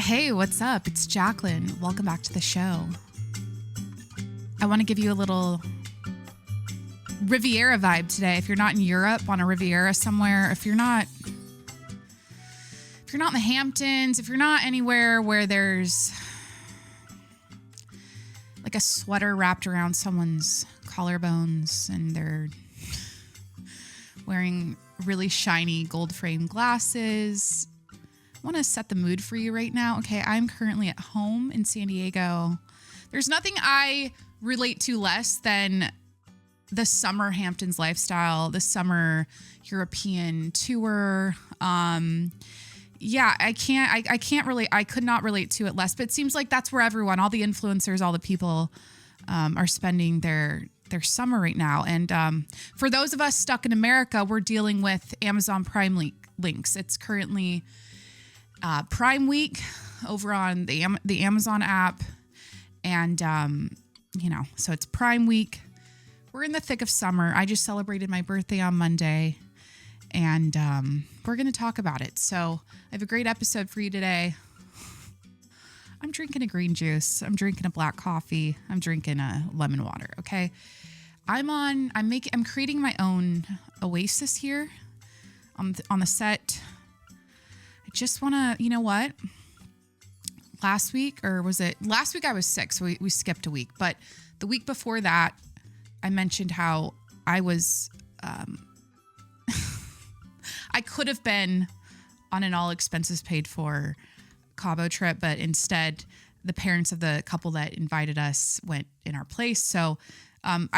Hey, what's up? It's Jacqueline. Welcome back to the show. I want to give you a little Riviera vibe today. If you're not in Europe on a Riviera somewhere, if you're not in the Hamptons, if you're not anywhere where there's like a sweater wrapped around someone's collarbones and they're wearing really shiny gold frame glasses, I want to set the mood for you right now. Okay, I'm currently at home in San Diego. There's nothing I relate to less than the summer Hamptons lifestyle, the summer European tour. I could not relate to it less, but it seems like that's where everyone, all the influencers, all the people are spending their summer right now. And for those of us stuck in America, we're dealing with Amazon Prime links. It's currently Prime Week over on the Amazon app. And, so it's Prime Week. We're in the thick of summer. I just celebrated my birthday on Monday, and we're going to talk about it. So I have a great episode for you today. I'm drinking a green juice. I'm drinking a black coffee. I'm drinking a lemon water. Okay. I'm creating my own oasis here on the set. I just want to, you know what? Last week I was sick, so we skipped a week. But the week before that, I mentioned how I was, I could have been on an all expenses paid for Cabo trip, but instead the parents of the couple that invited us went in our place. So I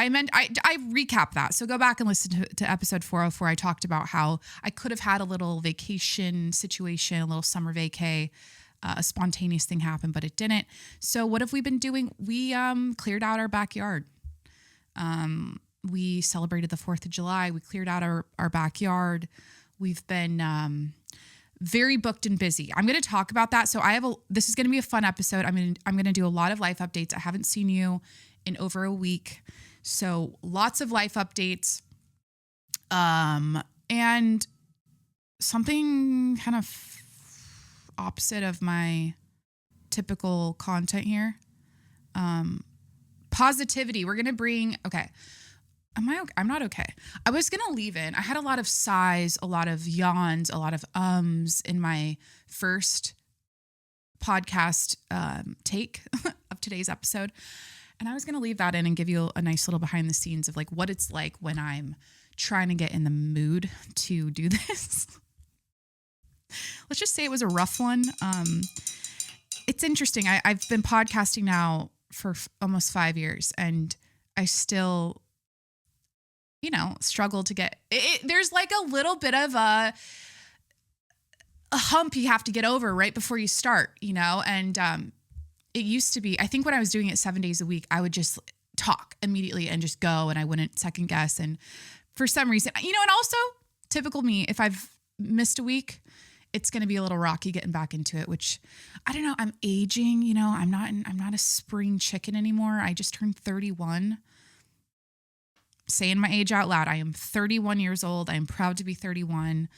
recap that. So go back and listen to episode 404. I talked about how I could have had a little vacation situation, a little summer vacay. A spontaneous thing happened, but it didn't. So what have we been doing? We cleared out our backyard. We celebrated the 4th of July. We cleared out our backyard. We've been very booked and busy. I'm going to talk about that. So this is going to be a fun episode. I'm going to do a lot of life updates. I haven't seen you in over a week. So lots of life updates. And something kind of opposite of my typical content here. Positivity. We're going to bring, okay. Am I okay? I'm not okay. I was going to leave in. I had a lot of sighs, a lot of yawns, a lot of ums in my first podcast take of today's episode. And I was going to leave that in and give you a nice little behind the scenes of like what it's like when I'm trying to get in the mood to do this. Let's just say it was a rough one. It's interesting. I've been podcasting now for almost 5 years, and I still, struggle to get it. There's like a little bit of a hump you have to get over right before you start, and it used to be, I think when I was doing it 7 days a week, I would just talk immediately and just go, and I wouldn't second guess. And for some reason, and also typical me, if I've missed a week, it's going to be a little rocky getting back into it, which I don't know. I'm aging, I'm not a spring chicken anymore. I just turned 31. Saying my age out loud. I am 31 years old. I am proud to be 31.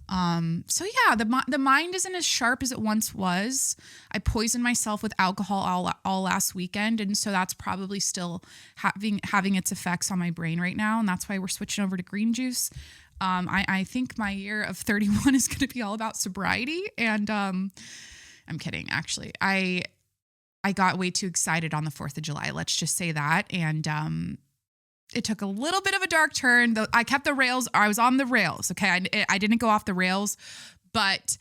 So yeah, the mind isn't as sharp as it once was. I poisoned myself with alcohol all last weekend. And so that's probably still having its effects on my brain right now. And that's why we're switching over to green juice. I think my year of 31 is going to be all about sobriety. And, I'm kidding. Actually, I got way too excited on the 4th of July. Let's just say that. And, it took a little bit of a dark turn, though. I kept the rails. I was on the rails. Okay. I didn't go off the rails, but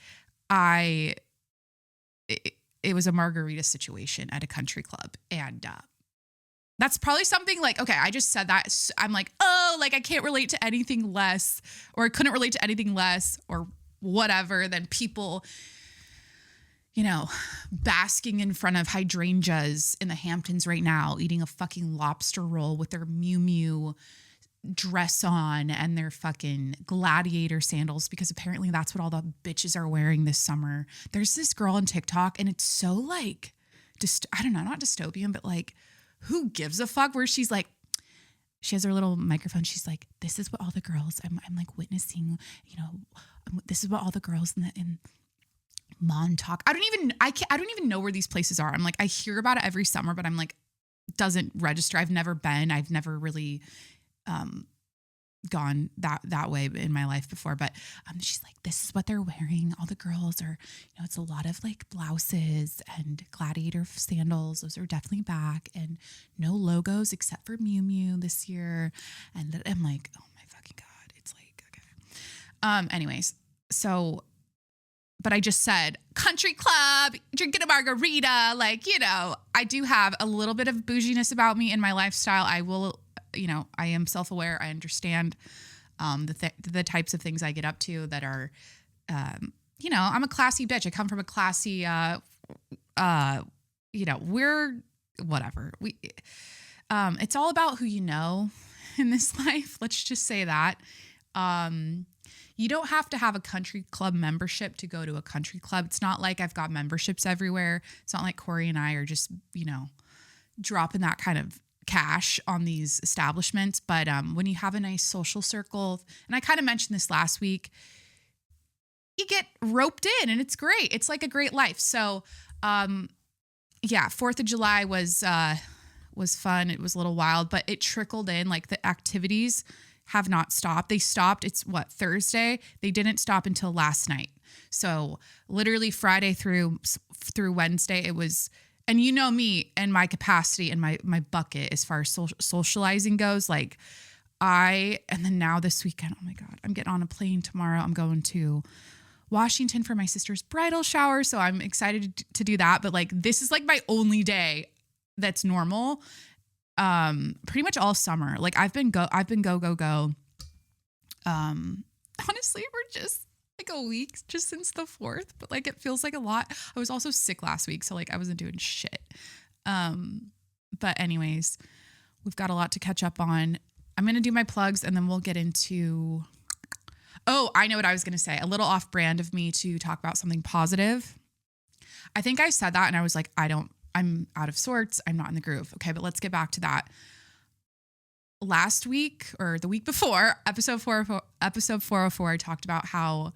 it was a margarita situation at a country club. And, that's probably something like, okay, I just said that. I'm like, oh, like I can't relate to anything less, or I couldn't relate to anything less or whatever than people, basking in front of hydrangeas in the Hamptons right now, eating a fucking lobster roll with their Miu Miu dress on and their fucking gladiator sandals, because apparently that's what all the bitches are wearing this summer. There's this girl on TikTok, and it's so like, I don't know, not dystopian, but like, who gives a fuck, where she's like, she has her little microphone. She's like, this is what all the girls, I'm like witnessing, this is what all the girls in Montauk. I don't even know where these places are. I'm like, I hear about it every summer, but I'm like, doesn't register. I've never been. I've never really gone that way in my life before. But she's like, this is what they're wearing. All the girls are, it's a lot of like blouses and gladiator sandals. Those are definitely back, and no logos except for Miu Miu this year. And I'm like, oh my fucking God. It's like, okay. Anyways, so, but I just said country club, drinking a margarita. Like, I do have a little bit of bouginess about me in my lifestyle. I will, I am self-aware. I understand the types of things I get up to that are, I'm a classy bitch. I come from a classy, we're whatever. It's all about who you know in this life. Let's just say that. You don't have to have a country club membership to go to a country club. It's not like I've got memberships everywhere. It's not like Corey and I are just, dropping that kind of cash on these establishments. But when you have a nice social circle, and I kind of mentioned this last week, you get roped in and it's great. It's like a great life. So, 4th of July was fun. It was a little wild, but it trickled in. Like the activities have not stopped. They stopped. It's Thursday. They didn't stop until last night. So literally Friday through Wednesday, it was, and me and my capacity and my bucket as far as socializing goes. Like and then now this weekend, oh my God, I'm getting on a plane tomorrow. I'm going to Washington for my sister's bridal shower. So I'm excited to do that. But like, this is like my only day that's normal. Pretty much all summer. Like I've been go. Honestly, we're just like a week just since the 4th, but like, it feels like a lot. I was also sick last week. So like I wasn't doing shit. But anyways, we've got a lot to catch up on. I'm going to do my plugs and then we'll get into, I know what I was going to say. A little off brand of me to talk about something positive. I think I said that and I was like, I'm out of sorts. I'm not in the groove. Okay. But let's get back to that. Last week or the week before, episode 404, I talked about how,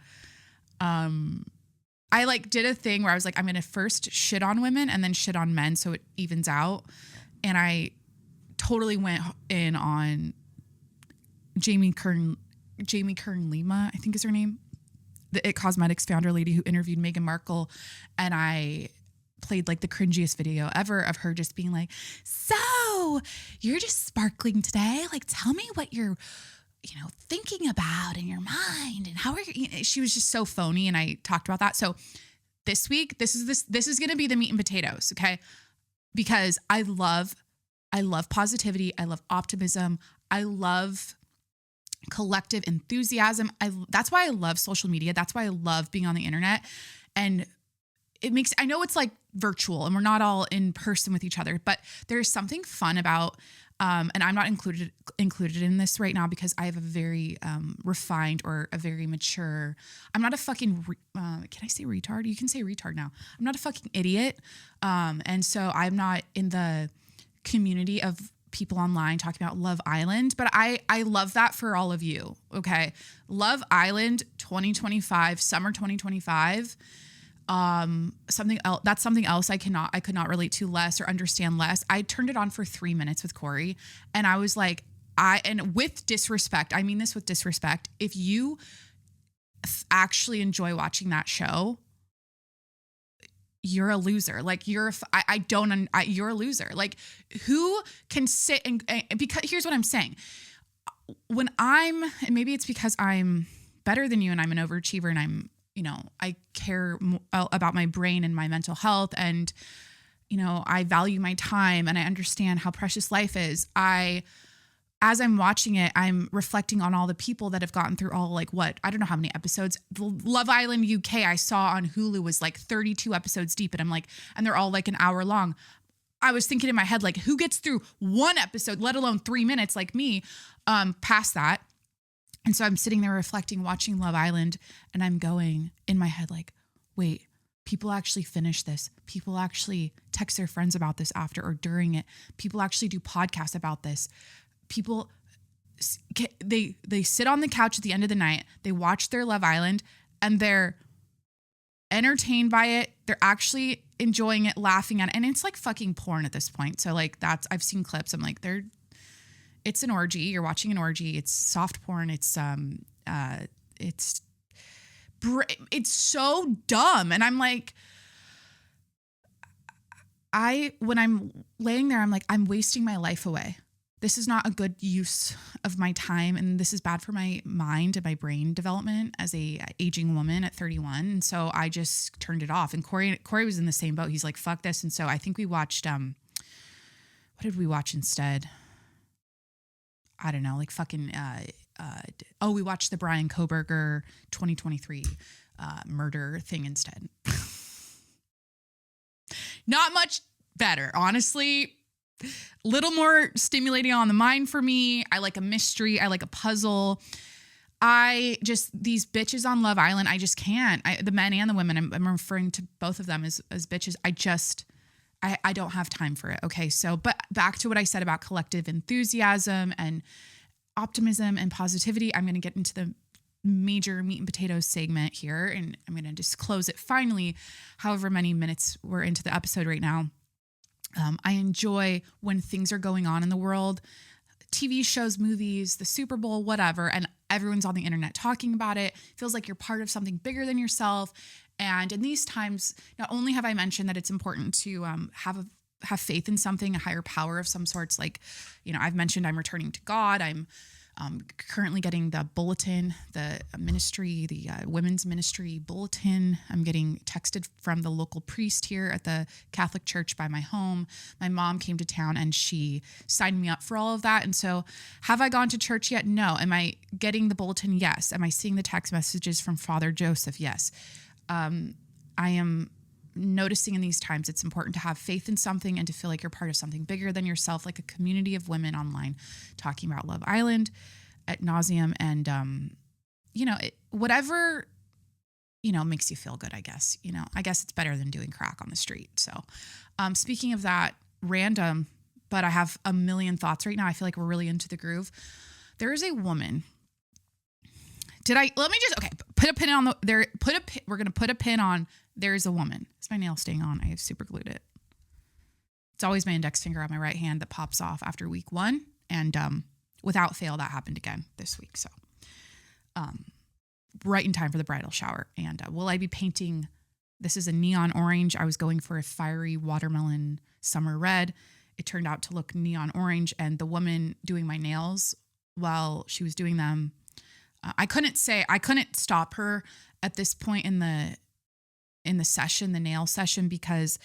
I like did a thing where I was like, I'm going to first shit on women and then shit on men. So it evens out. And I totally went in on Jamie Kern Lima, I think is her name, the It Cosmetics founder lady who interviewed Meghan Markle. And I played like the cringiest video ever of her just being like, so you're just sparkling today. Like, tell me what you're, thinking about in your mind and how are you, she was just so phony. And I talked about that. So this week, this is going to be the meat and potatoes. Okay. Because I love positivity. I love optimism. I love collective enthusiasm. That's why I love social media. That's why I love being on the internet. And I know it's like virtual and we're not all in person with each other, but there's something fun about, and I'm not included in this right now because I have a very refined or a very mature, I'm not a fucking, can I say retard? You can say retard now. I'm not a fucking idiot. And so I'm not in the community of people online talking about Love Island, but I love that for all of you. Okay. Love Island 2025, summer 2025. Something else, that's something else I could not relate to less or understand less. I turned it on for 3 minutes with Corey and I was like, and with disrespect, I mean this with disrespect. If you actually enjoy watching that show, you're a loser. Like you're a loser. Like who can sit and because here's what I'm saying. And maybe it's because I'm better than you and I'm an overachiever and I'm, I care about my brain and my mental health and, I value my time and I understand how precious life is. As I'm watching it, I'm reflecting on all the people that have gotten through I don't know how many episodes. Love Island UK I saw on Hulu was like 32 episodes deep. And I'm like, and they're all like an hour long. I was thinking in my head, like who gets through one episode, let alone 3 minutes like me, past that. And so I'm sitting there reflecting, watching Love Island, and I'm going in my head like, wait, people actually finish this. People actually text their friends about this after or during it. People actually do podcasts about this. People, they sit on the couch at the end of the night, they watch their Love Island, and entertained by it. They're actually enjoying it, laughing at it. And it's like fucking porn at this point. So like I've seen clips. I'm like, it's an orgy. You're watching an orgy. It's soft porn. It's so dumb. And I'm like, when I'm laying there, I'm like, I'm wasting my life away. This is not a good use of my time. And this is bad for my mind and my brain development as a aging woman at 31. And so I just turned it off. And Corey was in the same boat. He's like, fuck this. And so I think we watched, what did we watch instead? I don't know, like fucking, we watched the Brian Koberger 2023 murder thing instead. Not much better, honestly. Little stimulating on the mind for me. I like a mystery. I like a puzzle. These bitches on Love Island, I just can't. The men and the women, I'm referring to both of them as bitches. I don't have time for it. Okay. So, but back to what I said about collective enthusiasm and optimism and positivity. I'm going to get into the major meat and potatoes segment here, and I'm going to disclose it finally, however many minutes we're into the episode right now. I enjoy when things are going on in the world, TV shows, movies, the Super Bowl, whatever, and everyone's on the internet talking about it. Feels like you're part of something bigger than yourself. And in these times, not only have I mentioned that it's important to have faith in something, a higher power of some sorts. Like, I've mentioned I'm returning to God. I'm currently getting the bulletin, the ministry, the women's ministry bulletin. I'm getting texted from the local priest here at the Catholic church by my home. My mom came to town and she signed me up for all of that. And so have I gone to church yet? No. Am I getting the bulletin? Yes. Am I seeing the text messages from Father Joseph? Yes. I am noticing in these times it's important to have faith in something and to feel like you're part of something bigger than yourself, like a community of women online talking about Love Island at nauseum. And, whatever, makes you feel good, I guess. I guess it's better than doing crack on the street. So speaking of that, random, but I have a million thoughts right now. I feel like we're really into the groove. There is a woman. Put a pin on we're going to put a pin on, there is a woman. Is my nail staying on? I have super glued it. It's always my index finger on my right hand that pops off after week 1. And, without fail, that happened again this week. So, right in time for the bridal shower. And, will I be painting? This is a neon orange. I was going for a fiery watermelon summer red. It turned out to look neon orange. And the woman doing my nails while she was doing them, I couldn't stop her at this point in the session, the nail session, because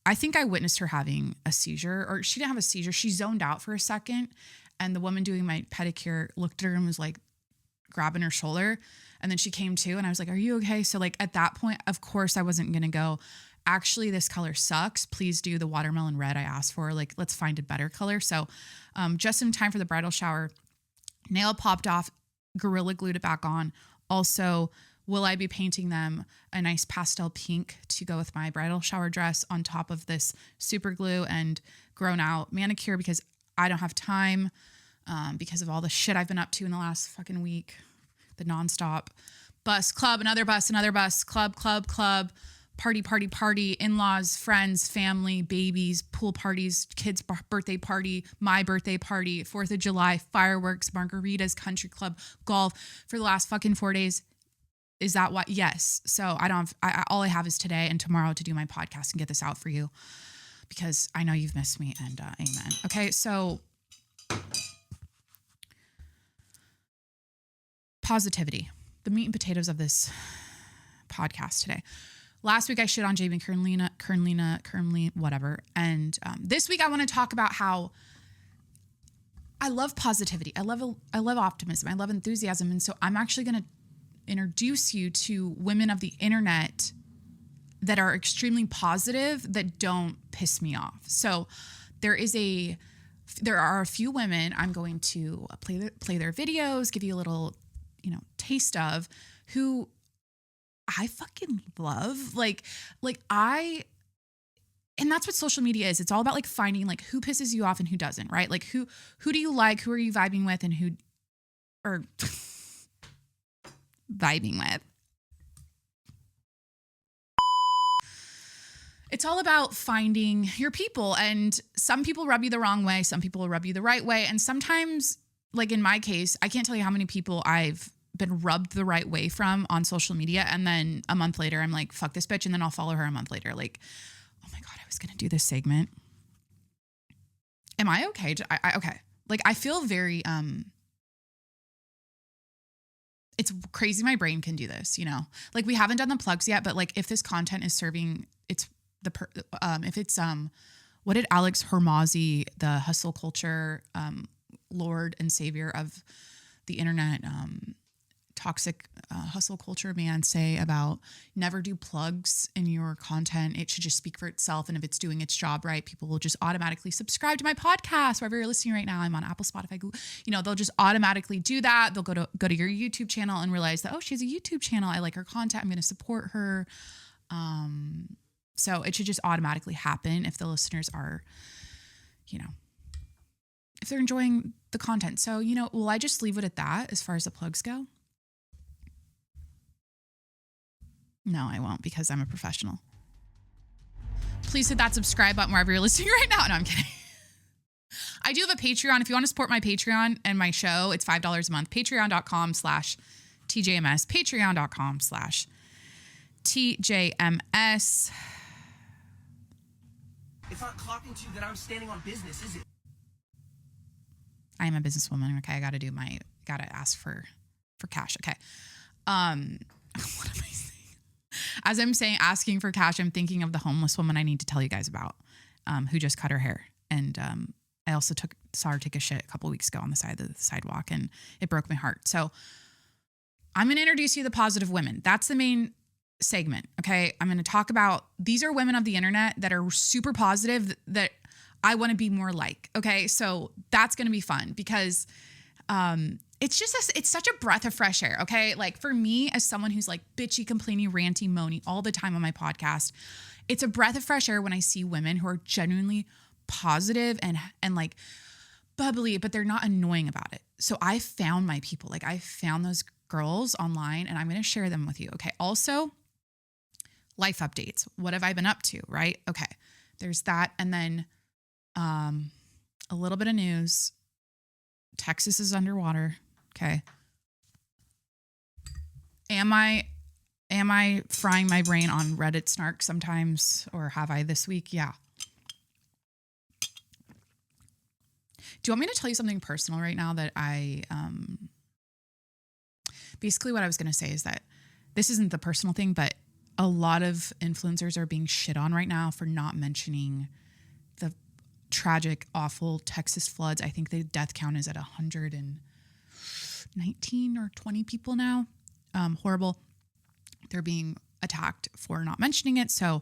I think I witnessed her having a seizure, or she didn't have a seizure. She zoned out for a second. And the woman doing my pedicure looked at her and was like grabbing her shoulder. And then she came to, and I was like, are you okay? So like at that point, of course I wasn't going to go, actually, this color sucks. Please do the watermelon red I asked for. Like, let's find a better color. So just in time for the bridal shower, nail popped off, Gorilla glued it back on. Also, will I be painting them a nice pastel pink to go with my bridal shower dress on top of this super glue and grown out manicure, because I don't have time because of all the shit I've been up to in the last fucking week. The nonstop club, another bus, club, party, in-laws, friends, family, babies, pool parties, kids' birthday party, my birthday party, 4th of July, fireworks, margaritas, country club, golf for the last fucking 4 days. Is that what? Yes. So all I have is today and tomorrow to do my podcast and get this out for you, because I know you've missed me, and amen. Okay. So positivity, the meat and potatoes of this podcast today. Last week I shit on Jamie Kern Lima, whatever. And this week I want to talk about how I love positivity. I love optimism. I love enthusiasm. And so I'm actually going to introduce you to women of the internet that are extremely positive, that don't piss me off. So there are a few women I'm going to play their videos, give you a little, taste of, who I fucking love. And that's what social media is. It's all about like finding like who pisses you off and who doesn't, right? Like who do you like? Who are you vibing with? And who are vibing with? it's all about finding your people, and some people rub you the wrong way. Some people rub you the right way. And sometimes, like in my case, I can't tell you how many people I've been rubbed the right way from on social media. And then a month later, I'm like, fuck this bitch. And then I'll follow her a month later. Like, oh my God, I was going to do this segment. Am I okay? Okay. Like, I feel very, it's crazy. My brain can do this, you know, like we haven't done the plugs yet, but like if this content is serving, it's if it's, what did Alex Hormozzi, the hustle culture, Lord and savior of the internet, toxic hustle culture man, say about never do plugs in your content. It should just speak for itself. And if it's doing its job right, people will just automatically subscribe to my podcast wherever you're listening right now. I'm on Apple, Spotify, Google. You know, they'll just automatically do that. They'll go to your YouTube channel and realize that, oh, she has a YouTube channel. I like her content. I'm going to support her. So it should just automatically happen if the listeners are, you know, if they're enjoying the content. So, you know, will I just leave it at that as far as the plugs go? No, I won't, because I'm a professional. Please hit that subscribe button wherever you're listening right now. No, I'm kidding. I do have a Patreon. If you want to support my Patreon and my show, it's $5 a month. Patreon.com/TJMS. Patreon.com/TJMS. It's not clocking to you that I'm standing on business, is it? I am a businesswoman. Okay, gotta ask for cash. Okay. What am I saying? As I'm saying, asking for cash, I'm thinking of the homeless woman I need to tell you guys about, who just cut her hair. And I also saw her take a shit a couple weeks ago on the side of the sidewalk, and it broke my heart. So I'm going to introduce you to the positive women. That's the main segment. Okay. I'm going to talk about, these are women of the internet that are super positive that I want to be more like. Okay. So that's going to be fun because, it's such a breath of fresh air. Okay. Like for me, as someone who's like bitchy, complaining, ranty, moany all the time on my podcast, it's a breath of fresh air when I see women who are genuinely positive and like bubbly, but they're not annoying about it. So I found my people. Like I found those girls online, and I'm going to share them with you. Okay. Also, life updates. What have I been up to? Right. Okay. There's that. And then, a little bit of news. Texas is underwater. Okay. Am I frying my brain on Reddit snark sometimes, or have I this week? Yeah. Do you want me to tell you something personal right now that basically what I was going to say is that this isn't the personal thing, but a lot of influencers are being shit on right now for not mentioning the tragic, awful Texas floods. I think the death count is at 119 or 20 people now. Horrible. They're being attacked for not mentioning it. So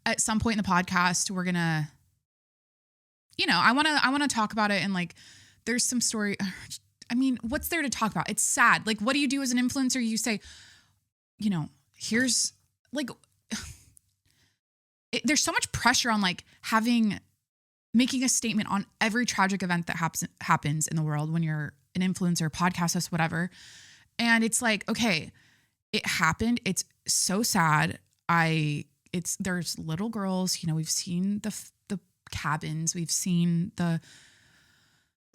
at some point in the podcast, we're going to, you know, I want to talk about it. And like, there's some story. I mean, what's there to talk about? It's sad. Like, what do you do as an influencer? You say, you know, here's like, there's so much pressure on like making a statement on every tragic event that happens in the world when you're an influencer, podcast host, whatever. And it's like, okay, it happened. It's so sad. There's little girls, you know, we've seen the cabins, we've seen the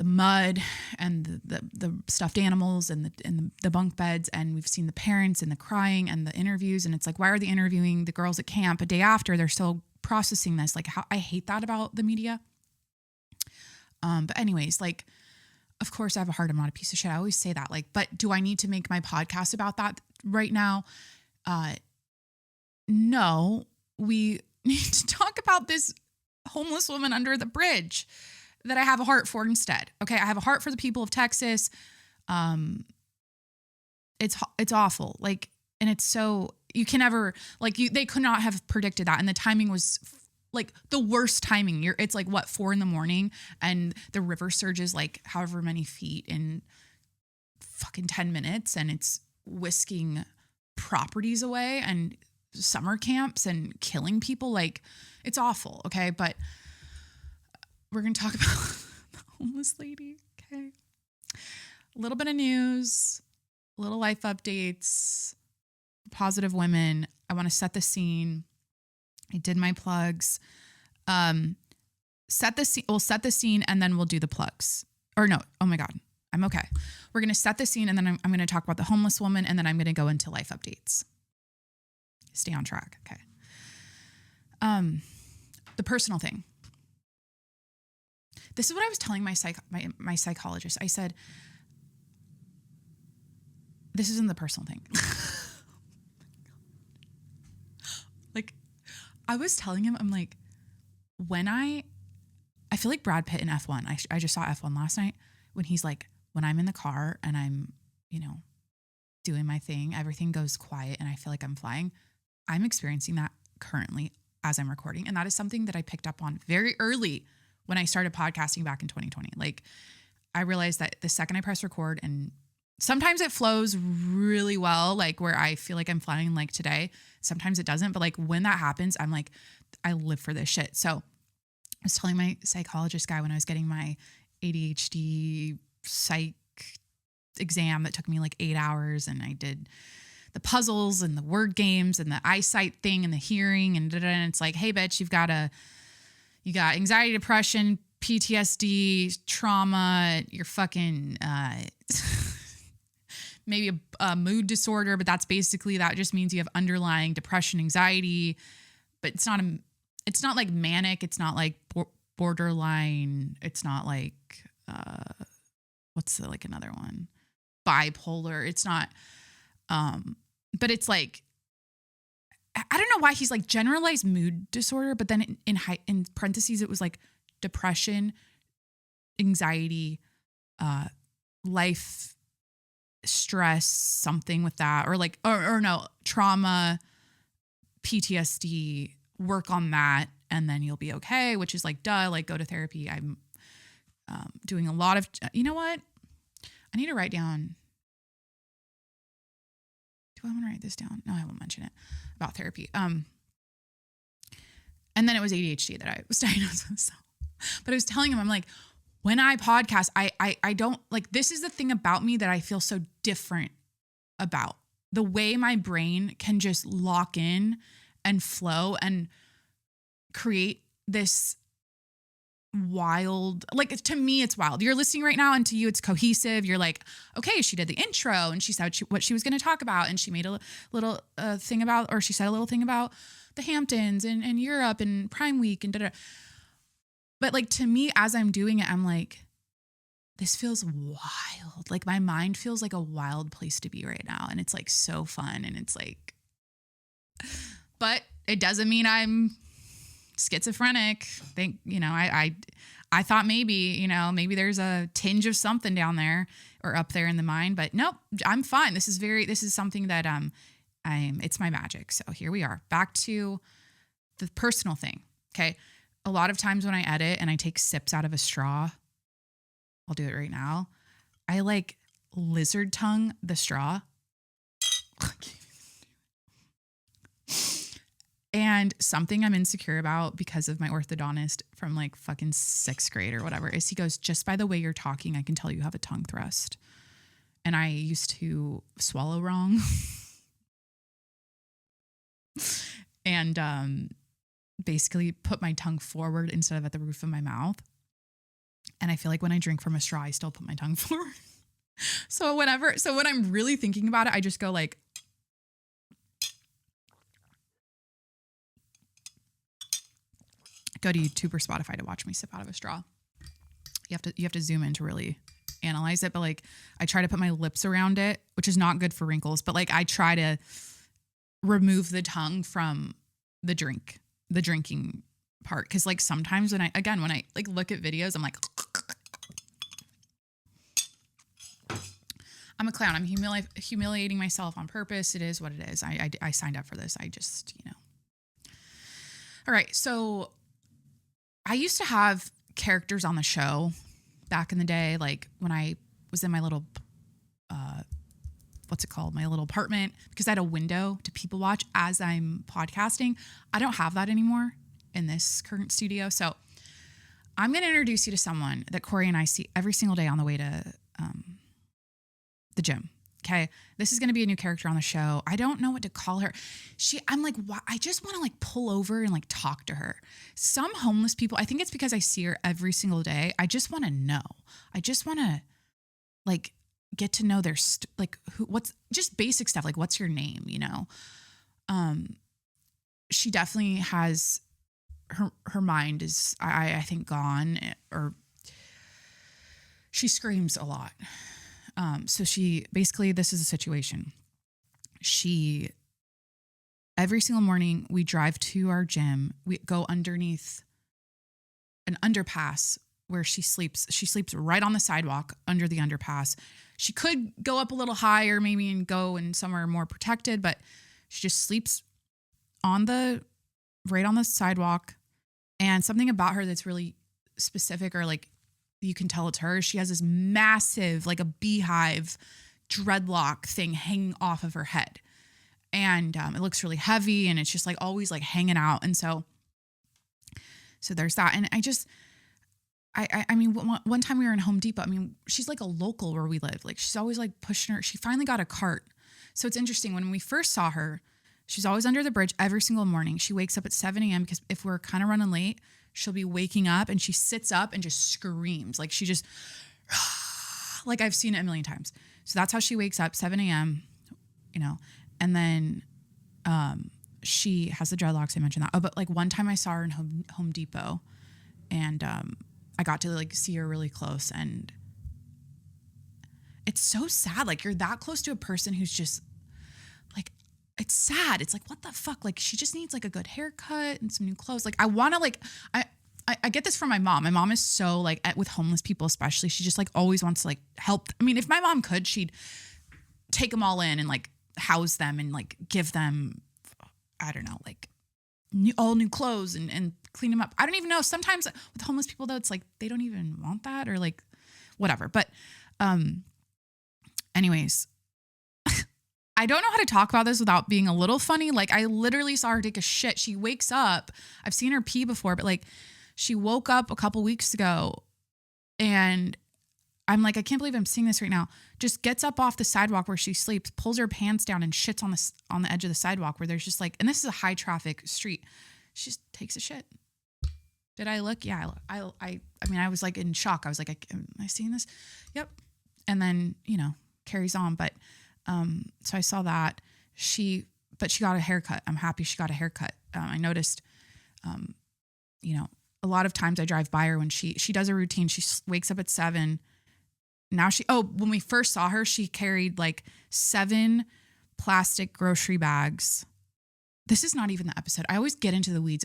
mud and the stuffed animals and the bunk beds, and we've seen the parents and the crying and the interviews. And it's like, why are they interviewing the girls at camp a day after? They're still processing this. Like, how I hate that about the media. But anyways, like, of course I have a heart. I'm not a piece of shit. I always say that, like, but do I need to make my podcast about that right now? No, we need to talk about this homeless woman under the bridge that I have a heart for instead. Okay. I have a heart for the people of Texas. It's awful. Like, and it's so, you can never, like, they could not have predicted that. And the timing was like the worst timing. It's like what, 4 a.m, and the river surges like however many feet in fucking 10 minutes. And it's whisking properties away and summer camps and killing people. Like, it's awful. Okay. But we're going to talk about the homeless lady. Okay. A little bit of news, little life updates, positive women. I want to set the scene. I did my plugs. Set the scene. We'll set the scene and then we'll do the plugs. Or no. Oh my God. I'm okay. We're going to set the scene and then I'm going to talk about the homeless woman and then I'm going to go into life updates. Stay on track. Okay. The personal thing. This is what I was telling my psychologist. I said, this isn't the personal thing. Like, I was telling him, I'm like, when I feel like Brad Pitt in F1. I just saw F1 last night when he's like, when I'm in the car and I'm, doing my thing, everything goes quiet and I feel like I'm flying. I'm experiencing that currently as I'm recording. And that is something that I picked up on very early when I started podcasting back in 2020. Like, I realized that the second I press record, and sometimes it flows really well, like where I feel like I'm flying like today. Sometimes it doesn't. But like when that happens, I'm like, I live for this shit. So I was telling my psychologist guy when I was getting my ADHD psych exam that took me like 8 hours, and I did the puzzles and the word games and the eyesight thing and the hearing and it's like, hey bitch, you got anxiety, depression, PTSD, trauma, you're fucking maybe a mood disorder, but that's basically, that just means you have underlying depression, anxiety, but it's not like manic. It's not like borderline. It's not like, like another one? Bipolar. It's not, but it's like, I don't know why he's like generalized mood disorder, but then in parentheses, it was like depression, anxiety, life stress, something with that, or like, or no, trauma, PTSD, work on that. And then you'll be okay, which is like, duh, like go to therapy. I'm doing a lot of, you know what? I need to write down. Do I want to write this down? No, I won't mention it about therapy. And then it was ADHD that I was diagnosed with. So, but I was telling him, I'm like, when I podcast, I don't like, this is the thing about me that I feel so different about. The way my brain can just lock in and flow and create this wild, like to me, it's wild. You're listening right now and to you, it's cohesive. You're like, okay, she did the intro and she said what she was going to talk about. And she made a little thing about, or she said a little thing about the Hamptons and Europe and Prime Week and da-da. But like, to me, as I'm doing it, I'm like, this feels wild. Like my mind feels like a wild place to be right now. And it's like so fun. And it's like, but it doesn't mean I'm schizophrenic. I thought maybe, maybe there's a tinge of something down there or up there in the mind, but nope, I'm fine. This is something that, it's my magic. So here we are back to the personal thing. Okay. A lot of times when I edit and I take sips out of a straw, I'll do it right now. I like lizard tongue the straw. And something I'm insecure about because of my orthodontist from like fucking 6th grade or whatever is he goes, just by the way you're talking, I can tell you have a tongue thrust. And I used to swallow wrong. And basically put my tongue forward instead of at the roof of my mouth. And I feel like when I drink from a straw, I still put my tongue forward. So when I'm really thinking about it, I just go like, go to YouTube or Spotify to watch me sip out of a straw. You have to zoom in to really analyze it. But like, I try to put my lips around it, which is not good for wrinkles. But like, I try to remove the tongue from the drinking part. Cause like sometimes when I like look at videos, I'm like, I'm a clown. I'm humiliating myself on purpose. It is what it is. I signed up for this. I just, All right. So I used to have characters on the show back in the day. Like when I was in my little, my little apartment, because I had a window to people watch as I'm podcasting. I don't have that anymore in this current studio. So I'm going to introduce you to someone that Corey and I see every single day on the way to the gym. Okay. This is going to be a new character on the show. I don't know what to call her. I'm like, why? I just want to like pull over and like talk to her. Some homeless people, I think it's because I see her every single day. I just want to know. I just want to like get to know their, what's just basic stuff. Like, what's your name? You know? She definitely has her mind is, I think, gone, or she screams a lot. So she basically, this is a situation. Every single morning we drive to our gym, we go underneath an underpass where she sleeps. She sleeps right on the sidewalk under the underpass. She could go up a little higher maybe and go in somewhere more protected, but she just sleeps right on the sidewalk. And something about her that's really specific, or like you can tell it's her. She has this massive, like a beehive dreadlock thing hanging off of her head. And it looks really heavy, and it's just like always like hanging out. And so there's that. And I mean, one time we were in Home Depot. I mean, she's like a local where we live. Like she's always like pushing her. She finally got a cart. So it's interesting. When we first saw her, she's always under the bridge every single morning. She wakes up at 7 a.m. because if we're kind of running late, she'll be waking up and she sits up and just screams. Like she just, like I've seen it a million times. So that's how she wakes up, 7 a.m., you know, and then she has the dreadlocks. I mentioned that. Oh, but like one time I saw her in Home Depot, and I got to like see her really close, and it's so sad. Like you're that close to a person who's just like, it's sad. It's like, what the fuck? Like she just needs like a good haircut and some new clothes. Like I want to like, I get this from my mom. My mom is so like with homeless people, especially, she just like always wants to like help. I mean, if my mom could, she'd take them all in and like house them and like give them, I don't know, like all new clothes and clean them up. I don't even know. Sometimes with homeless people though, it's like, they don't even want that, or like whatever. But anyways, I don't know how to talk about this without being a little funny. Like I literally saw her take a shit. She wakes up. I've seen her pee before, but like she woke up a couple weeks ago, and I'm like, I can't believe I'm seeing this right now. Just gets up off the sidewalk where she sleeps, pulls her pants down and shits on the edge of the sidewalk where there's just like, and this is a high traffic street. She just takes a shit. Did I look? Yeah, I mean, I was like in shock. I was like, am I seeing this? Yep. And then, you know, carries on. But so I saw that but she got a haircut. I'm happy she got a haircut. I noticed, you know, a lot of times I drive by her when she does a routine. She wakes up at 7. Now when we first saw her, she carried like 7 plastic grocery bags. This is not even the episode. I always get into the weeds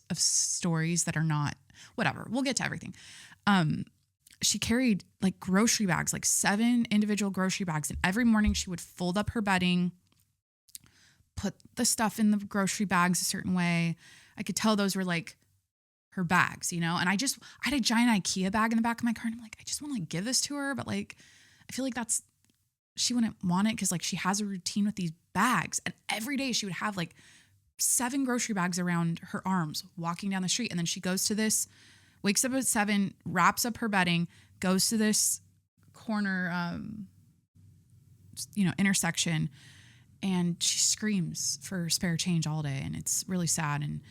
of stories that are not, whatever. We'll get to everything. She carried like grocery bags, like 7 individual grocery bags. And every morning she would fold up her bedding, put the stuff in the grocery bags a certain way. I could tell those were like her bags, you know? And I had a giant IKEA bag in the back of my car, and I'm like, I just want to like give this to her. But like, I feel like she wouldn't want it because like she has a routine with these bags. And every day she would have like 7 grocery bags around her arms walking down the street. And then she goes to wakes up at 7, wraps up her bedding, goes to this corner, intersection, and she screams for spare change all day. And it's really sad. And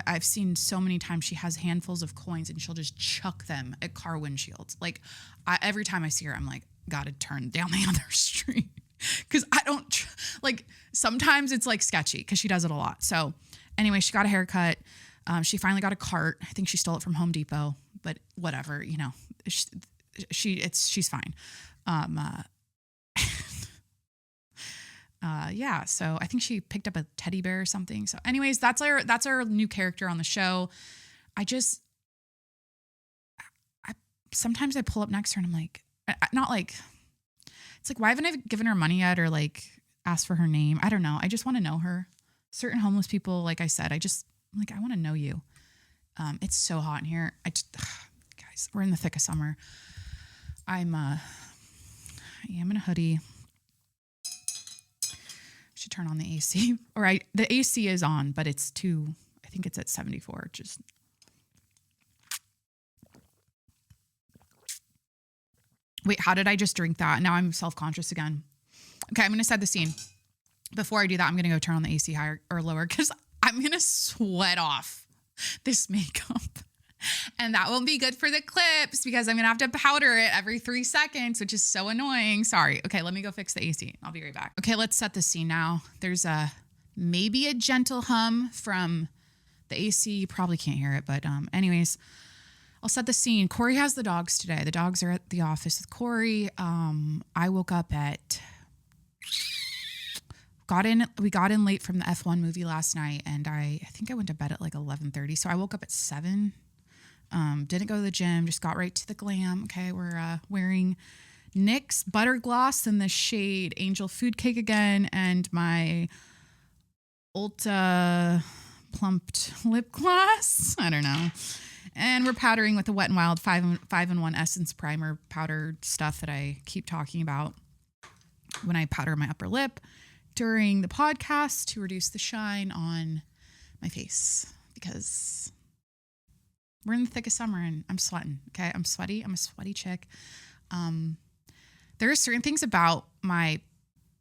I've seen so many times she has handfuls of coins and she'll just chuck them at car windshields. Like every time I see her, I'm like, gotta turn down the other street. Cause I don't sometimes it's like sketchy because she does it a lot. So anyway, she got a haircut. She finally got a cart. I think she stole it from Home Depot, but whatever, you know, she's fine. Yeah. So I think she picked up a teddy bear or something. So anyways, that's our new character on the show. Sometimes I pull up next to her and I'm like, not like, it's like, why haven't I given her money yet or like asked for her name? I don't know. I just want to know her. Certain homeless people, like I said, I'm like, I want to know you. It's so hot in here. Guys, we're in the thick of summer. I am in a hoodie. Should turn on the AC. The AC is on, but it's I think it's at 74. Just Wait, how did I just drink that? Now I'm self-conscious again. Okay, I'm going to set the scene. Before I do that, I'm going to go turn on the AC higher or lower because I'm going to sweat off this makeup. And that won't be good for the clips because I'm going to have to powder it every 3 seconds, which is so annoying. Sorry. Okay, let me go fix the AC. I'll be right back. Okay, let's set the scene now. There's maybe a gentle hum from the AC. You probably can't hear it, but anyways, I'll set the scene. Corey has the dogs today. The dogs are at the office with Corey. I woke up we got in late from the F1 movie last night, and I think I went to bed at like 11:30. So I woke up at 7. Didn't go to the gym, just got right to the glam. Okay, we're wearing NYX Butter Gloss in the shade Angel Food Cake again, and my Ulta Plumped Lip Gloss. I don't know. And we're powdering with the Wet n Wild 5-in-1 Essence Primer powder stuff that I keep talking about when I powder my upper lip during the podcast to reduce the shine on my face because we're in the thick of summer and I'm sweating. Okay. I'm sweaty. I'm a sweaty chick. There are certain things about my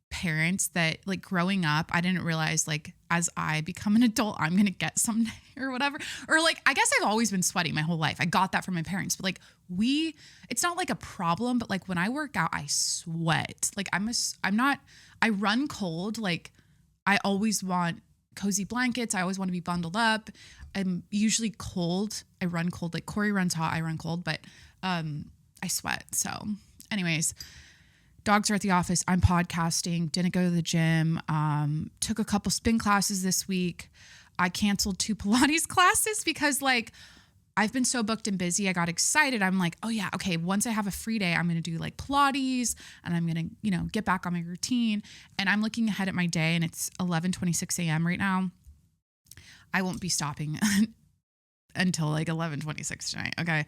parents that like growing up, I didn't realize like as I become an adult, I'm going to get someday or whatever. Or like, I guess I've always been sweaty my whole life. I got that from my parents, but like it's not like a problem, but like when I work out, I sweat. Like I run cold. Like I always want cozy blankets. I always want to be bundled up. I'm usually cold. I run cold. Like Corey runs hot. I run cold, but I sweat. So anyways, dogs are at the office. I'm podcasting. Didn't go to the gym. Took a couple spin classes this week. I canceled 2 Pilates classes because like I've been so booked and busy. I got excited. I'm like, oh yeah, okay. Once I have a free day, I'm going to do like Pilates and I'm going to, get back on my routine. And I'm looking ahead at my day and it's 11:26 a.m. right now. I won't be stopping until like 11:26 tonight. Okay.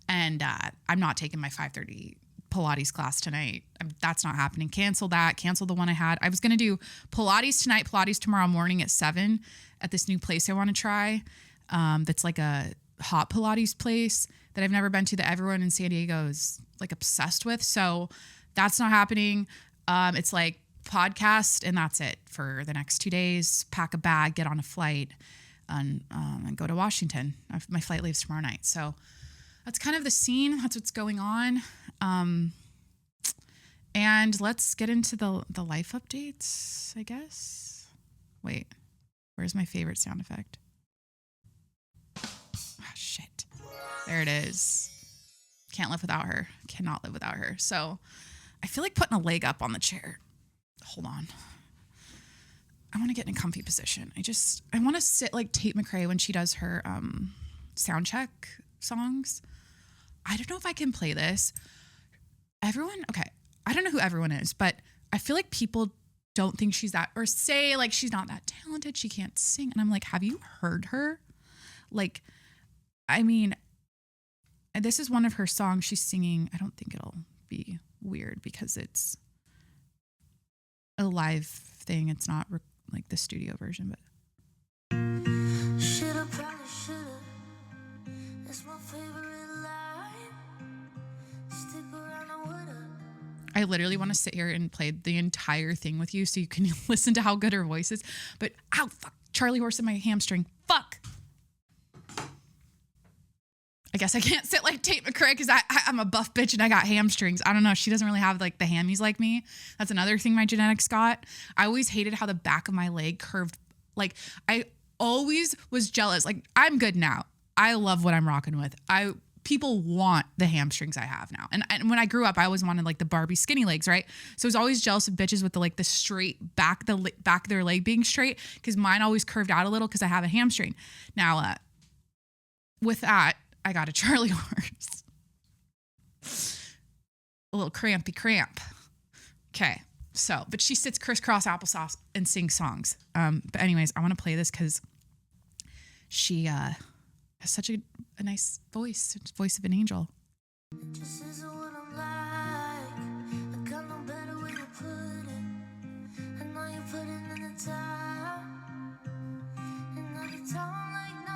And I'm not taking my 5:30 Pilates class tonight. That's not happening. Cancel that. Cancel the one I had. I was going to do Pilates tonight, Pilates tomorrow morning at 7 at this new place I want to try. That's like a hot Pilates place that I've never been to that everyone in San Diego is like obsessed with. So that's not happening. It's like podcast and that's it for the next 2 days. Pack a bag, get on a flight and go to Washington. My flight leaves tomorrow night. So that's kind of the scene. That's what's going on. And let's get into the life updates, I guess. Wait, where's my favorite sound effect? Oh, shit. There it is. Can't live without her. Cannot live without her. So I feel like putting a leg up on the chair. Hold on. I want to get in a comfy position. I want to sit like Tate McRae when she does her sound check songs. I don't know if I can play this. Okay, I don't know who everyone is, but I feel like people don't think she's that, or say like she's not that talented, she can't sing. And I'm like, have you heard her? Like, I mean, this is one of her songs she's singing. I don't think it'll be weird because it's a live thing. It's not like the studio version, but. Shoulda, probably shoulda. That's my favorite line. Stick around, I woulda. I literally want to sit here and play the entire thing with you so you can listen to how good her voice is. But ow, fuck, Charlie horse in my hamstring. Fuck. I guess I can't sit like Tate McRae because I'm a buff bitch and I got hamstrings. I don't know. She doesn't really have like the hammies like me. That's another thing my genetics got. I always hated how the back of my leg curved. Like I always was jealous. Like I'm good now. I love what I'm rocking with. People want the hamstrings I have now. And when I grew up, I always wanted like the Barbie skinny legs, right? So I was always jealous of bitches with the straight back, the back of their leg being straight because mine always curved out a little because I have a hamstring. Now, with that, I got a Charlie horse. A little crampy cramp. Okay. So, but she sits crisscross applesauce and sings songs. But anyways, I want to play this because she has such a nice voice. Voice of an angel. It just isn't what I'm like. I got no better way to put it. I know you're putting in the time. And every time I'm like, no,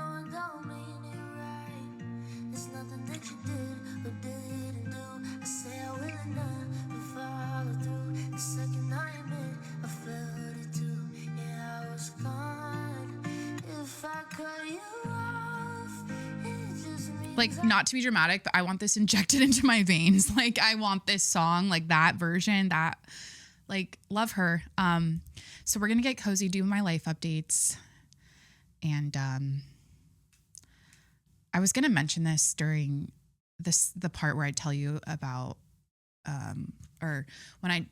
I don't mean it right. It's nothing that you did or didn't do. like, not to be dramatic, but I want this injected into my veins. Like, I want this song, like that version, that, like, love her. So we're going to get cozy, do my life updates. And I was going to mention this during the part where I tell you about, or when I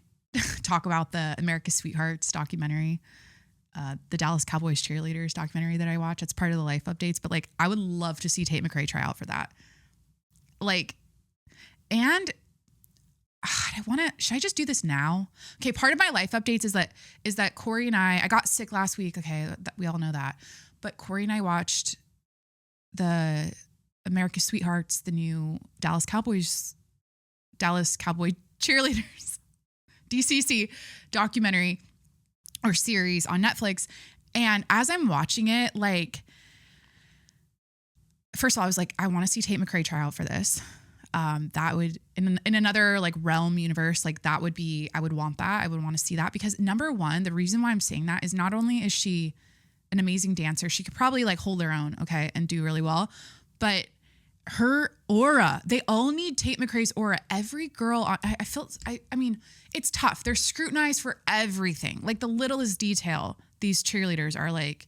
talk about the America's Sweethearts documentary, the Dallas Cowboys cheerleaders documentary that I watch. It's part of the life updates, but like, I would love to see Tate McRae try out for that. Like, and should I just do this now? Okay. Part of my life updates is that Corey and I got sick last week. Okay. We all know that, but Corey and I watched the America's Sweethearts, the new Dallas Cowboy cheerleaders, DCC documentary or series on Netflix. And as I'm watching it, like, first of all, I was like, I want to see Tate McRae try out for this. That would, in another like realm universe, like that would be, I would want that. I would want to see that because number one, the reason why I'm saying that is not only is she an amazing dancer, she could probably like hold her own, okay, and do really well, but her aura, they all need Tate McRae's aura. Every girl I mean, it's tough. They're scrutinized for everything. Like the littlest detail, these cheerleaders are like,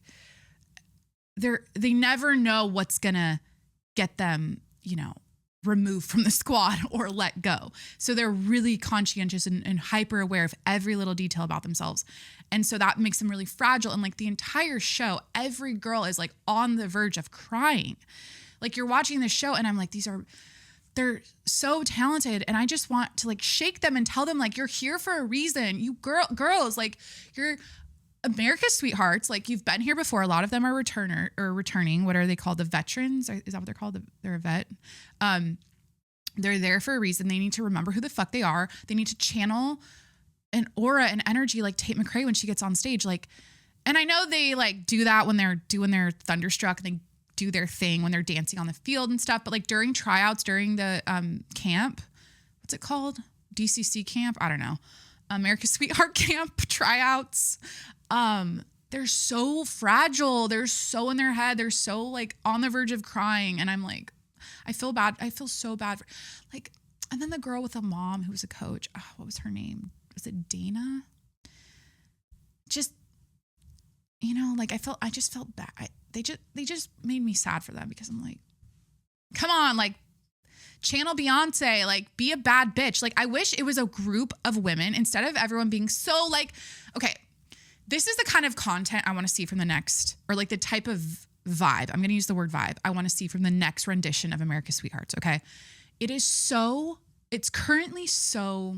they never know what's gonna get them, you know, removed from the squad or let go. So they're really conscientious and hyper aware of every little detail about themselves. And so that makes them really fragile. And like the entire show, every girl is like on the verge of crying. Like you're watching this show and I'm like, they're so talented. And I just want to like shake them and tell them like, you're here for a reason. You girls, like you're America's sweethearts. Like you've been here before. A lot of them are returning. What are they called? The veterans? Is that what they're called? They're a vet. They're there for a reason. They need to remember who the fuck they are. They need to channel an aura and energy like Tate McRae when she gets on stage. Like, and I know they like do that when they're doing their Thunderstruck and they do their thing when they're dancing on the field and stuff. But like during tryouts, during the camp, what's it called? DCC camp? I don't know. America's Sweetheart Camp tryouts. They're so fragile. They're so in their head. They're so like on the verge of crying. And I'm like, I feel bad. I feel so bad for like, and then the girl with the mom who was a coach, what was her name? Was it Dana? Just, you know, like I just felt bad. They just made me sad for them because I'm like, come on, like channel Beyonce, like be a bad bitch. Like I wish it was a group of women instead of everyone being so like, okay, this is the kind of content I want to see from the next, or like the type of vibe. I'm going to use the word vibe. I want to see from the next rendition of America's Sweethearts. Okay. It's currently so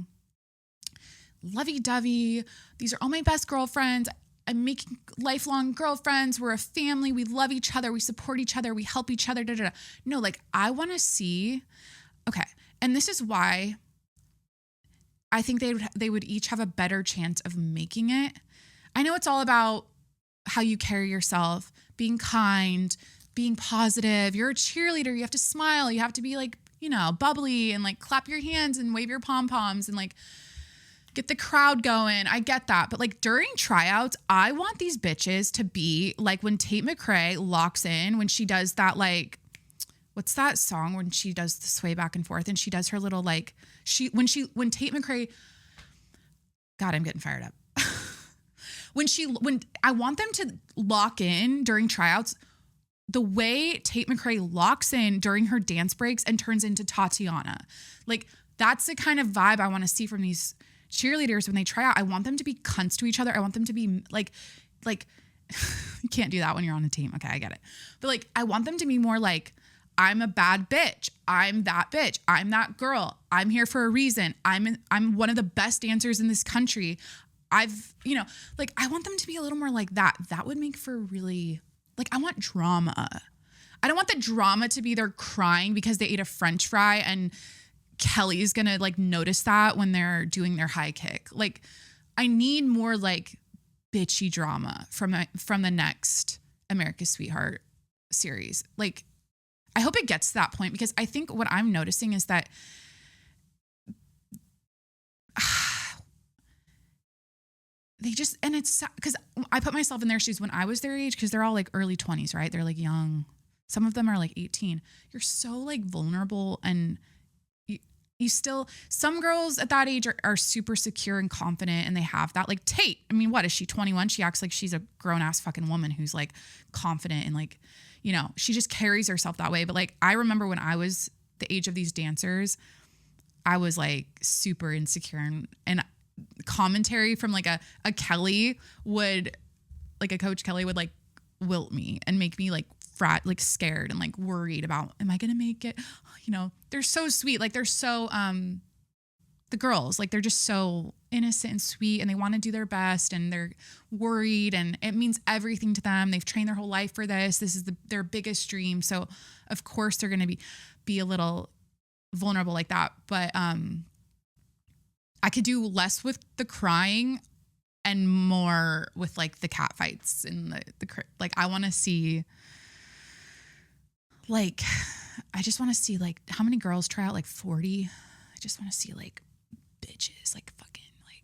lovey-dovey. These are all my best girlfriends. I'm making lifelong girlfriends. We're a family. We love each other. We support each other. We help each other. No, like I want to see, okay. And this is why I think they would each have a better chance of making it. I know it's all about how you carry yourself, being kind, being positive. You're a cheerleader. You have to smile. You have to be like, you know, bubbly and like clap your hands and wave your pom-poms and like get the crowd going. I get that. But like during tryouts, I want these bitches to be like when Tate McRae locks in, when she does that, like, what's that song when she does the sway back and forth and she does her little like, when Tate McRae, God, I'm getting fired up. When I want them to lock in during tryouts, the way Tate McRae locks in during her dance breaks and turns into Tatiana, like that's the kind of vibe I want to see from these cheerleaders when they try out. I want them to be cunts to each other. I want them to be like you can't do that when you're on a team. Okay, I get it. But like, I want them to be more like, I'm a bad bitch. I'm that bitch. I'm that girl. I'm here for a reason. I'm one of the best dancers in this country. You know, like I want them to be a little more like that. That would make for really, like, I want drama. I don't want the drama to be they're crying because they ate a French fry and Kelly's gonna like notice that when they're doing their high kick. Like, I need more like bitchy drama from the next America's Sweetheart series. Like, I hope it gets to that point because I think what I'm noticing is that they just, and it's because I put myself in their shoes when I was their age, because they're all like early 20s, right? They're like young Some of them are like 18. You're so like vulnerable, and you still, some girls at that age are super secure and confident, and they have that. Like Tate, I mean, what is she, 21? She acts like she's a grown ass fucking woman who's like confident and like, you know, she just carries herself that way. But like, I remember when I was the age of these dancers, I was like super insecure, and commentary from like a Kelly would, like a Coach Kelly would like wilt me and make me like like scared and like worried about, am I going to make it? You know, they're so sweet. Like they're so, the girls, like they're just so innocent and sweet, and they want to do their best, and they're worried, and it means everything to them. They've trained their whole life for this. This is their biggest dream. So of course they're going to be a little vulnerable like that. But, I could do less with the crying and more with like the cat fights and like, I want to see, like, I just want to see like how many girls try out, like 40. I just want to see like bitches, like fucking like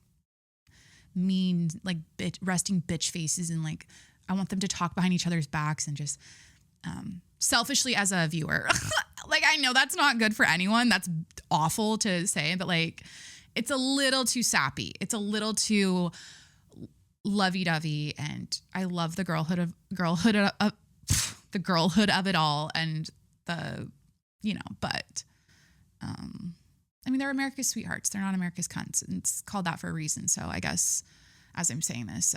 mean, like resting bitch faces. And like, I want them to talk behind each other's backs and just, selfishly as a viewer, like, I know that's not good for anyone. That's awful to say, but like, it's a little too sappy. It's a little too lovey-dovey, and I love the girlhood of the girlhood of it all, and the, you know, but I mean, they're America's sweethearts. They're not America's cunts, and it's called that for a reason. So I guess as I'm saying this,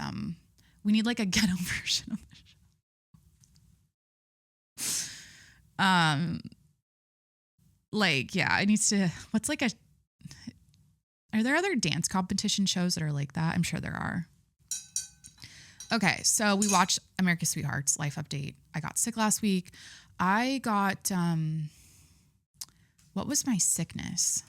we need like a ghetto version of the show. Like, yeah, it needs to, what's like are there other dance competition shows that are like that? I'm sure there are. Okay, so we watched America's Sweethearts Life Update. I got sick last week. I got, what was my sickness?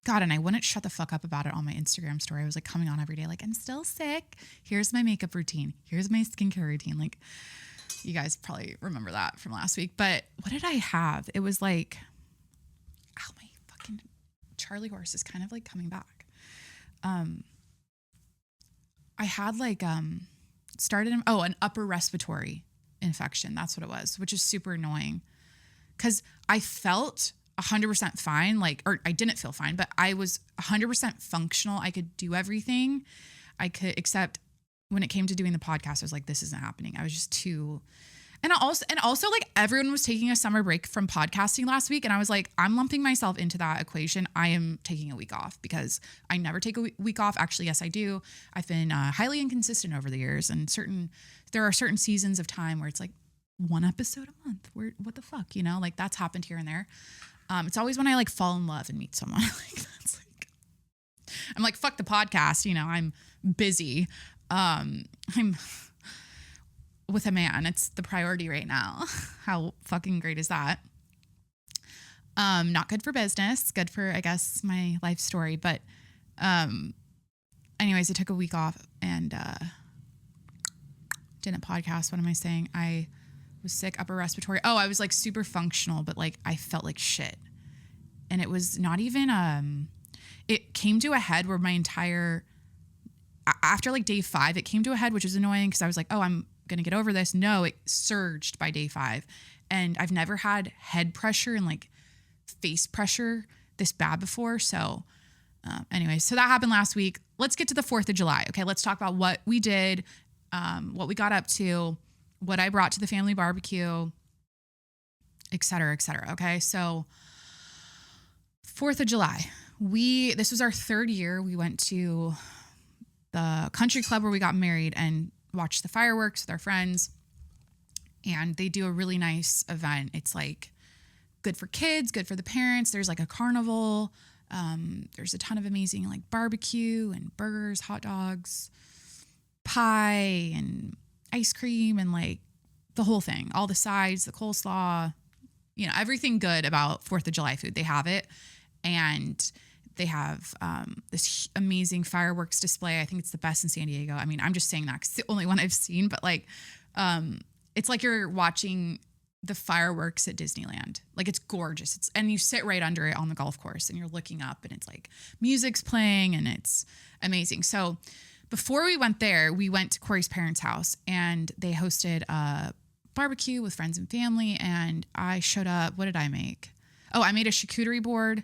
God, and I wouldn't shut the fuck up about it on my Instagram story. I was like coming on every day, like, I'm still sick. Here's my makeup routine. Here's my skincare routine. Like, you guys probably remember that from last week. But what did I have? It was like, ow, my fucking Charlie horse is kind of like coming back. I had like, started, an upper respiratory infection. That's what it was, which is super annoying because I felt 100% fine. Like, or I didn't feel fine, but I was 100% functional. I could do everything I could, except when it came to doing the podcast, I was like, this isn't happening. I was just too, and also like everyone was taking a summer break from podcasting last week. And I was like, I'm lumping myself into that equation. I am taking a week off because I never take a week off. Actually, yes, I do. I've been highly inconsistent over the years, and there are certain seasons of time where it's like one episode a month. Where, what the fuck, you know, like that's happened here and there. It's always when I like fall in love and meet someone. Like that's like, I'm like, fuck the podcast. You know, I'm busy. I'm with a man. It's the priority right now. How fucking great is that? Not good for business, good for, I guess, my life story. But anyways, I took a week off and didn't podcast. What am I saying? I was sick, upper respiratory. Oh, I was like super functional, but like I felt like shit. And it was not even, it came to a head where my entire, after like day 5, it came to a head, which was annoying because I was like, oh, I'm going to get over this. No, it surged by day 5. And I've never had head pressure and like face pressure this bad before. So anyway, so that happened last week. Let's get to the 4th of July. Okay. Let's talk about what we did, what we got up to, what I brought to the family barbecue, et cetera, et cetera. Okay. So 4th of July, this was our 3rd year. We went to the country club where we got married and watched the fireworks with our friends. And they do a really nice event. It's like good for kids, good for the parents. There's like a carnival. There's a ton of amazing like barbecue and burgers, hot dogs, pie and ice cream and like the whole thing, all the sides, the coleslaw, you know, everything good about 4th of July food. They have it. And they have this amazing fireworks display. I think it's the best in San Diego. I mean, I'm just saying that because it's the only one I've seen, but like, it's like you're watching the fireworks at Disneyland. Like it's gorgeous. And you sit right under it on the golf course and you're looking up and it's like music's playing and it's amazing. So before we went there, we went to Corey's parents' house and they hosted a barbecue with friends and family, and I showed up. What did I make? Oh, I made a charcuterie board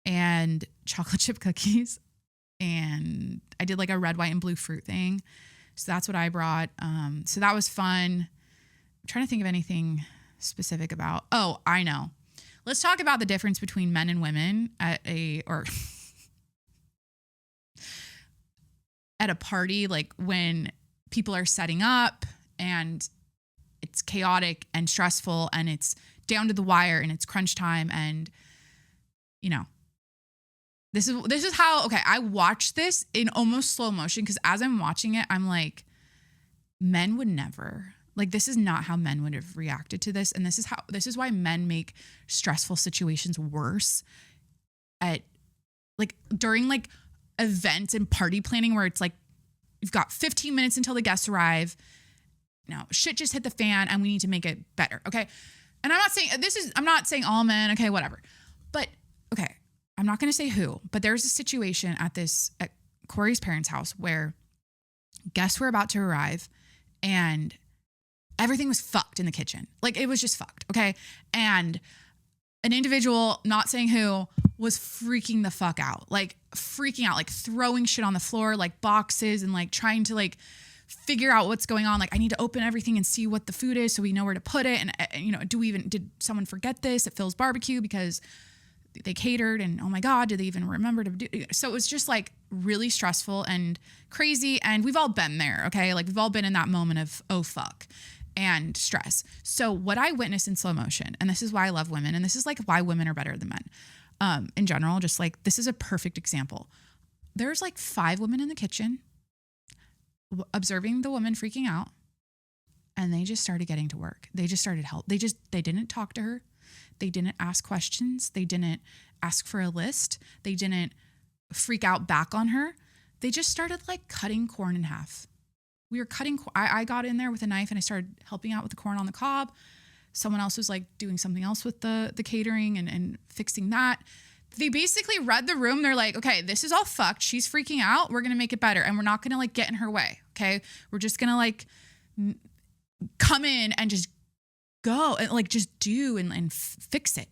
and chocolate chip cookies, and I did like a red, white, and blue fruit thing. So that's what I brought. So that was fun. I'm trying to think of anything specific about. Oh, I know. Let's talk about the difference between men and women at a party, like when people are setting up and it's chaotic and stressful and it's down to the wire and it's crunch time. And, you know, this is how, okay, I watched this in almost slow motion because as I'm watching it, I'm like, men would never, like, this is not how men would have reacted to this. And this is why men make stressful situations worse at like during like events and party planning where it's like, you've got 15 minutes until the guests arrive. No, shit just hit the fan and we need to make it better. Okay. And I'm not saying all men. Okay. Whatever. But okay. I'm not going to say who, but there's a situation at Corey's parents' house where guests were about to arrive and everything was fucked in the kitchen. Like it was just fucked. Okay. And an individual, not saying who, was freaking the fuck out, like throwing shit on the floor, like boxes, and like trying to like figure out what's going on. Like I need to open everything and see what the food is so we know where to put it. And you know, did someone forget this at Phil's barbecue because they catered, and oh my God, did they even remember to do it? So it was just like really stressful and crazy. And we've all been there. Okay. Like we've all been in that moment of, oh fuck, and stress. So what I witnessed in slow motion, and this is why I love women, and this is like why women are better than men in general, just like, this is a perfect example. There's like 5 women in the kitchen observing the woman freaking out, and they just started getting to work. They just started help. They didn't talk to her. They didn't ask questions. They didn't ask for a list. They didn't freak out back on her. They just started like cutting corn in half. We were cutting. I got in there with a knife and I started helping out with the corn on the cob. Someone else was like doing something else with the catering and fixing that. They basically read the room. They're like, okay, this is all fucked. She's freaking out. We're going to make it better. And we're not going to like get in her way. Okay. We're just going to like come in and just go and like just do and fix it.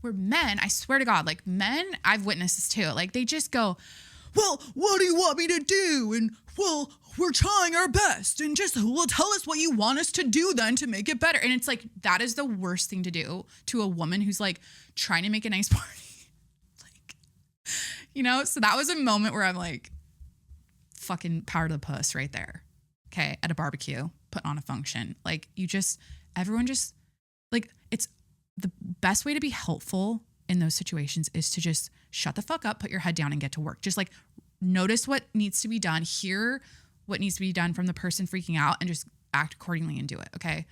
Where men, I swear to God, like men, I've witnessed this too. Like they just go, well, what do you want me to do? And well, we're trying our best, and just, well, tell us what you want us to do then to make it better. And it's like, that is the worst thing to do to a woman who's like trying to make a nice party. Like, you know, so that was a moment where I'm like, fucking power to the puss right there. Okay. At a barbecue, put on a function. Like everyone just like, it's the best way to be helpful in those situations is to just shut the fuck up, put your head down and get to work. Just like notice what needs to be done, hear what needs to be done from the person freaking out, and just act accordingly and do it. Okay.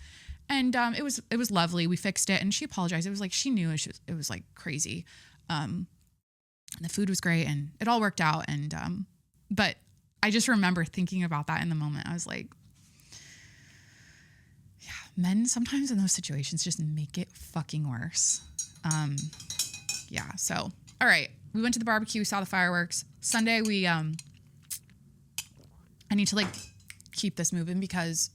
And it was lovely. We fixed it and she apologized. It was like, she knew it was like crazy. And the food was great and it all worked out. And, but I just remember thinking about that in the moment. I was like, yeah, men sometimes in those situations just make it fucking worse. Yeah. So, all right. We went to the barbecue. We saw the fireworks. Sunday, I need to like keep this moving because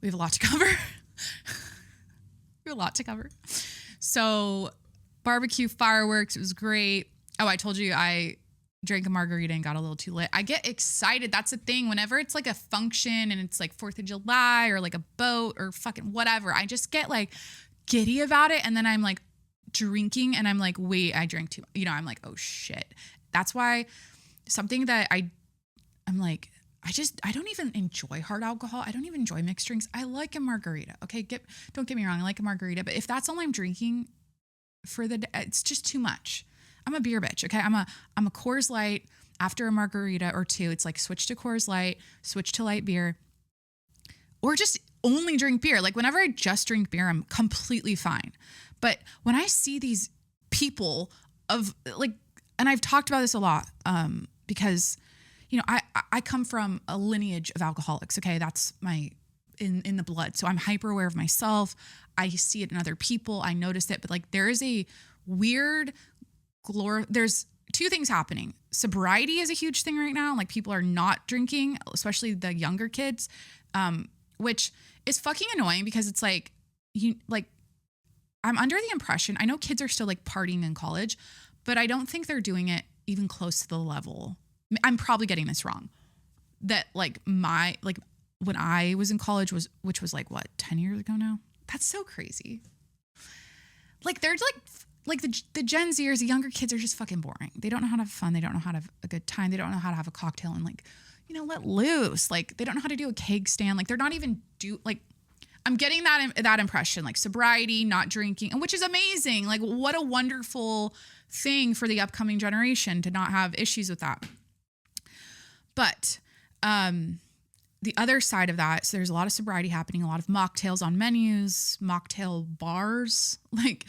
we have a lot to cover. We have a lot to cover. So barbecue, fireworks, it was great. Oh, I told you I drank a margarita and got a little too lit. I get excited. That's the thing. Whenever it's like a function and it's like 4th of July or like a boat or fucking whatever, I just get like giddy about it. And then I'm like drinking and I'm like, wait, I drank too much. You know, I'm like, oh shit. That's why something that I'm like, I don't even enjoy hard alcohol. I don't even enjoy mixed drinks. I like a margarita. Okay. Don't get me wrong. I like a margarita, but if that's all I'm drinking for the day, it's just too much. I'm a beer bitch. Okay. I'm a Coors Light after a margarita or two. It's like switch to Coors Light, switch to light beer, or just only drink beer. Like whenever I just drink beer, I'm completely fine. But when I see these people of like, and I've talked about this a lot, because you know, I come from a lineage of alcoholics. Okay. That's in the blood. So I'm hyper aware of myself. I see it in other people. I notice it, but like there is a weird there's 2 things happening. Sobriety is a huge thing right now. Like people are not drinking, especially the younger kids. which is fucking annoying because it's like, I'm under the impression, I know kids are still like partying in college, but I don't think they're doing it even close to the level. I'm probably getting this wrong. That like when I was in college which was like what, 10 years ago now? That's so crazy. Like they're like the Gen Zers, the younger kids are just fucking boring. They don't know how to have fun. They don't know how to have a good time. They don't know how to have a cocktail and like, let loose. Like they don't know how to do a keg stand. Like they're not even I'm getting that impression, like sobriety, not drinking, and which is amazing. Like what a wonderful thing for the upcoming generation to not have issues with that. But the other side of that, so there's a lot of sobriety happening, a lot of mocktails on menus, mocktail bars, like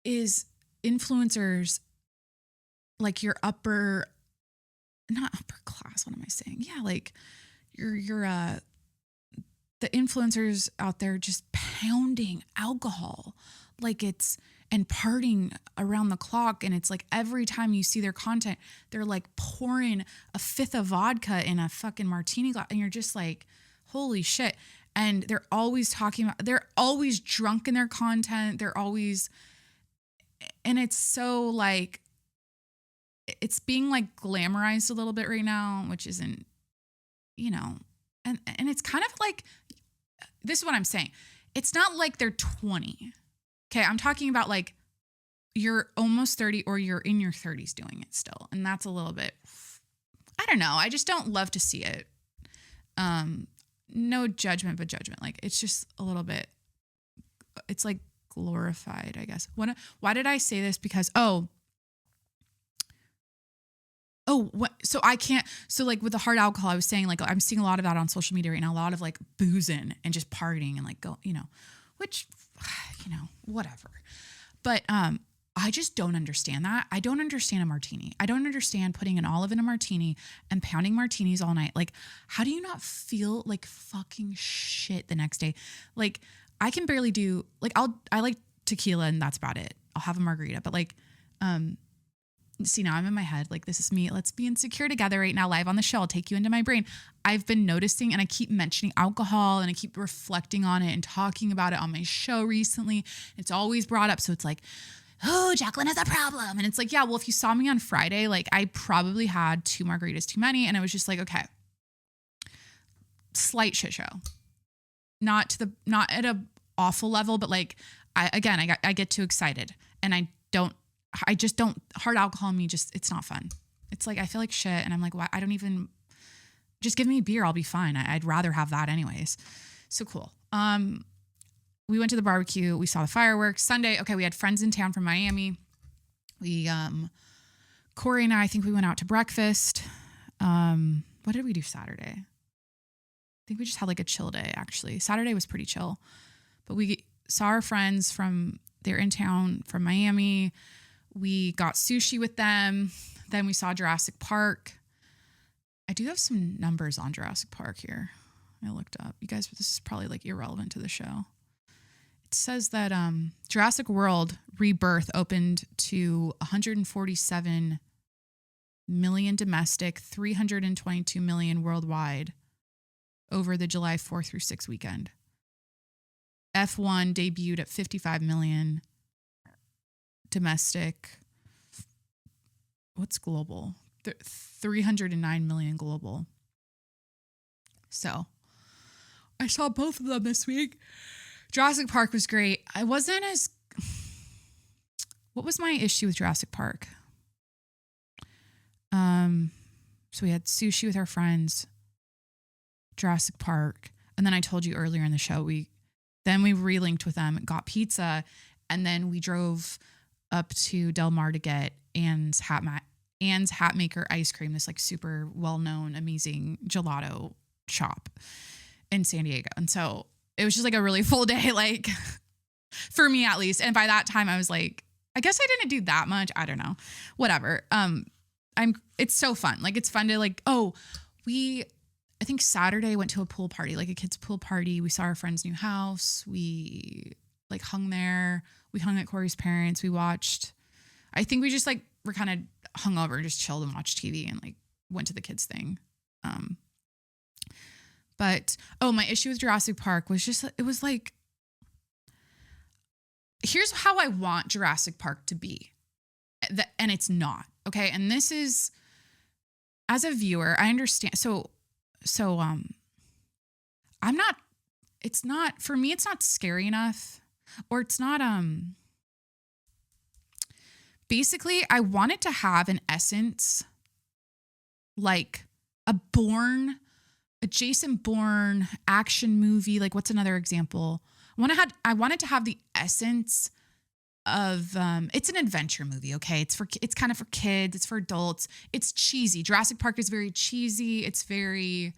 is influencers like your not upper class, what am I saying? Yeah, like you're the influencers out there just pounding alcohol like and partying around the clock. And it's like every time you see their content, they're like pouring a fifth of vodka in a fucking martini glass. And you're just like, holy shit. And they're always they're always drunk in their content. And it's so like, it's being like glamorized a little bit right now, which isn't, and it's kind of like, this is what I'm saying. It's not like they're 20. Okay. I'm talking about like you're almost 30 or you're in your 30s doing it still. And that's a little bit, I don't know. I just don't love to see it. No judgment, but judgment. Like it's just a little bit, it's like glorified, I guess. Why did I say this? Because, so I can't, so like with the hard alcohol, I was saying like, I'm seeing a lot of that on social media right now, a lot of like boozing and just partying and like which, whatever. But, I just don't understand that. I don't understand a martini. I don't understand putting an olive in a martini and pounding martinis all night. Like, how do you not feel like fucking shit the next day? Like, I can barely do, like, I like tequila and that's about it. I'll have a margarita, but like, see, now I'm in my head, like, this is me. Let's be insecure together right now, live on the show. I'll take you into my brain. I've been noticing, and I keep mentioning alcohol and I keep reflecting on it and talking about it on my show recently. It's always brought up. So it's like, oh, Jacqueline has a problem. And it's like, yeah, well, if you saw me on Friday, like I probably had 2 margaritas too many. And I was just like, okay, slight shit show. Not at a awful level, but like, I get too excited and I just don't, hard alcohol in me, it's not fun. It's like, I feel like shit. And I'm like, why? Just give me beer. I'll be fine. I'd rather have that anyways. So cool. We went to the barbecue. We saw the fireworks Sunday. Okay. We had friends in town from Miami. We, Corey and I think we went out to breakfast. What did we do Saturday? I think we just had like a chill day actually. Saturday was pretty chill, but we saw our friends they're in town from Miami. We got sushi with them. Then we saw Jurassic Park. I do have some numbers on Jurassic Park here. I looked up. You guys, this is probably like irrelevant to the show. It says that Jurassic World Rebirth opened to 147 million domestic, 322 million worldwide over the July 4th through 6th weekend. F1 debuted at 55 million domestic. What's global? 309 million global. So I saw both of them this week. Jurassic Park was great. What was my issue with Jurassic Park? So we had sushi with our friends, Jurassic Park. And then I told you earlier in the show, we relinked with them, got pizza, and then we drove up to Del Mar to get Anne's Hatmaker ice cream, this like super well-known, amazing gelato shop in San Diego. And so it was just like a really full day, like for me at least. And by that time I was like, I guess I didn't do that much. I don't know, whatever. It's so fun. Like it's fun to like, I think Saturday went to a pool party, like a kid's pool party. We saw our friend's new house. We like hung there. We hung at Corey's parents. We watched, I think we just like were kind of hungover and just chilled and watched TV and like went to the kids thing. But, my issue with Jurassic Park was just, it was like, here's how I want Jurassic Park to be. And it's not. Okay. And this is, as a viewer, I understand. So I'm not, it's not, for me, it's not scary enough, or it's not, basically I want it to have an essence, like a adjacent Bourne action movie. Like, what's another example? I want it to have the essence of, it's an adventure movie. Okay. It's kind of for kids. It's for adults. It's cheesy. Jurassic Park is very cheesy. It's very,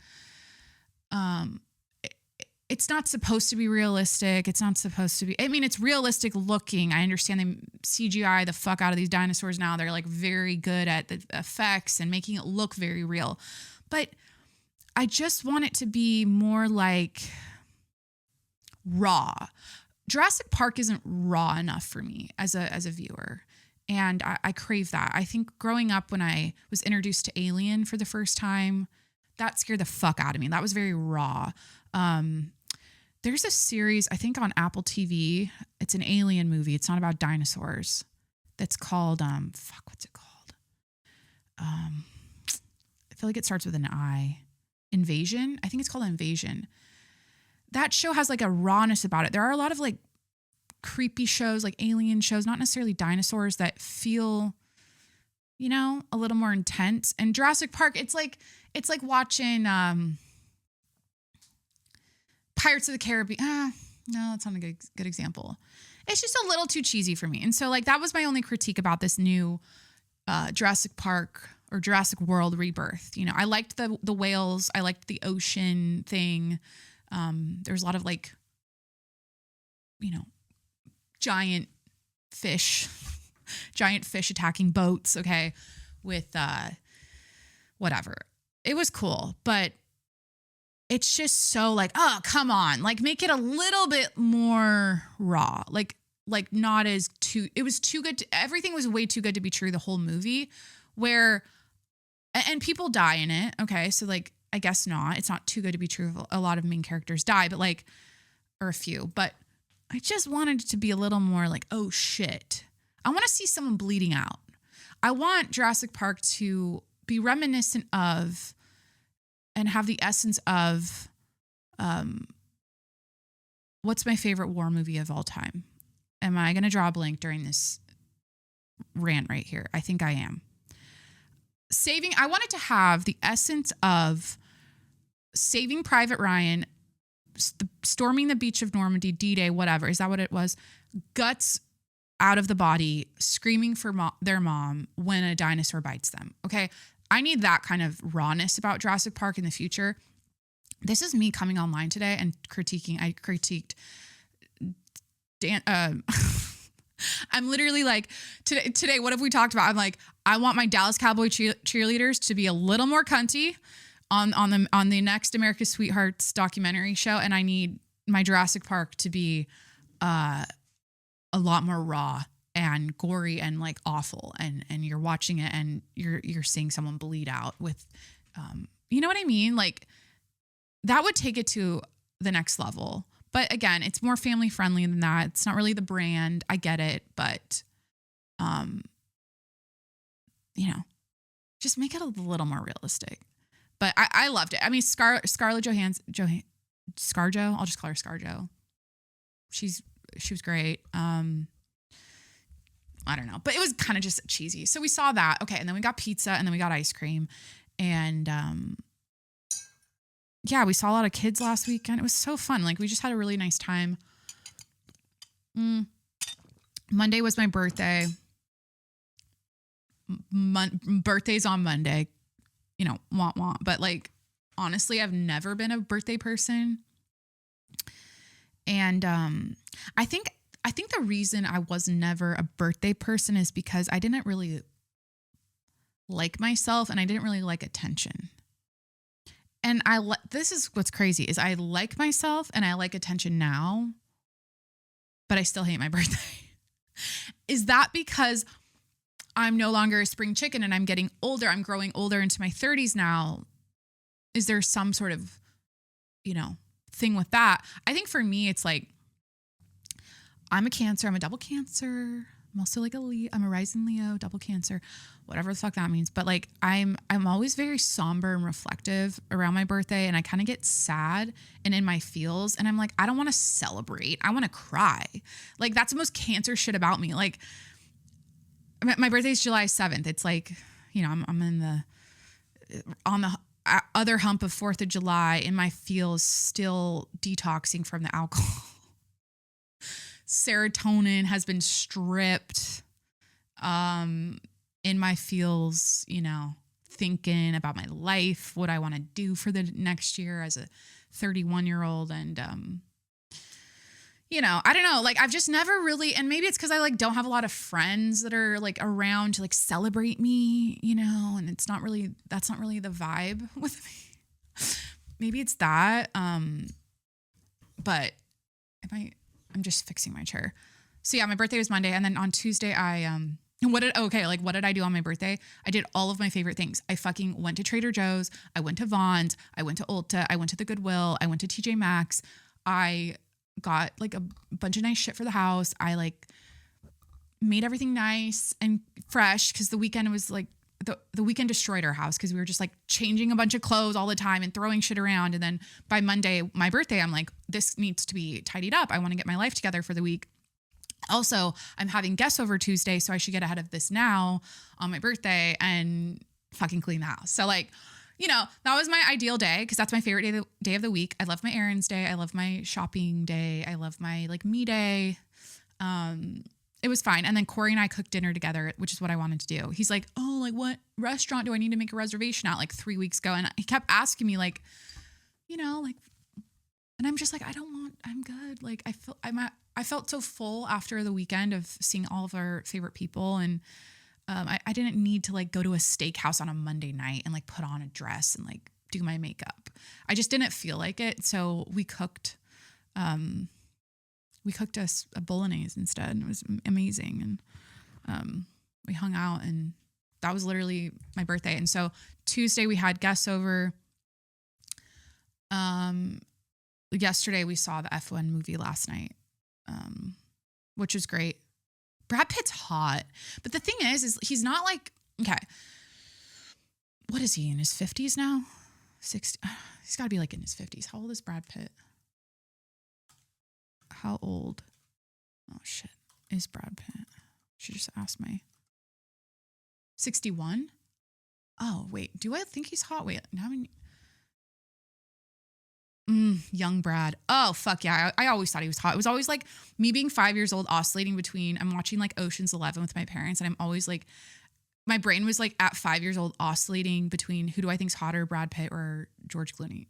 it's not supposed to be realistic. It's not supposed to be, I mean, it's realistic looking. I understand they CGI the fuck out of these dinosaurs now. They're like very good at the effects and making it look very real. But I just want it to be more like raw. Jurassic Park isn't raw enough for me as a viewer. And I crave that. I think growing up, when I was introduced to Alien for the first time, that scared the fuck out of me. That was very raw. There's a series, I think on Apple TV. It's an alien movie. It's not about dinosaurs. That's called, what's it called? I feel like it starts with an I. Invasion? I think it's called Invasion. That show has like a rawness about it. There are a lot of like creepy shows, like alien shows, not necessarily dinosaurs, that feel, a little more intense. And Jurassic Park, it's like watching, Pirates of the Caribbean. No, that's not a good example. It's just a little too cheesy for me. And so like, that was my only critique about this new Jurassic Park or Jurassic World Rebirth. I liked the whales. I liked the ocean thing. There's a lot of like, giant fish attacking boats. Okay. With, whatever. It was cool, but it's just so like, oh, come on. Like, make it a little bit more raw. Like not as it was too good. Everything was way too good to be true. The whole movie and people die in it. Okay. So like, I guess not. It's not too good to be true. A lot of main characters die, but like, or a few, but I just wanted it to be a little more like, oh shit. I want to see someone bleeding out. I want Jurassic Park to be reminiscent of and have the essence of, what's my favorite war movie of all time? Am I going to draw a blank during this rant right here? I think I am. I wanted to have the essence of Saving Private Ryan, storming the beach of Normandy, D-Day, whatever. Is that what it was? Guts out of the body, screaming for their mom when a dinosaur bites them. Okay. I need that kind of rawness about Jurassic Park in the future. This is me coming online today and critiquing. I critiqued Dan. I'm literally like, today, what have we talked about? I'm like, I want my Dallas Cowboy cheerleaders to be a little more cunty on the next America's Sweethearts documentary show. And I need my Jurassic Park to be a lot more raw and gory and like awful. And you're watching it and you're seeing someone bleed out with, you know what I mean? Like, that would take it to the next level. But again, it's more family friendly than that. It's not really the brand. I get it, but, just make it a little more realistic. But I loved it. I mean, Scarlett Johansson, ScarJo. I'll just call her ScarJo. She was great. I don't know, but it was kind of just cheesy. So we saw that. Okay. And then we got pizza and then we got ice cream. And, we saw a lot of kids last weekend. It was so fun. Like, we just had a really nice time. Monday was my birthday. Birthday's on Monday, want. But like, honestly, I've never been a birthday person. And, I think the reason I was never a birthday person is because I didn't really like myself and I didn't really like attention. And this is what's crazy is I like myself and I like attention now, but I still hate my birthday. Is that because I'm no longer a spring chicken and I'm getting older? I'm growing older into my 30s now. Is there some sort of thing with that. I think for me, it's like, I'm a Cancer. I'm a double Cancer. I'm also like a Leo. I'm a rising Leo, double Cancer, whatever the fuck that means. But like, I'm always very somber and reflective around my birthday, and I kind of get sad and in my feels, and I'm like, I don't want to celebrate. I want to cry. Like, that's the most Cancer shit about me. Like, my birthday is July 7th. It's like, I'm on the other hump of 4th of July, and my feels still detoxing from the alcohol. Serotonin has been stripped in my feels, thinking about my life, what I want to do for the next year as a 31-year-old. And, I don't know, like I've just never really, and maybe it's because I like don't have a lot of friends that are like around to like celebrate me, and that's not really the vibe with me. Maybe it's that. But I'm just fixing my chair. So yeah, my birthday was Monday. And then on Tuesday, what did I do on my birthday? I did all of my favorite things. I fucking went to Trader Joe's. I went to Vons. I went to Ulta. I went to the Goodwill. I went to TJ Maxx. I got like a bunch of nice shit for the house. I like made everything nice and fresh. Cause the weekend was like, the weekend destroyed our house because we were just like changing a bunch of clothes all the time and throwing shit around. And then by Monday, my birthday, I'm like, this needs to be tidied up. I want to get my life together for the week. Also, I'm having guests over Tuesday, so I should get ahead of this now on my birthday and fucking clean the house. So like, that was my ideal day because that's my favorite day of the week. I love my errands day. I love my shopping day. I love my like me day. It was fine. And then Corey and I cooked dinner together, which is what I wanted to do. He's like, oh, like what restaurant do I need to make a reservation at like 3 weeks ago? And he kept asking me like, like, and I'm just like, I'm good. Like I felt so full after the weekend of seeing all of our favorite people. And I didn't need to like go to a steakhouse on a Monday night and like put on a dress and like do my makeup. I just didn't feel like it. So we cooked us a bolognese instead, and it was amazing. And we hung out, and that was literally my birthday. And so Tuesday we had guests over. Yesterday we saw the F1 movie last night, which was great. Brad Pitt's hot, but the thing is he's not like, okay, what is he, in his 50s now? 60? He's got to be like in his 50s. How old is Brad Pitt? How old? Oh shit, is Brad Pitt? Should just ask my 61. Oh wait, do I think he's hot? Wait, now young Brad. Oh fuck yeah, I always thought he was hot. It was always like me being 5 years old, oscillating between, I'm watching like Ocean's 11 with my parents, and I'm always like, my brain was like at 5 years old oscillating between who do I think's hotter, Brad Pitt or George Clooney.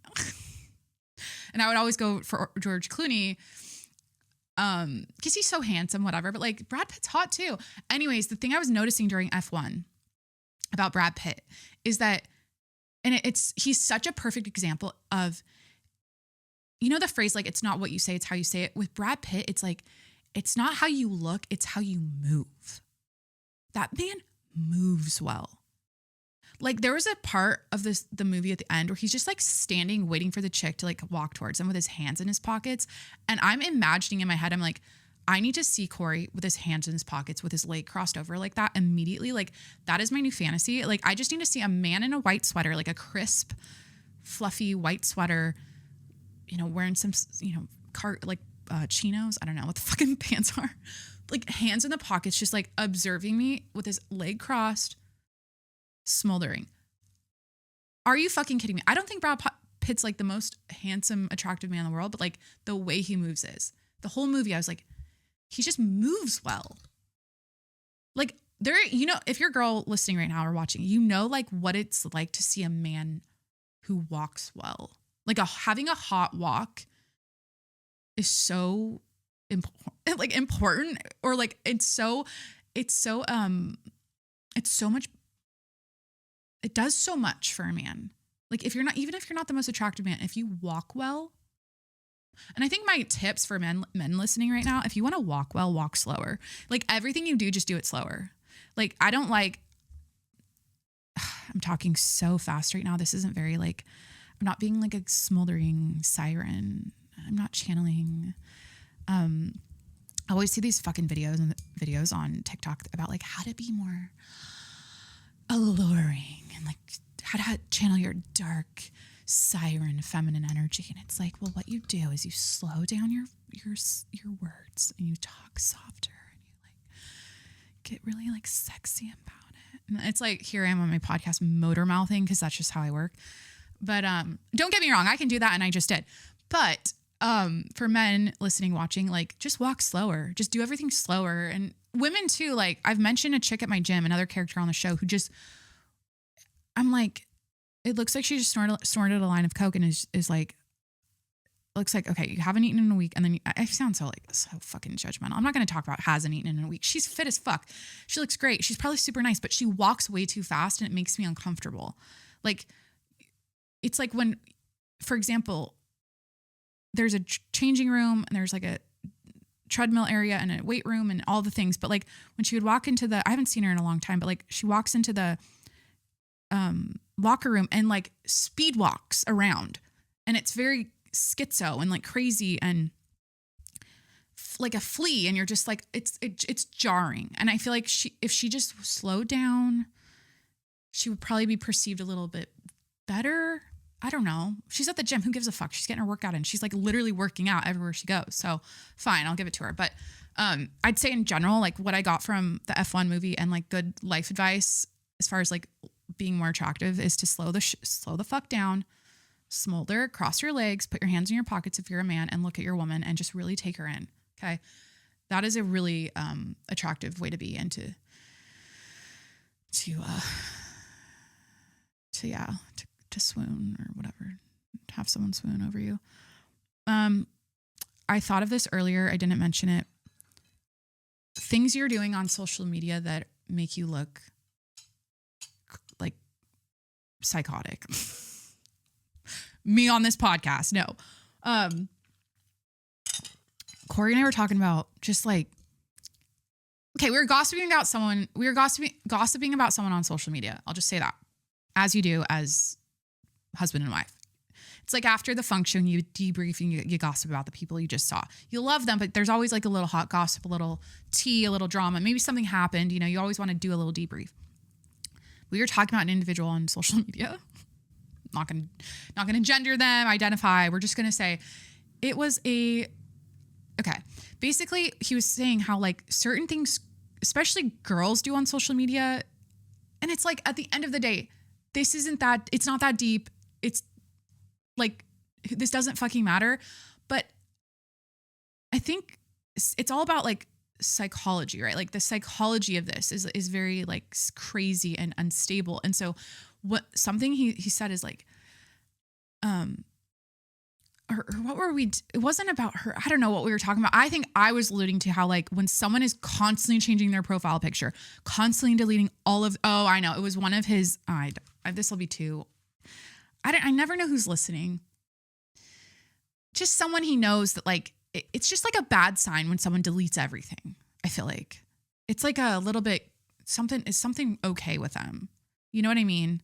And I would always go for George Clooney. Because he's so handsome, whatever, but like Brad Pitt's hot too. Anyways, the thing I was noticing during F1 about Brad Pitt is that, and he's such a perfect example of, the phrase, like, it's not what you say, it's how you say it. With Brad Pitt, it's like, it's not how you look, it's how you move. That man moves well. Like there was a part of the movie at the end where he's just like standing, waiting for the chick to like walk towards him with his hands in his pockets. And I'm imagining in my head, I'm like, I need to see Corey with his hands in his pockets with his leg crossed over like that immediately. Like that is my new fantasy. Like I just need to see a man in a white sweater, like a crisp, fluffy white sweater, wearing some, chinos. I don't know what the fucking pants are. Like hands in the pockets, just like observing me with his leg crossed, smoldering. Are you fucking kidding me? I don't think Brad Pitt's like the most handsome, attractive man in the world, but like the way he moves is. The whole movie, I was like, he just moves well. Like there, if you're a girl listening right now or watching, like what it's like to see a man who walks well. Like having a hot walk is so important, or like it's so much. It does so much for a man. Like even if you're not the most attractive man, if you walk well. And I think my tips for men listening right now, if you want to walk well, walk slower. Like everything you do, just do it slower. Like I don't like, I'm talking so fast right now. This isn't very like, I'm not being like a smoldering siren. I'm not channeling. I always see these fucking videos on TikTok about like how to be more alluring and like how to channel your dark siren feminine energy. And it's like, well, what you do is you slow down your words and you talk softer and you like get really like sexy about it. And it's like, here I am on my podcast motor mouthing because that's just how I work. But don't get me wrong, I can do that and I just did. But for men listening, watching, like just walk slower, just do everything slower. And women too, like I've mentioned a chick at my gym, another character on the show who just, I'm like, it looks like she just snorted a line of Coke and is like, looks like, okay, you haven't eaten in a week. And then I sound so fucking judgmental. I'm not going to talk about hasn't eaten in a week. She's fit as fuck. She looks great. She's probably super nice, but she walks way too fast and it makes me uncomfortable. Like, it's like when, for example, there's a changing room and there's like a treadmill area and a weight room and all the things. But like when she would walk into I haven't seen her in a long time, but like she walks into the locker room and like speed walks around and it's very schizo and like crazy and like a flea. And you're just like, it's jarring. And I feel like if she just slowed down, she would probably be perceived a little bit better. I don't know. She's at the gym. Who gives a fuck? She's getting her workout in. She's like literally working out everywhere she goes. So fine, I'll give it to her. But I'd say in general, like what I got from the F1 movie and like good life advice as far as like being more attractive is to slow the fuck down, smolder, cross your legs, put your hands in your pockets if you're a man and look at your woman and just really take her in. Okay. That is a really attractive way to be and to swoon or whatever, to have someone swoon over you. I thought of this earlier. I didn't mention it. Things you're doing on social media that make you look like psychotic. Me on this podcast. No. Corey and I were talking about just like, okay, we were gossiping about someone on social media. I'll just say that, as you do as husband and wife. It's like after the function, you debrief and you gossip about the people you just saw. You love them, but there's always like a little hot gossip, a little tea, a little drama. Maybe something happened. You know, you always want to do a little debrief. We were talking about an individual on social media. Not gonna gender them, identify. We're just gonna say it was okay. Basically, he was saying how like certain things, especially girls do on social media, and it's like at the end of the day, it's not that deep. It's like, this doesn't fucking matter. But I think it's all about like psychology, right? Like the psychology of this is very like crazy and unstable. And so something he said is like, or what were we, it wasn't about her. I don't know what we were talking about. I think I was alluding to how like when someone is constantly changing their profile picture, constantly deleting I know. It was one of his, this will be two. I never know who's listening. Just someone he knows that like, it's just like a bad sign when someone deletes everything. I feel like it's like a little bit, something okay with them. You know what I mean?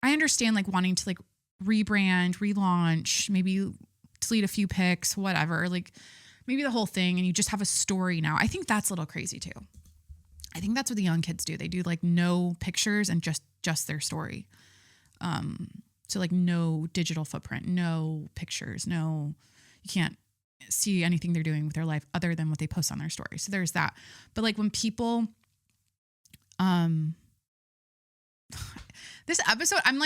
I understand like wanting to like rebrand, relaunch, maybe delete a few pics, whatever, like maybe the whole thing. And you just have a story now. I think that's a little crazy too. I think that's what the young kids do. They do like no pictures and just their story. So like no digital footprint, no pictures, you can't see anything they're doing with their life other than what they post on their story. So there's that. But like when people, this episode, I'm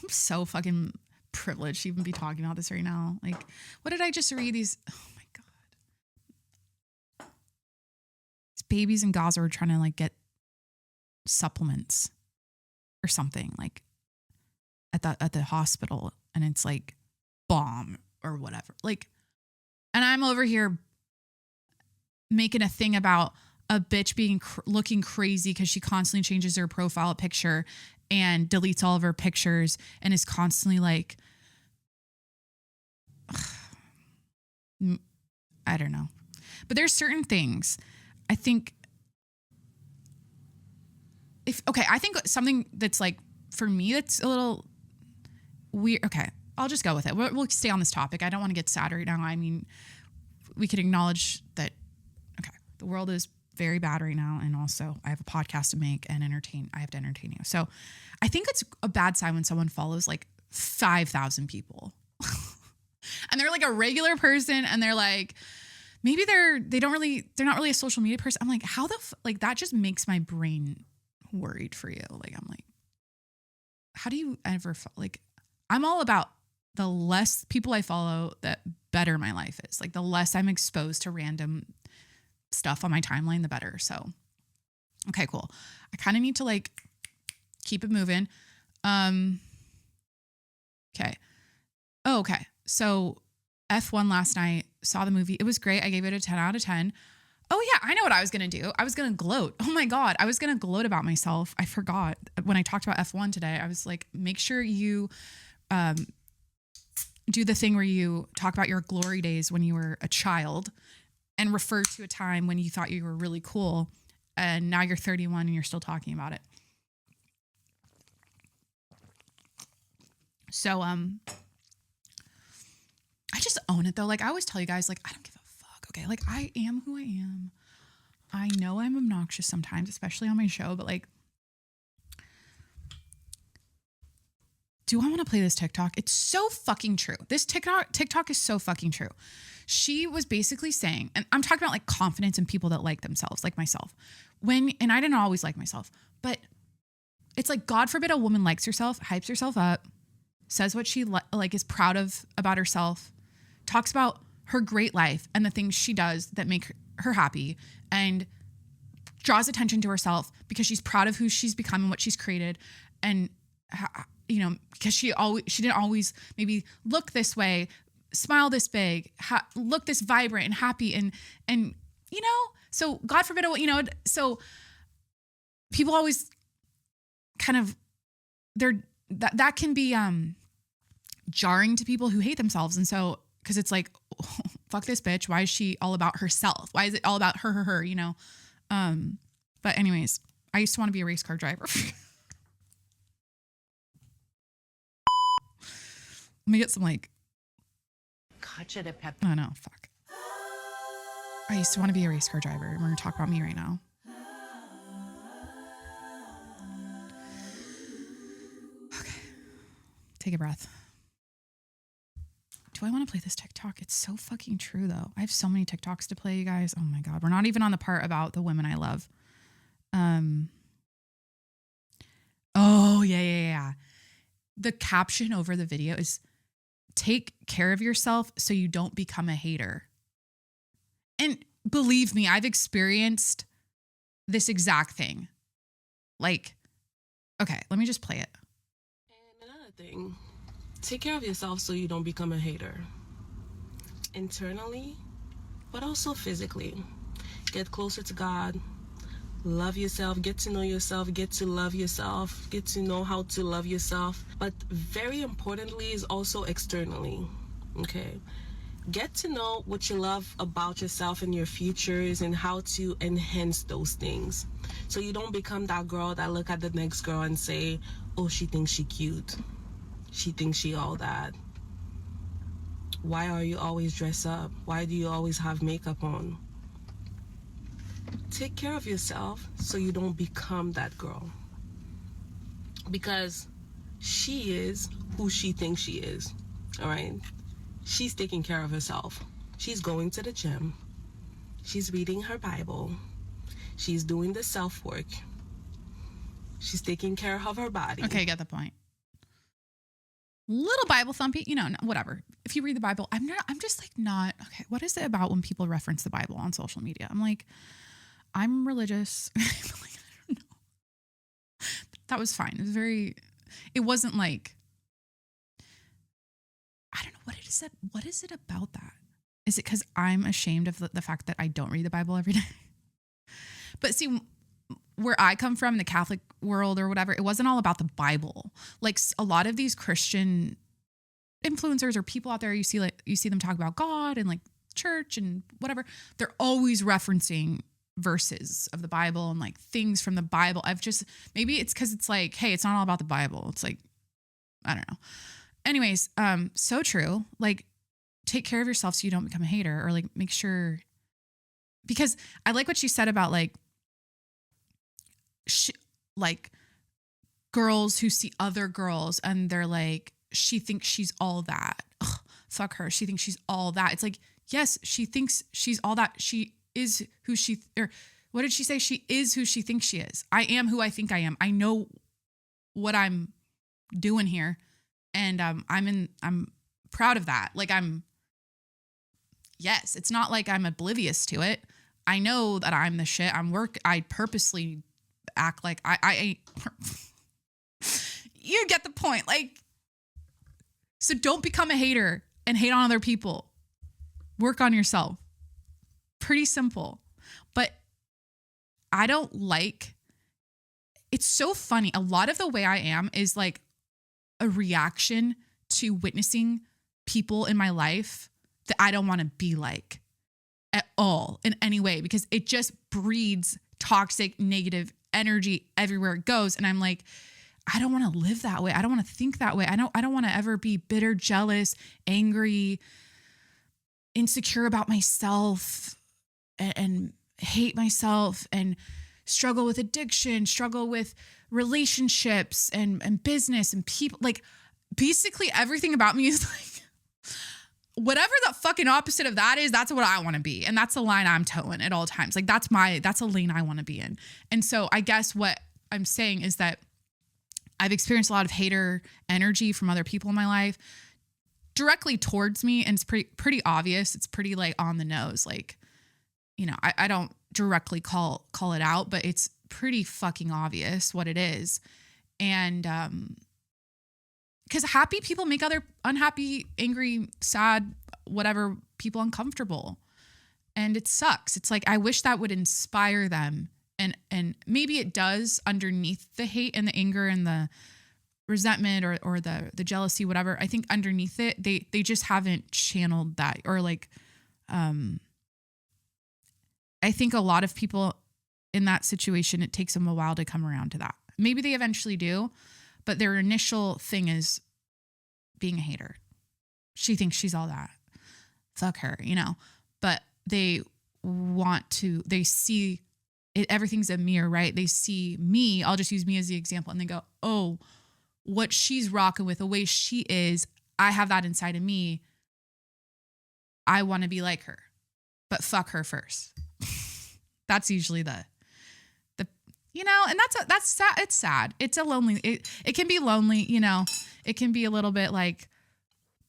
so fucking privileged to even be talking about this right now. Like, what did I just read? Oh my God. These babies in Gaza are trying to like get supplements or something like at the hospital. And it's like bomb or whatever. Like, and I'm over here making a thing about a bitch being looking crazy because she constantly changes her profile picture and deletes all of her pictures and is constantly like, I don't know. But there's certain things I think I think something that's like, for me, that's a little okay, I'll just go with it. We'll stay on this topic. I don't want to get sad right now. I mean, we could acknowledge that, okay, the world is very bad right now. And also I have a podcast to make and I have to entertain you. So I think it's a bad sign when someone follows like 5,000 people and they're like a regular person and they're like, maybe they're not really a social media person. I'm like, how like that just makes my brain worried for you. Like, I'm like, how do you ever like, I'm all about the less people I follow, the better my life is. Like the less I'm exposed to random stuff on my timeline, the better. So, okay, cool. I kind of need to like keep it moving. Okay. Oh, okay. So F1 last night, saw the movie. It was great. I gave it a 10 out of 10. Oh yeah, I know what I was going to do. I was going to gloat. Oh my God. I was going to gloat about myself. I forgot when I talked about F1 today. I was like, make sure you do the thing where you talk about your glory days when you were a child and refer to a time when you thought you were really cool. And now you're 31 and you're still talking about it. So, I just own it though. Like I always tell you guys, like, I don't give a fuck. Okay. Like I am who I am. I know I'm obnoxious sometimes, especially on my show, but like, do I want to play this TikTok? It's so fucking true. This TikTok is so fucking true. She was basically saying, and I'm talking about like confidence in people that like themselves, like myself. And I didn't always like myself, but it's like, God forbid a woman likes herself, hypes herself up, says what she like is proud of about herself, talks about her great life and the things she does that make her happy, and draws attention to herself because she's proud of who she's become and what she's created. And, you know, because she didn't always maybe look this way, smile this big, look this vibrant and happy. And, you know, so God forbid, you know, so people always kind of, that can be, jarring to people who hate themselves. And so, cause it's like, oh, fuck this bitch. Why is she all about herself? Why is it all about her, you know? But anyways, I used to want to be a race car driver. Let me get some like, oh no, fuck. I used to want to be a race car driver. We're going to talk about me right now. Okay. Take a breath. Do I want to play this TikTok? It's so fucking true though. I have so many TikToks to play, you guys. Oh my God. We're not even on the part about the women I love. Oh yeah. The caption over the video is, take care of yourself so you don't become a hater. And believe me, I've experienced this exact thing. Like, okay, let me just play it. And another thing, take care of yourself so you don't become a hater. Internally, but also physically. Get closer to God. Love yourself, get to know yourself, get to love yourself, get to know how to love yourself. But very importantly is also externally, okay? Get to know what you love about yourself and your futures and how to enhance those things. So you don't become that girl that look at the next girl and say, oh, she thinks she cute. She thinks she all that. Why are you always dressed up? Why do you always have makeup on? Take care of yourself so you don't become that girl. Because she is who she thinks she is, all right? She's taking care of herself. She's going to the gym. She's reading her Bible. She's doing the self-work. She's taking care of her body. Okay, get the point. Little Bible thumpy, you know, whatever. If you read the Bible, I'm just like not, okay, what is it about when people reference the Bible on social media? I'm like, I'm religious. Like, I don't know. That was fine. It wasn't like, I don't know, what is it about that? Is it because I'm ashamed of the fact that I don't read the Bible every day? But see, where I come from, the Catholic world or whatever, it wasn't all about the Bible. Like a lot of these Christian influencers or people out there, you see them talk about God and like church and whatever. They're always referencing verses of the Bible and like things from the Bible. Maybe it's because it's like, hey, it's not all about the Bible. It's like, I don't know. anyways, so true. Like, take care of yourself so you don't become a hater, or like make sure, because I like what you said about like, like girls who see other girls and they're like, she thinks she's all that. Ugh, fuck her. She thinks she's all that. It's like, yes, she thinks she's all that. She is who she, or what did she say? She is who she thinks she is. I am who I think I am. I know what I'm doing here. And I'm proud of that. Like yes, it's not like I'm oblivious to it. I know that I'm the shit. I purposely act like I you get the point. Like, so don't become a hater and hate on other people. Work on yourself. Pretty simple. But I don't like, it's so funny. A lot of the way I am is like a reaction to witnessing people in my life that I don't want to be like at all in any way, because it just breeds toxic, negative energy everywhere it goes. And I'm like, I don't want to live that way. I don't want to think that way. I don't want to ever be bitter, jealous, angry, insecure about myself, and hate myself, and struggle with addiction, struggle with relationships and business and people. Like, basically everything about me is like, whatever the fucking opposite of that is, that's what I want to be. And that's the line I'm towing at all times. Like, that's a lane I want to be in. And so I guess what I'm saying is that I've experienced a lot of hater energy from other people in my life directly towards me. And it's pretty obvious. It's pretty like on the nose. Like, you know, I don't directly call it out, but it's pretty fucking obvious what it is. And, because happy people make other unhappy, angry, sad, whatever people uncomfortable. And it sucks. It's like, I wish that would inspire them. And maybe it does underneath the hate and the anger and the resentment or the jealousy, whatever. I think underneath it, they just haven't channeled that. Or like, I think a lot of people in that situation, it takes them a while to come around to that. Maybe they eventually do, but their initial thing is being a hater. She thinks she's all that. Fuck her, you know. But they see it, everything's a mirror, right? They see me, I'll just use me as the example, and they go, oh, what she's rocking with, the way she is, I have that inside of me. I want to be like her, but fuck her first. That's usually the you know, and that's sad. It's sad. It's a lonely, it can be lonely, you know, it can be a little bit like,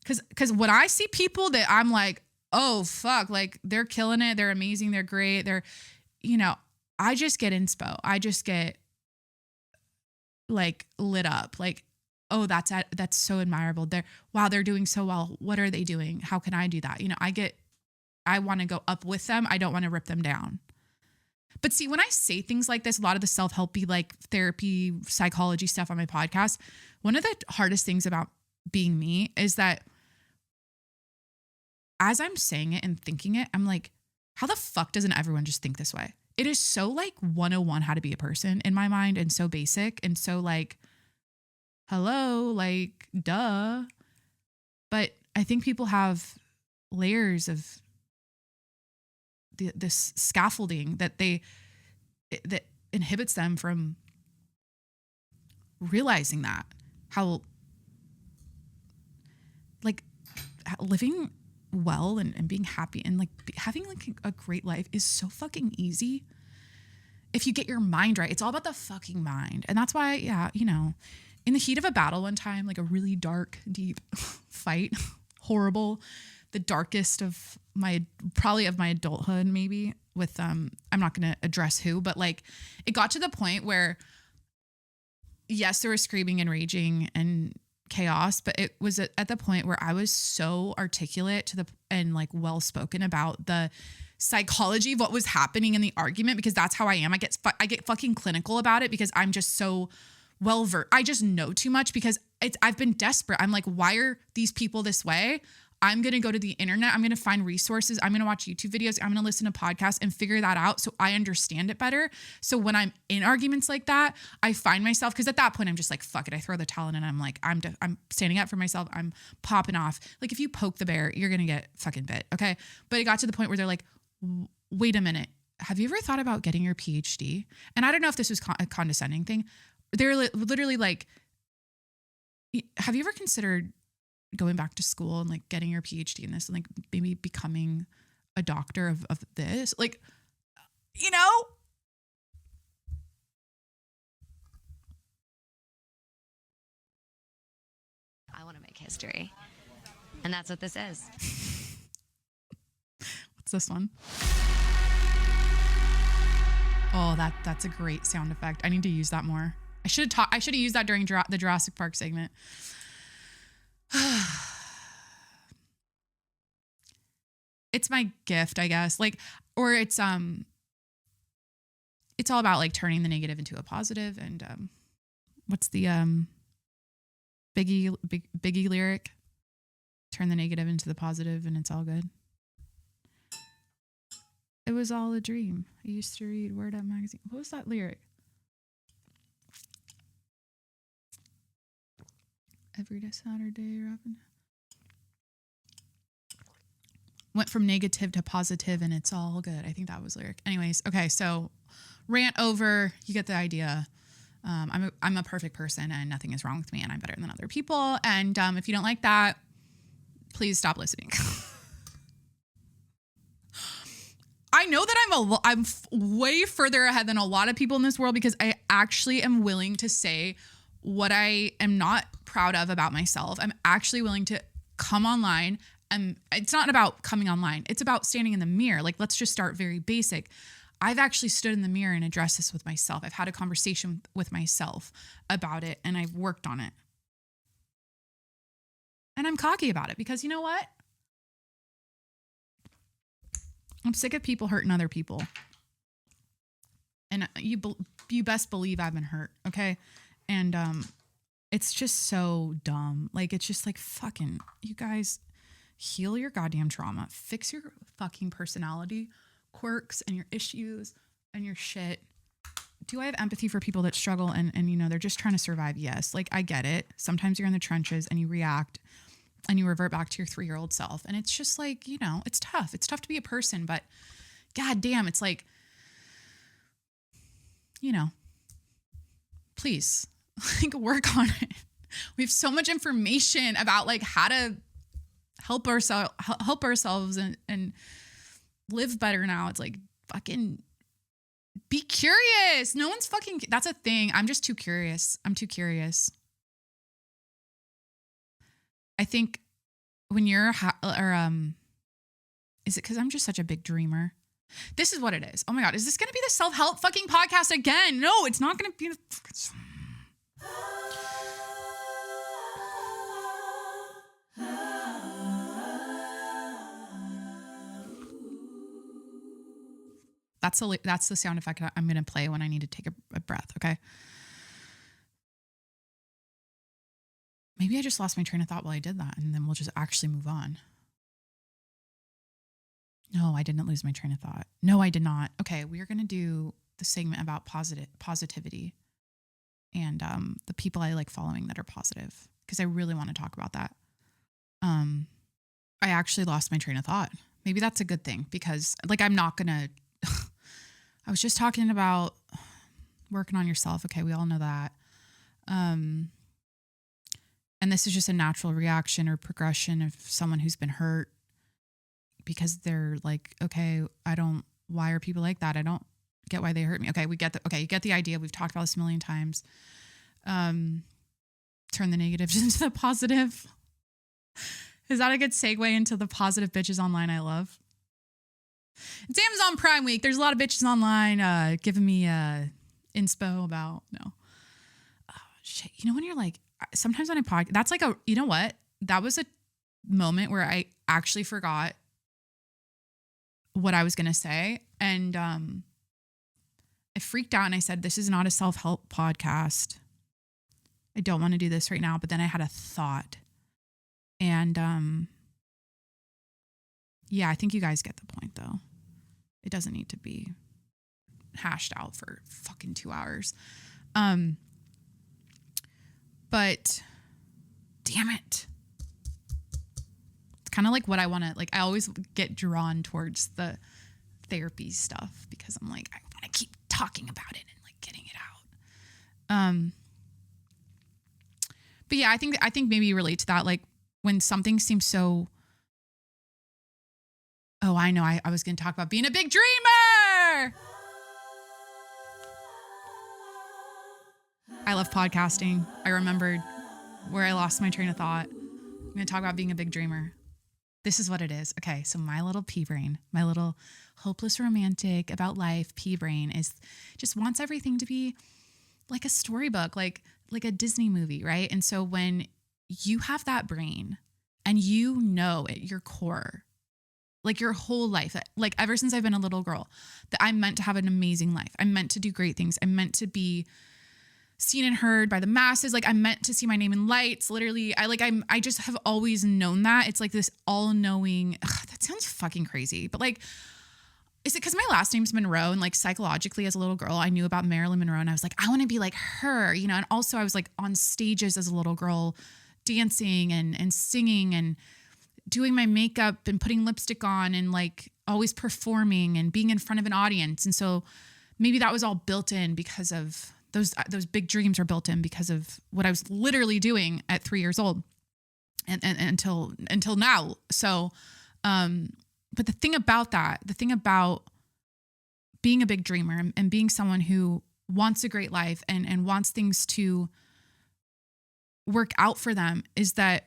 cause when I see people that I'm like, oh fuck, like they're killing it. They're amazing. They're great. They're, you know, I just get inspo. I just get like lit up. Like, oh, that's so admirable. They're doing so well. What are they doing? How can I do that? You know, I want to go up with them. I don't want to rip them down. But see, when I say things like this, a lot of the self-helpy, like therapy, psychology stuff on my podcast, one of the hardest things about being me is that as I'm saying it and thinking it, I'm like, how the fuck doesn't everyone just think this way? It is so like 101 how to be a person in my mind, and so basic and so like, hello, like duh. But I think people have layers of this scaffolding that inhibits them from realizing that, how like living well and being happy and like having like a great life is so fucking easy if you get your mind right. It's all about the fucking mind. And that's why, yeah, you know, in the heat of a battle one time, like a really dark, deep fight, horrible, the darkest of my adulthood, maybe with, I'm not going to address who, but like it got to the point where yes, there was screaming and raging and chaos, but it was at the point where I was so articulate and like well-spoken about the psychology of what was happening in the argument, because that's how I am. I get fucking clinical about it because I'm just so well-versed. I just know too much because I've been desperate. I'm like, why are these people this way? I'm going to go to the internet. I'm going to find resources. I'm going to watch YouTube videos. I'm going to listen to podcasts and figure that out so I understand it better. So when I'm in arguments like that, I find myself, because at that point I'm just like, fuck it. I throw the towel in and I'm like, I'm standing up for myself. I'm popping off. Like if you poke the bear, you're going to get fucking bit. Okay. But it got to the point where they're like, wait a minute. Have you ever thought about getting your PhD? And I don't know if this was a condescending thing. They're literally like, have you ever considered going back to school and like getting your PhD in this and like maybe becoming a doctor of this? Like, you know? I want to make history. And that's what this is. What's this one? Oh, that's a great sound effect. I need to use that more. I should have used that during the Jurassic Park segment. It's my gift, I guess. Like, or it's all about like turning the negative into a positive. And what's the Biggie lyric? Turn the negative into the positive, and it's all good. It was all a dream. I used to read Word Up magazine. What was that lyric? Every day Saturday, rapping. Went from negative to positive, and it's all good. I think that was lyric. Anyways, okay, so rant over. You get the idea. I'm a perfect person, and nothing is wrong with me, and I'm better than other people. And if you don't like that, please stop listening. I know that I'm way further ahead than a lot of people in this world because I actually am willing to say what I am not proud of about myself. I'm actually willing to come online, and it's not about coming online. It's about standing in the mirror. Like, let's just start very basic. I've actually stood in the mirror and addressed this with myself. I've had a conversation with myself about it, and I've worked on it. And I'm cocky about it because you know what? I'm sick of people hurting other people. And you best believe I've been hurt, okay? And it's just so dumb. Like, it's just like, fucking, you guys heal your goddamn trauma. Fix your fucking personality quirks and your issues and your shit. Do I have empathy for people that struggle and you know, they're just trying to survive? Yes. Like, I get it. Sometimes you're in the trenches and you react and you revert back to your 3-year-old self. And it's just like, you know, it's tough. It's tough to be a person, but God damn, it's like, you know, please, like, work on it. We have so much information about like how to help ourselves and live better now. It's like, fucking be curious. No one's fucking, that's a thing. I'm just too curious. I'm too curious. I think when you're, is it because I'm just such a big dreamer? This is what it is. Oh my God. Is this going to be the self-help fucking podcast again? No, it's not going to be. That's the sound effect I'm going to play when I need to take a breath. Okay. Maybe I just lost my train of thought while I did that, and then we'll just actually move on. No, I didn't lose my train of thought. No, I did not. Okay, we are going to do the segment about positivity and the people I like following that are positive, because I really want to talk about that. I actually lost my train of thought. Maybe that's a good thing, because like, I'm not going to, I was just talking about working on yourself. Okay, we all know that. And this is just a natural reaction or progression of someone who's been hurt, because they're like, okay, why are people like that? I don't get why they hurt me. Okay, you get the idea. We've talked about this a million times. Turn the negatives into the positive. Is that a good segue into the positive bitches online I love? It's Amazon Prime Week. There's a lot of bitches online giving me inspo about, no. Oh, shit. You know, when you're like, sometimes on a podcast, that's like you know what? That was a moment where I actually forgot what I was going to say. And I freaked out and I said, this is not a self-help podcast. I don't want to do this right now. But then I had a thought. And Yeah, I think you guys get the point though. It doesn't need to be hashed out for fucking 2 hours. But damn it. It's kind of like what I want to, like, I always get drawn towards the therapy stuff because I'm like, I want to keep talking about it and like getting it out. But yeah, I think maybe you relate to that. Like when something seems so, oh, I know. I was going to talk about being a big dreamer. I love podcasting. I remembered where I lost my train of thought. I'm going to talk about being a big dreamer. This is what it is. Okay, so my little pea brain, my little hopeless romantic about life pea brain is just wants everything to be like a storybook, like a Disney movie, right? And so when you have that brain and you know at your core, like your whole life, like ever since I've been a little girl, that I'm meant to have an amazing life. I'm meant to do great things. I'm meant to be seen and heard by the masses. Like I'm meant to see my name in lights. Literally, I just have always known that. It's like this all-knowing, that sounds fucking crazy, but like, is it because my last name's Monroe and like psychologically as a little girl, I knew about Marilyn Monroe and I was like, I want to be like her, you know? And also I was like on stages as a little girl dancing and singing and doing my makeup and putting lipstick on and like always performing and being in front of an audience. And so maybe that was all built in because of those big dreams are built in because of what I was literally doing at 3 years old and until now. So, but the thing about being a big dreamer and being someone who wants a great life and wants things to work out for them is that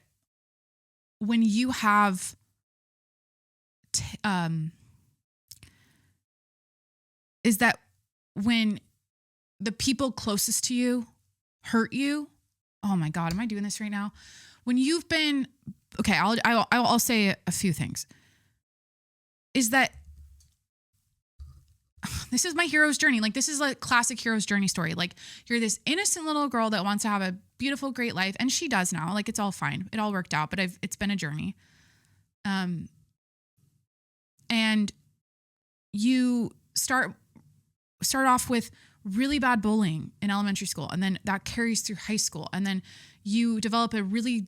when you have, is that when the people closest to you hurt you. Oh my God, am I doing this right now? When you've been, okay, I'll say a few things. Is that this is my hero's journey. Like this is a classic hero's journey story. Like you're this innocent little girl that wants to have a beautiful, great life. And she does now. Like it's all fine. It all worked out, but it's been a journey. And you start off with really bad bullying in elementary school. And then that carries through high school. And then you develop a really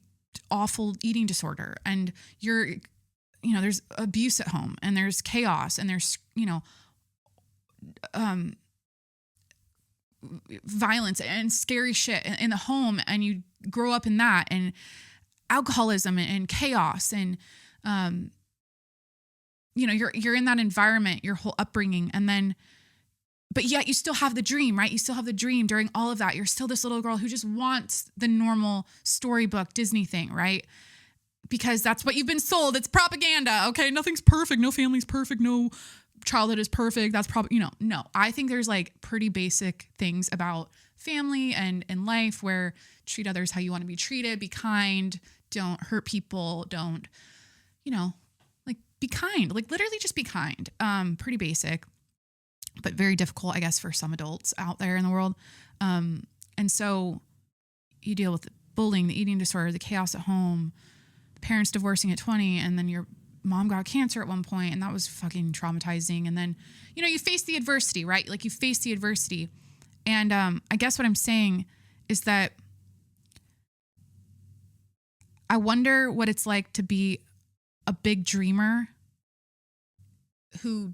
awful eating disorder and there's abuse at home and there's chaos and there's, violence and scary shit in the home. And you grow up in that and alcoholism and chaos. And, you're in that environment, your whole upbringing. And then, but yet you still have the dream, right? You still have the dream during all of that. You're still this little girl who just wants the normal storybook Disney thing, right? Because that's what you've been sold. It's propaganda. Okay. Nothing's perfect. No family's perfect. No childhood is perfect. That's probably, no, I think there's like pretty basic things about family and life where treat others how you want to be treated, be kind, don't hurt people, don't, like be kind, like literally just be kind. Pretty basic, but very difficult, I guess, for some adults out there in the world. And so you deal with the bullying, the eating disorder, the chaos at home, the parents divorcing at 20, and then your mom got cancer at one point, and that was fucking traumatizing. And then, you face the adversity, right? Like you face the adversity. And I guess what I'm saying is that I wonder what it's like to be a big dreamer who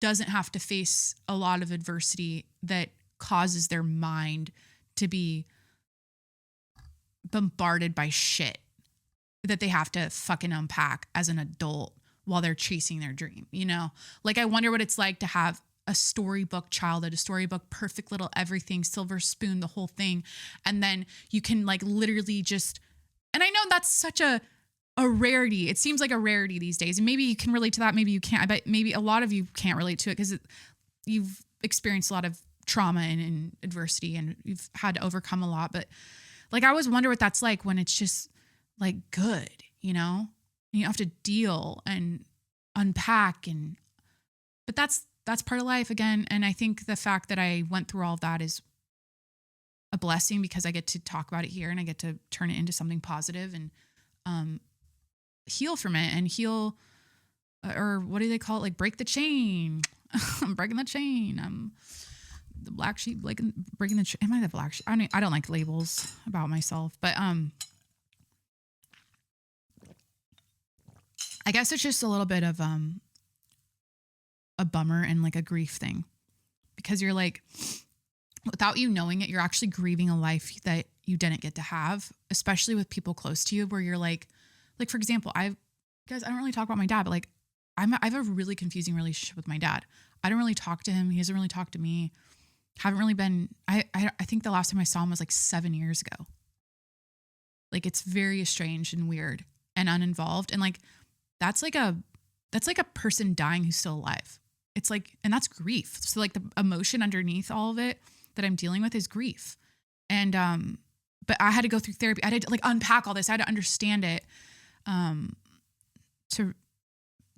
doesn't have to face a lot of adversity that causes their mind to be bombarded by shit that they have to fucking unpack as an adult while they're chasing their dream, Like I wonder what it's like to have a storybook childhood, a storybook, perfect little everything, silver spoon, the whole thing. And then you can like literally just, and I know that's such a rarity. It seems like a rarity these days. And maybe you can relate to that. Maybe you can't. I bet maybe a lot of you can't relate to it because you've experienced a lot of trauma and adversity and you've had to overcome a lot. But like, I always wonder what that's like when it's just like good, and you have to deal and unpack but that's part of life again. And I think the fact that I went through all of that is a blessing because I get to talk about it here and I get to turn it into something positive and, heal from it and heal or what do they call it? Like break the chain. I'm breaking the chain. I'm the black sheep, like breaking the chain. Am I the black sheep? I don't like labels about myself, but I guess it's just a little bit of a bummer and like a grief thing, because you're like, without you knowing it, you're actually grieving a life that you didn't get to have, especially with people close to you, where you're like for example, I don't really talk about my dad, but like I have a really confusing relationship with my dad. I don't really talk to him. He doesn't really talk to me. Haven't really been, I think the last time I saw him was like 7 years ago. Like it's very estranged and weird and uninvolved. And like, that's like a person dying who's still alive. It's like, and that's grief. So like the emotion underneath all of it that I'm dealing with is grief. And, but I had to go through therapy. I had to like unpack all this. I had to understand it,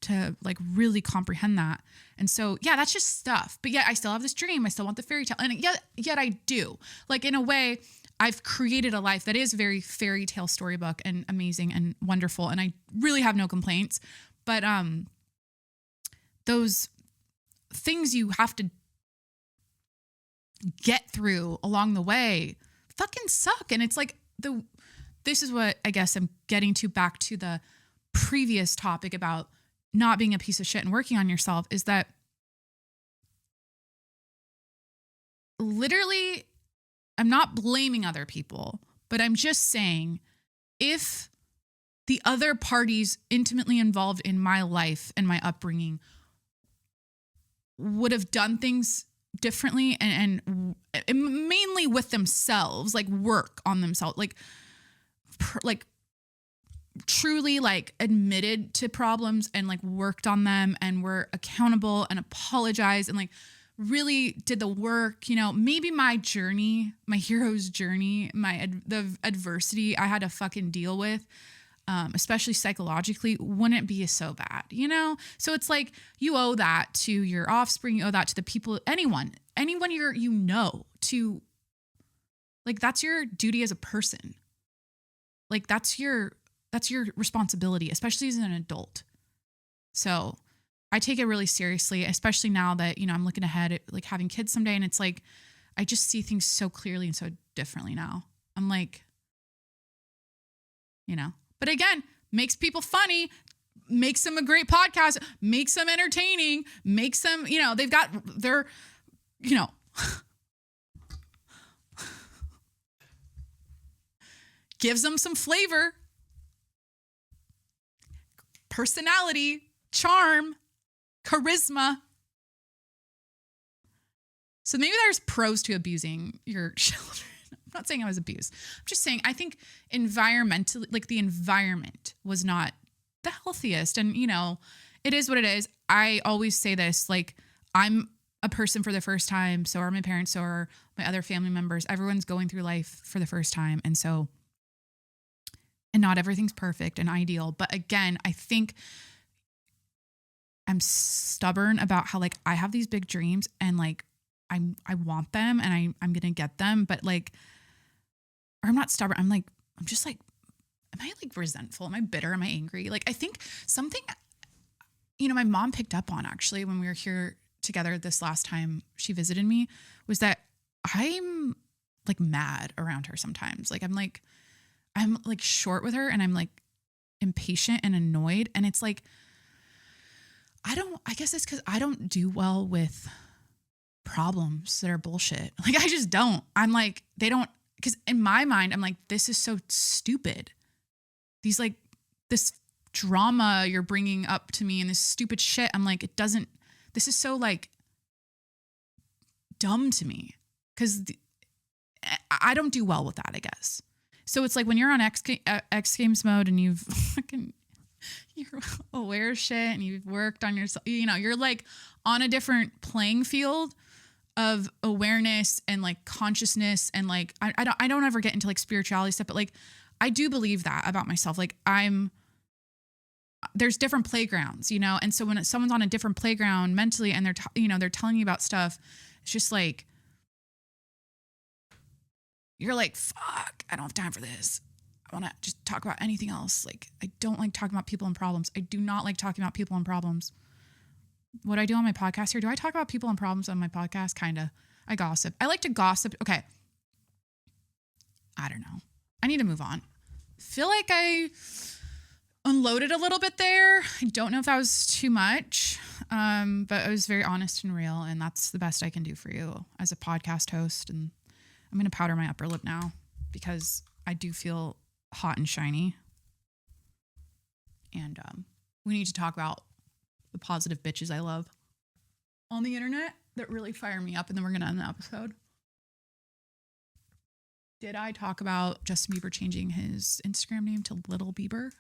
to like really comprehend that. And so, yeah, that's just stuff. But yet I still have this dream. I still want the fairy tale. And yet I do. Like in a way, I've created a life that is very fairy tale storybook and amazing and wonderful. And I really have no complaints. But those things you have to get through along the way fucking suck. And it's like this is what I guess I'm getting to, back to the previous topic about not being a piece of shit and working on yourself, is that literally I'm not blaming other people, but I'm just saying, if the other parties intimately involved in my life and my upbringing would have done things differently and mainly with themselves, like work on themselves, like truly like admitted to problems and like worked on them and were accountable and apologized and like really did the work, you know, maybe my journey, my hero's journey, the adversity I had to fucking deal with, especially psychologically, wouldn't be so bad, you know? So it's like, you owe that to your offspring, you owe that to the people, anyone you know, to like, that's your duty as a person. Like that's your responsibility, especially as an adult. So I take it really seriously, especially now that, you know, I'm looking ahead at like having kids someday. And it's like, I just see things so clearly and so differently now. I'm like, you know, but again, makes people funny, makes them a great podcast, makes them entertaining, makes them, you know, they've got their, you know, gives them some flavor, personality, charm, charisma. So maybe there's pros to abusing your children. I'm not saying I was abused. I'm just saying I think environmentally, like the environment was not the healthiest. And, you know, it is what it is. I always say this, like, I'm a person for the first time. So are my parents, so are my other family members. Everyone's going through life for the first time. And so, and not everything's perfect and ideal. But again, I think I'm stubborn about how like I have these big dreams and like I want them and I'm going to get them. But like, or I'm not stubborn. I'm just like, am I like resentful? Am I bitter? Am I angry? Like, I think something, you know, my mom picked up on actually when we were here together this last time she visited me, was that I'm like mad around her sometimes. Like, I'm like short with her and I'm like impatient and annoyed. And it's like, I guess it's because I don't do well with problems that are bullshit. Like, I just don't. I'm like, they don't, because in my mind, I'm like, this is so stupid. These like, this drama you're bringing up to me and this stupid shit. I'm like, this is so like dumb to me because I don't do well with that, I guess. So it's like when you're on X Games mode and you're aware of shit and you've worked on yourself, you know, you're like on a different playing field of awareness and like consciousness. And like, I don't ever get into like spirituality stuff, but like, I do believe that about myself. Like there's different playgrounds, you know? And so when someone's on a different playground mentally and they're telling you about stuff, it's just like, you're like, fuck, I don't have time for this. want to just talk about anything else. Like, I don't like talking about people and problems. I do not like talking about people and problems. What I do on my podcast here, do I talk about people and problems on my podcast? Kind of. I gossip. I like to gossip. Okay. I don't know. I need to move on. Feel like I unloaded a little bit there. I don't know if that was too much, but I was very honest and real, and that's the best I can do for you as a podcast host. And I'm going to powder my upper lip now because I do feel hot and shiny. And we need to talk about the positive bitches I love on the internet that really fire me up, and then we're going to end the episode. Did I talk about Justin Bieber changing his Instagram name to Little Bieber?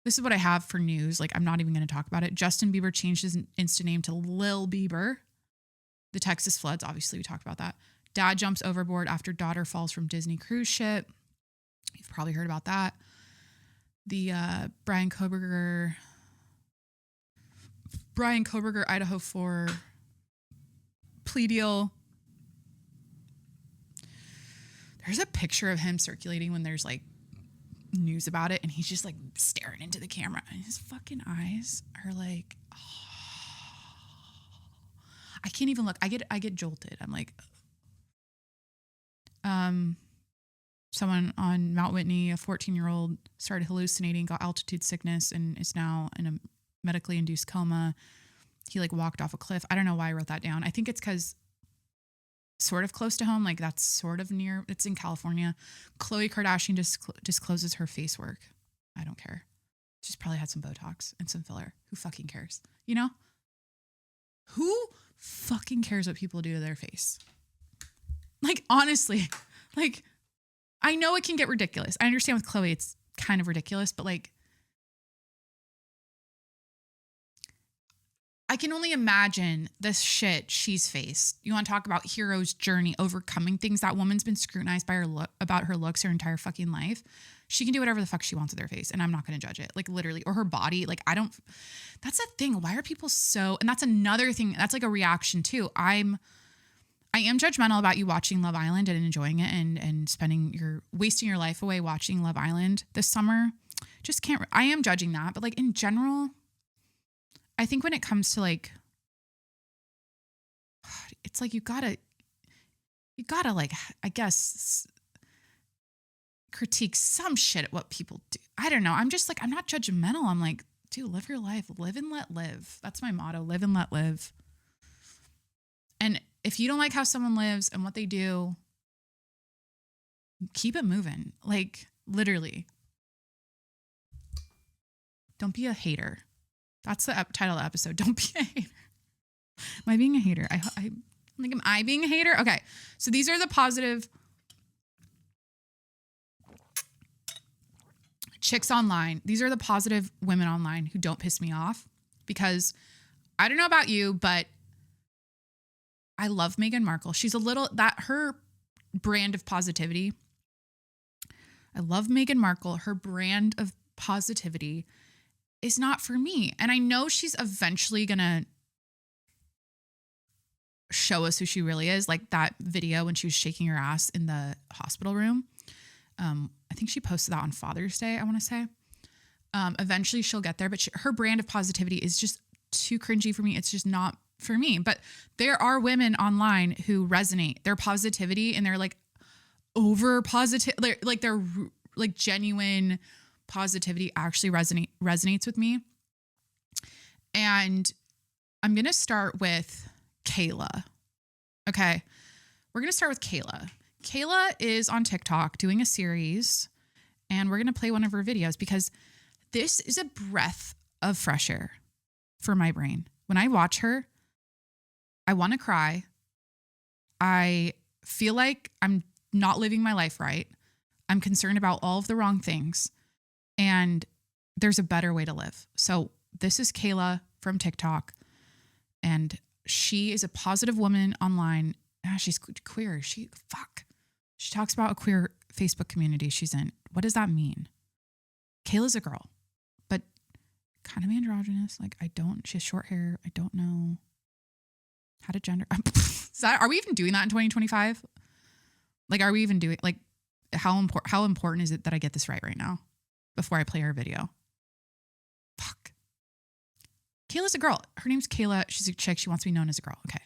This is what I have for news. Like, I'm not even going to talk about it. Justin Bieber changed his Insta name to Lil Bieber. The Texas floods, obviously, we talked about that. Dad jumps overboard after daughter falls from Disney cruise ship. You've probably heard about that. The Brian Koberger, Idaho 4 plea deal. There's a picture of him circulating when there's like news about it, and he's just like staring into the camera, and his fucking eyes are like, oh. I can't even look. I get jolted. I'm like, someone on Mount Whitney, a 14-year-old, started hallucinating, got altitude sickness, and is now in a medically induced coma. He like walked off a cliff. I don't know why I wrote that down. I think it's because sort of close to home, like that's sort of near. It's in California. Khloe Kardashian discloses her face work. I don't care. She's probably had some Botox and some filler. Who fucking cares? You know? Who fucking cares what people do to their face? Like, honestly, like, I know it can get ridiculous. I understand with Khloe, it's kind of ridiculous, but like, I can only imagine the shit she's faced. You want to talk about hero's journey, overcoming things. That woman's been scrutinized by about her looks her entire fucking life. She can do whatever the fuck she wants with her face, and I'm not going to judge it. Like, literally, or her body. Like, that's the thing. Why are people so, and that's another thing. That's like a reaction too. I am judgmental about you watching Love Island and enjoying it and wasting your life away watching Love Island this summer. Just can't, I am judging that. But like in general, I think when it comes to like, it's like you gotta like, I guess, critique some shit at what people do. I don't know. I'm just like, I'm not judgmental. I'm like, dude, live your life. Live and let live. That's my motto. Live and let live. And if you don't like how someone lives and what they do, keep it moving. Like, literally. Don't be a hater. That's the title of the episode. Don't be a hater. Am I being a hater? Am I being a hater? Okay. So these are the positive chicks online. These are the positive women online who don't piss me off, because I don't know about you, but I love Meghan Markle. She's her brand of positivity. I love Meghan Markle. Her brand of positivity is not for me. And I know she's eventually going to show us who she really is. Like that video when she was shaking her ass in the hospital room. I think she posted that on Father's Day, I want to say. Eventually she'll get there, but her brand of positivity is just too cringy for me. It's just not for me. But there are women online who resonate. Their positivity and they're like over positive, they're like genuine positivity actually resonates with me. And I'm going to start with Kayla. Okay. We're going to start with Kayla. Kayla is on TikTok doing a series, and we're going to play one of her videos because this is a breath of fresh air for my brain. When I watch her, I want to cry. I feel like I'm not living my life right. I'm concerned about all of the wrong things, and there's a better way to live. So this is Kayla from TikTok, and she is a positive woman online. She's queer. She talks about a queer Facebook community she's in. What does that mean? Kayla's a girl, but kind of androgynous. Like she has short hair. I don't know how to gender. Are we even doing that in 2025? Like, are we even doing, like, how important is it that I get this right now before I play her video? Fuck. Kayla's a girl. Her name's Kayla. She's a chick. She wants to be known as a girl. Okay.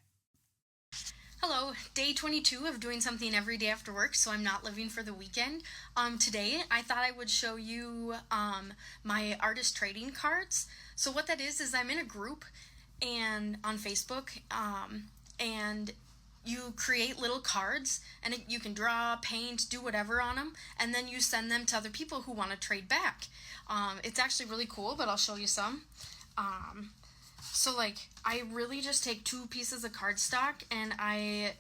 Hello, day 22 of doing something every day after work, so I'm not living for the weekend. Today, I thought I would show you my artist trading cards. So what that is I'm in a group and on Facebook, and you create little cards, and you can draw, paint, do whatever on them, and then you send them to other people who want to trade back. It's actually really cool, but I'll show you some. So like, I really just take 2 pieces of cardstock and I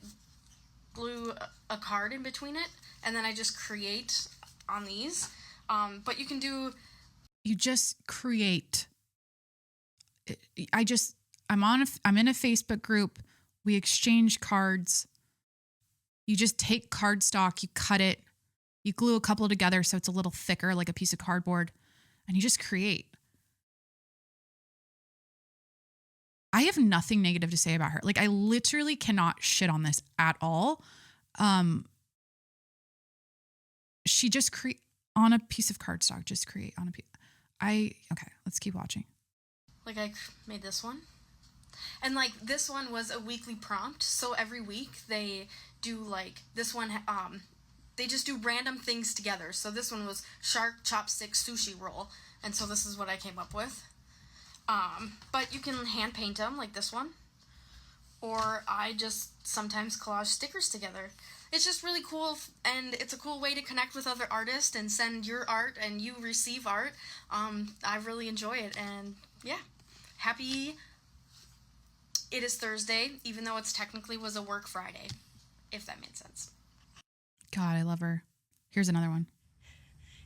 glue a card in between it, and then I just create on these. But you can do... You just create. I'm in a Facebook group. We exchange cards. You just take cardstock, you cut it, you glue a couple together so it's a little thicker, like a piece of cardboard, and you just create. I have nothing negative to say about her. Like, I literally cannot shit on this at all. She just create on a piece of cardstock, just create on a piece. Okay, let's keep watching. Like, I made this one. And like, this one was a weekly prompt. So every week they do like, this one, they just do random things together. So this one was shark chopstick sushi roll. And so this is what I came up with. But you can hand paint them like this one, or I just sometimes collage stickers together. It's just really cool, and it's a cool way to connect with other artists and send your art and you receive art. I really enjoy it, and yeah, happy it is Thursday, even though it's technically was a work Friday, if that made sense. God, I love her. Here's another one.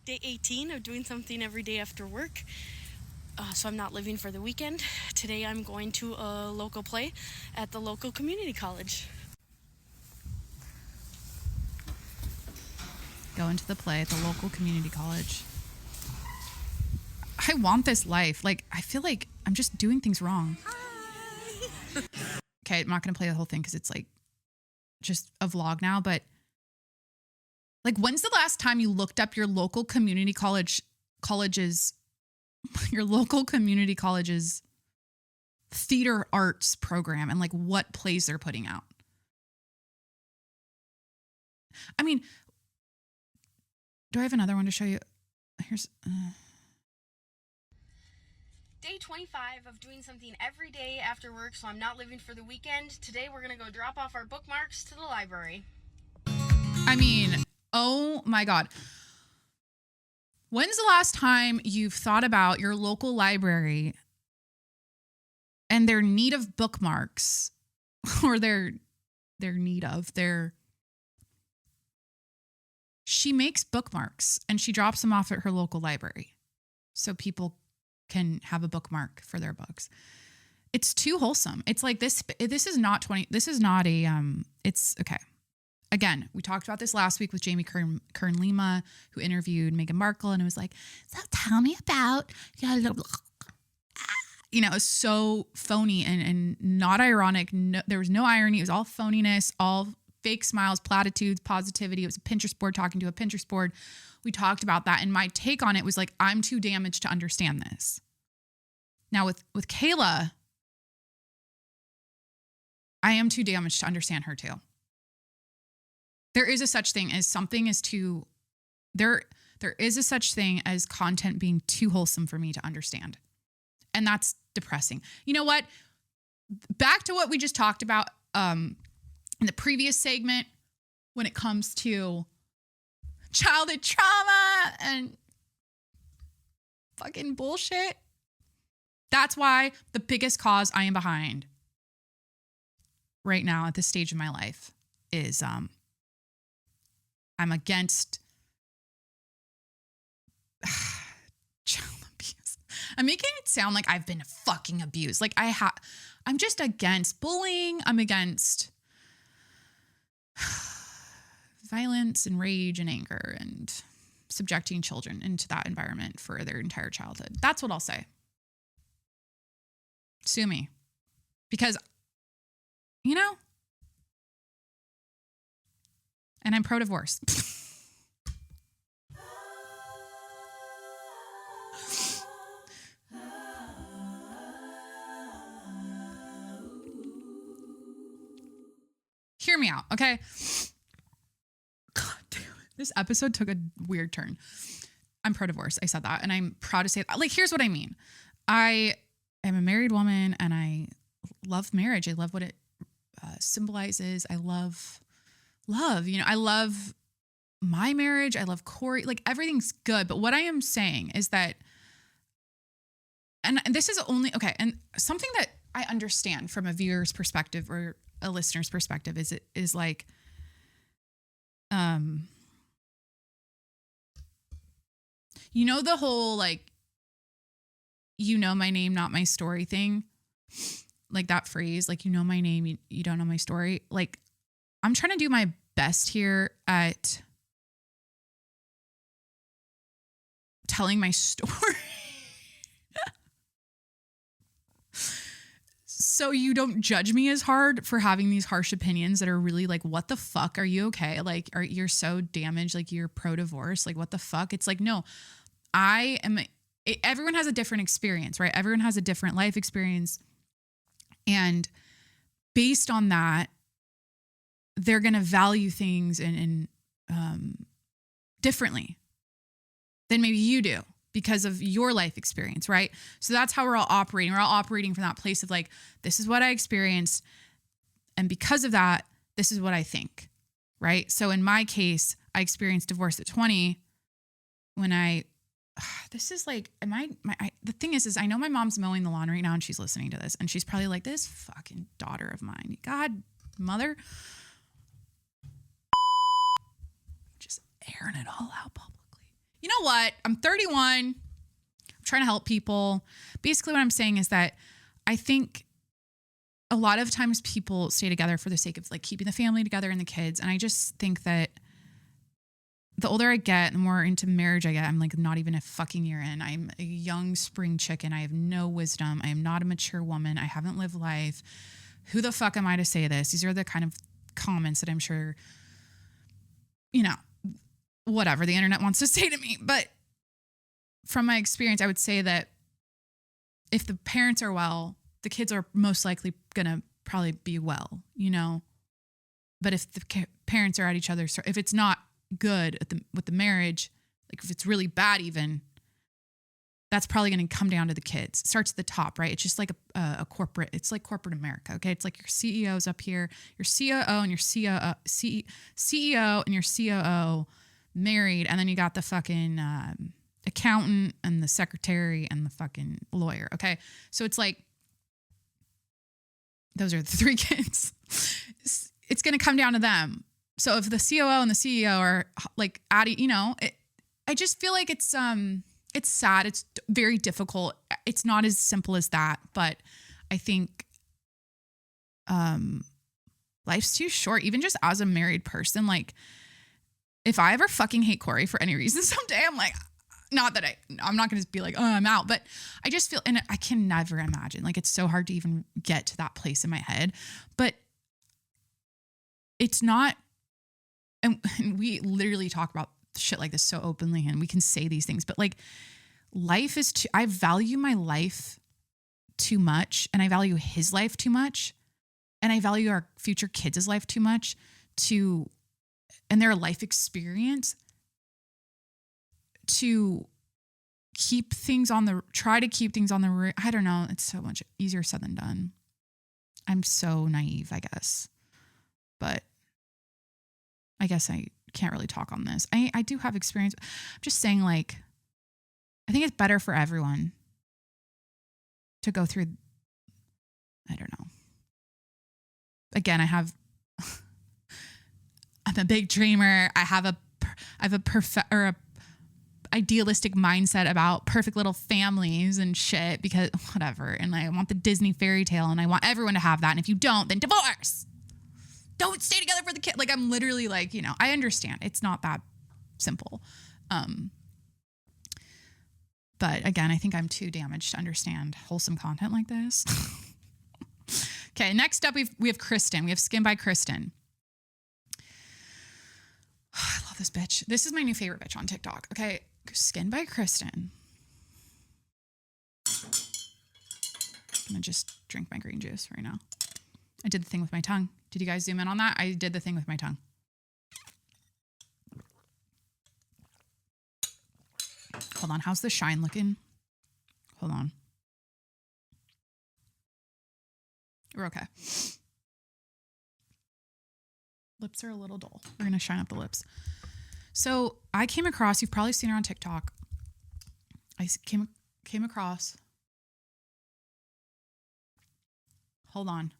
Day 18 of doing something every day after work. So I'm not living for the weekend. Today I'm going to a local play at the local community college. Going to the play at the local community college. I want this life. Like, I feel like I'm just doing things wrong. Okay, I'm not going to play the whole thing because it's like just a vlog now, but like, when's the last time you looked up your local community college's theater arts program and like what plays they're putting out? I mean, do I have another one to show you? Here's Day 25 of doing something every day after work, so I'm not living for the weekend. Today we're going to go drop off our bookmarks to the library. I mean, oh my God. When's the last time you've thought about your local library and their need of bookmarks, or she makes bookmarks and she drops them off at her local library so people can have a bookmark for their books. It's too wholesome. It's like this is not it's okay. Again, we talked about this last week with Jamie Kern Lima, who interviewed Meghan Markle, and it was like, so tell me about, it was so phony and not ironic. No, there was no irony. It was all phoniness, all fake smiles, platitudes, positivity. It was a Pinterest board talking to a Pinterest board. We talked about that, and my take on it was like, I'm too damaged to understand this. Now with Kayla, I am too damaged to understand her too. There is a such thing as there is a such thing as content being too wholesome for me to understand. And that's depressing. You know what? Back to what we just talked about in the previous segment when it comes to childhood trauma and fucking bullshit. That's why the biggest cause I am behind right now at this stage of my life is I'm against child abuse. I'm making it sound like I've been fucking abused. Like I'm just against bullying. I'm against violence and rage and anger and subjecting children into that environment for their entire childhood. That's what I'll say. Sue me. Because, and I'm pro-divorce. hear me out, okay? God damn it. This episode took a weird turn. I'm pro-divorce. I said that, and I'm proud to say that. Like, here's what I mean. I am a married woman, and I love marriage. I love what it symbolizes. I love, I love my marriage. I love Corey. Like, everything's good. But what I am saying is that, and this is only, okay, and something that I understand from a viewer's perspective or a listener's perspective is like, the whole, like, my name, not my story thing, like that phrase, like, my name, you don't know my story. Like, I'm trying to do my best here at telling my story. So you don't judge me as hard for having these harsh opinions that are really like, what the fuck? Are you okay? Like, you're so damaged? Like, you're pro-divorce? Like, what the fuck? It's like, no, everyone has a different experience, right? Everyone has a different life experience. And based on that, they're going to value things and differently than maybe you do because of your life experience, right? So that's how we're all operating. We're all operating from that place of like, this is what I experienced. And because of that, this is what I think, right? So in my case, I experienced divorce at 20 when this is like, the thing is I know my mom's mowing the lawn right now and she's listening to this and she's probably like, this fucking daughter of mine, God, mother, just airing it all out publicly. You know what? I'm 31. I'm trying to help people. Basically what I'm saying is that I think a lot of times people stay together for the sake of like keeping the family together and the kids. And I just think that the older I get, the more into marriage I get. I'm like not even a fucking year in. I'm a young spring chicken. I have no wisdom. I am not a mature woman. I haven't lived life. Who the fuck am I to say this? These are the kind of comments that I'm sure, whatever the internet wants to say to me. But from my experience, I would say that if the parents are well, the kids are most likely going to probably be well, But if the parents are at each other, if it's not good with the marriage, like if it's really bad even, that's probably going to come down to the kids. It starts at the top, right? It's just like a corporate, it's like corporate America, okay? It's like your CEO's up here, your COO and your CEO and your COO married, and then you got the fucking accountant and the secretary and the fucking lawyer, okay? So it's like, those are the three kids. It's going to come down to them. So if the COO and the CEO are like adding, I just feel like it's sad. It's very difficult. It's not as simple as that, but I think life's too short, even just as a married person. Like if I ever fucking hate Corey for any reason someday, I'm like, not that I'm not going to be like, oh, I'm out, but I just feel, and I can never imagine, like, it's so hard to even get to that place in my head, but it's not, and we literally talk about shit like this so openly and we can say these things, but like life is too, I value my life too much and I value his life too much. And I value our future kids' life too much and their life experience to try to keep things on the, I don't know. It's so much easier said than done. I'm so naive, I guess, but I guess I can't really talk on this. I do have experience. I'm just saying, like, I think it's better for everyone to go through, I don't know. Again, I'm a big dreamer. I have a idealistic mindset about perfect little families and shit because whatever. And I want the Disney fairy tale and I want everyone to have that. And if you don't, then divorce. Don't stay together for the kid. Like I'm literally like, I understand it's not that simple. But again, I think I'm too damaged to understand wholesome content like this. Okay. Next up, we have Kristen. We have Skin by Kristen. I love this bitch. This is my new favorite bitch on TikTok. Okay. Skin by Kristen. I'm going to just drink my green juice right now. I did the thing with my tongue. Did you guys zoom in on that? I did the thing with my tongue. Hold on. How's the shine looking? Hold on. We're okay. Lips are a little dull. We're going to shine up the lips. So I came across, you've probably seen her on TikTok. I came across. Hold on.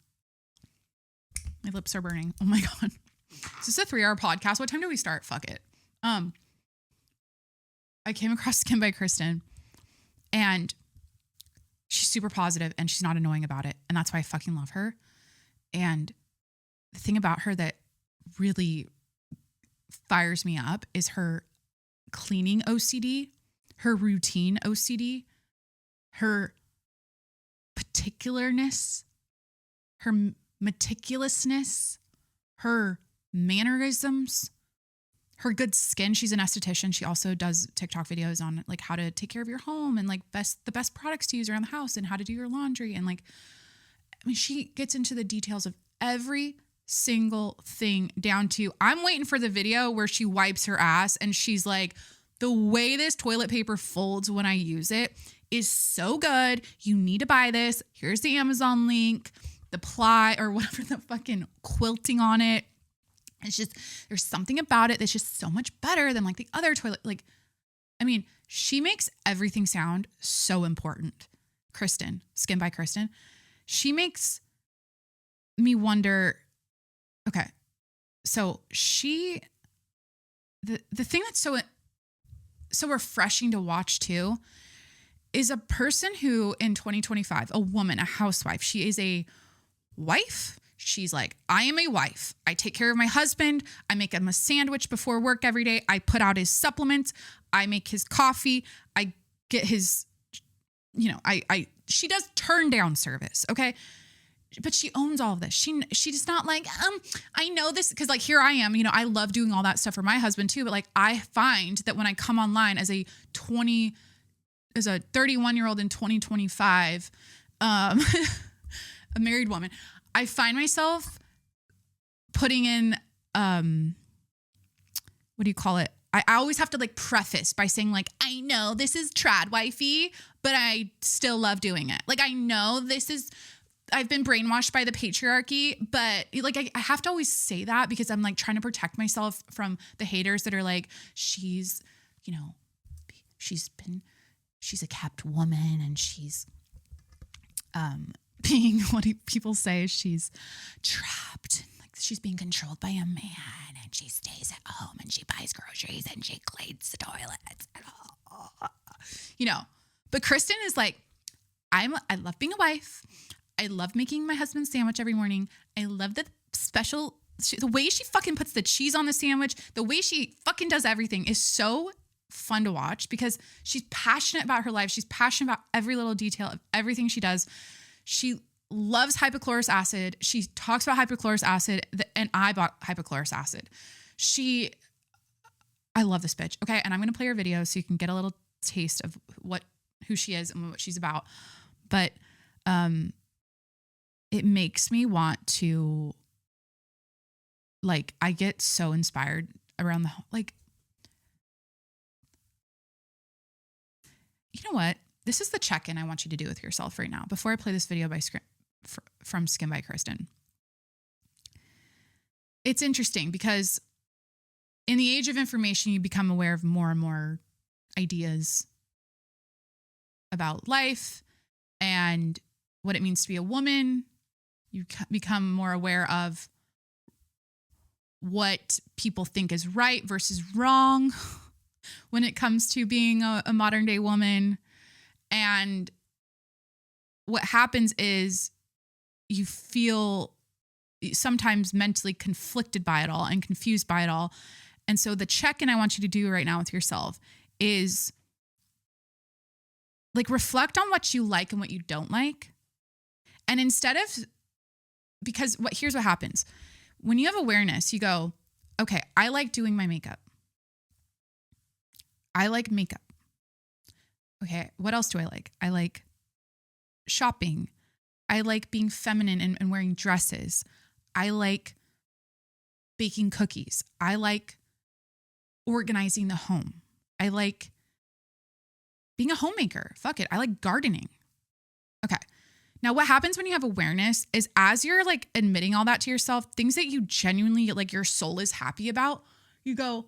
My lips are burning. Oh my God. Is this a 3-hour podcast? What time do we start? Fuck it. I came across Skin by Kristen, and she's super positive and she's not annoying about it. And that's why I fucking love her. And the thing about her that really fires me up is her cleaning OCD, her routine OCD, her particularness, her meticulousness, her mannerisms, her good skin. She's an esthetician. She also does TikTok videos on like how to take care of your home and like the best products to use around the house and how to do your laundry. And like, I mean, she gets into the details of every single thing down to, I'm waiting for the video where she wipes her ass and she's like, the way this toilet paper folds when I use it is so good. You need to buy this. Here's the Amazon link, the ply or whatever, the fucking quilting on it. It's just, there's something about it that's just so much better than like the other toilet. Like, I mean, she makes everything sound so important. Kristen, Skin by Kristen. She makes me wonder, okay, so the thing that's so refreshing to watch too is a person who in 2025, a woman, a housewife, she is a wife. She's like, I am a wife. I take care of my husband. I make him a sandwich before work every day. I put out his supplements. I make his coffee. I get his, she does turn down service. Okay. But she owns all of this. She's not like, I know this. Cause like, here I am, I love doing all that stuff for my husband too. But like, I find that when I come online as a 31-year-old in 2025, a married woman, I find myself putting in, what do you call it? I always have to like preface by saying like, I know this is trad wifey, but I still love doing it. Like, I know I've been brainwashed by the patriarchy, but like, I have to always say that because I'm like trying to protect myself from the haters that are like, she's a kept woman and she's, being, what do people say? She's trapped. Like she's being controlled by a man and she stays at home and she buys groceries and she cleans the toilets and but Kristen is like, I love being a wife. I love making my husband sandwich every morning. I love the way she fucking puts the cheese on the sandwich, the way she fucking does everything is so fun to watch because she's passionate about her life. She's passionate about every little detail of everything she does. She loves hypochlorous acid. She talks about hypochlorous acid and I bought hypochlorous acid. I love this bitch. Okay. And I'm going to play her video so you can get a little taste of who she is and what she's about. But, it makes me want to like, I get so inspired around like, you know what? This is the check-in I want you to do with yourself right now before I play this video from Skin by Kristen. It's interesting because in the age of information, you become aware of more and more ideas about life and what it means to be a woman. You become more aware of what people think is right versus wrong when it comes to being a modern day woman. And what happens is you feel sometimes mentally conflicted by it all and confused by it all. And so the check-in I want you to do right now with yourself is like reflect on what you like and what you don't like. And instead of, because here's what happens. When you have awareness, you go, okay, I like doing my makeup. I like makeup. Okay, what else do I like? I like shopping. I like being feminine and wearing dresses. I like baking cookies. I like organizing the home. I like being a homemaker. Fuck it. I like gardening. Okay. Now, what happens when you have awareness is as you're like admitting all that to yourself, things that you genuinely like your soul is happy about, you go,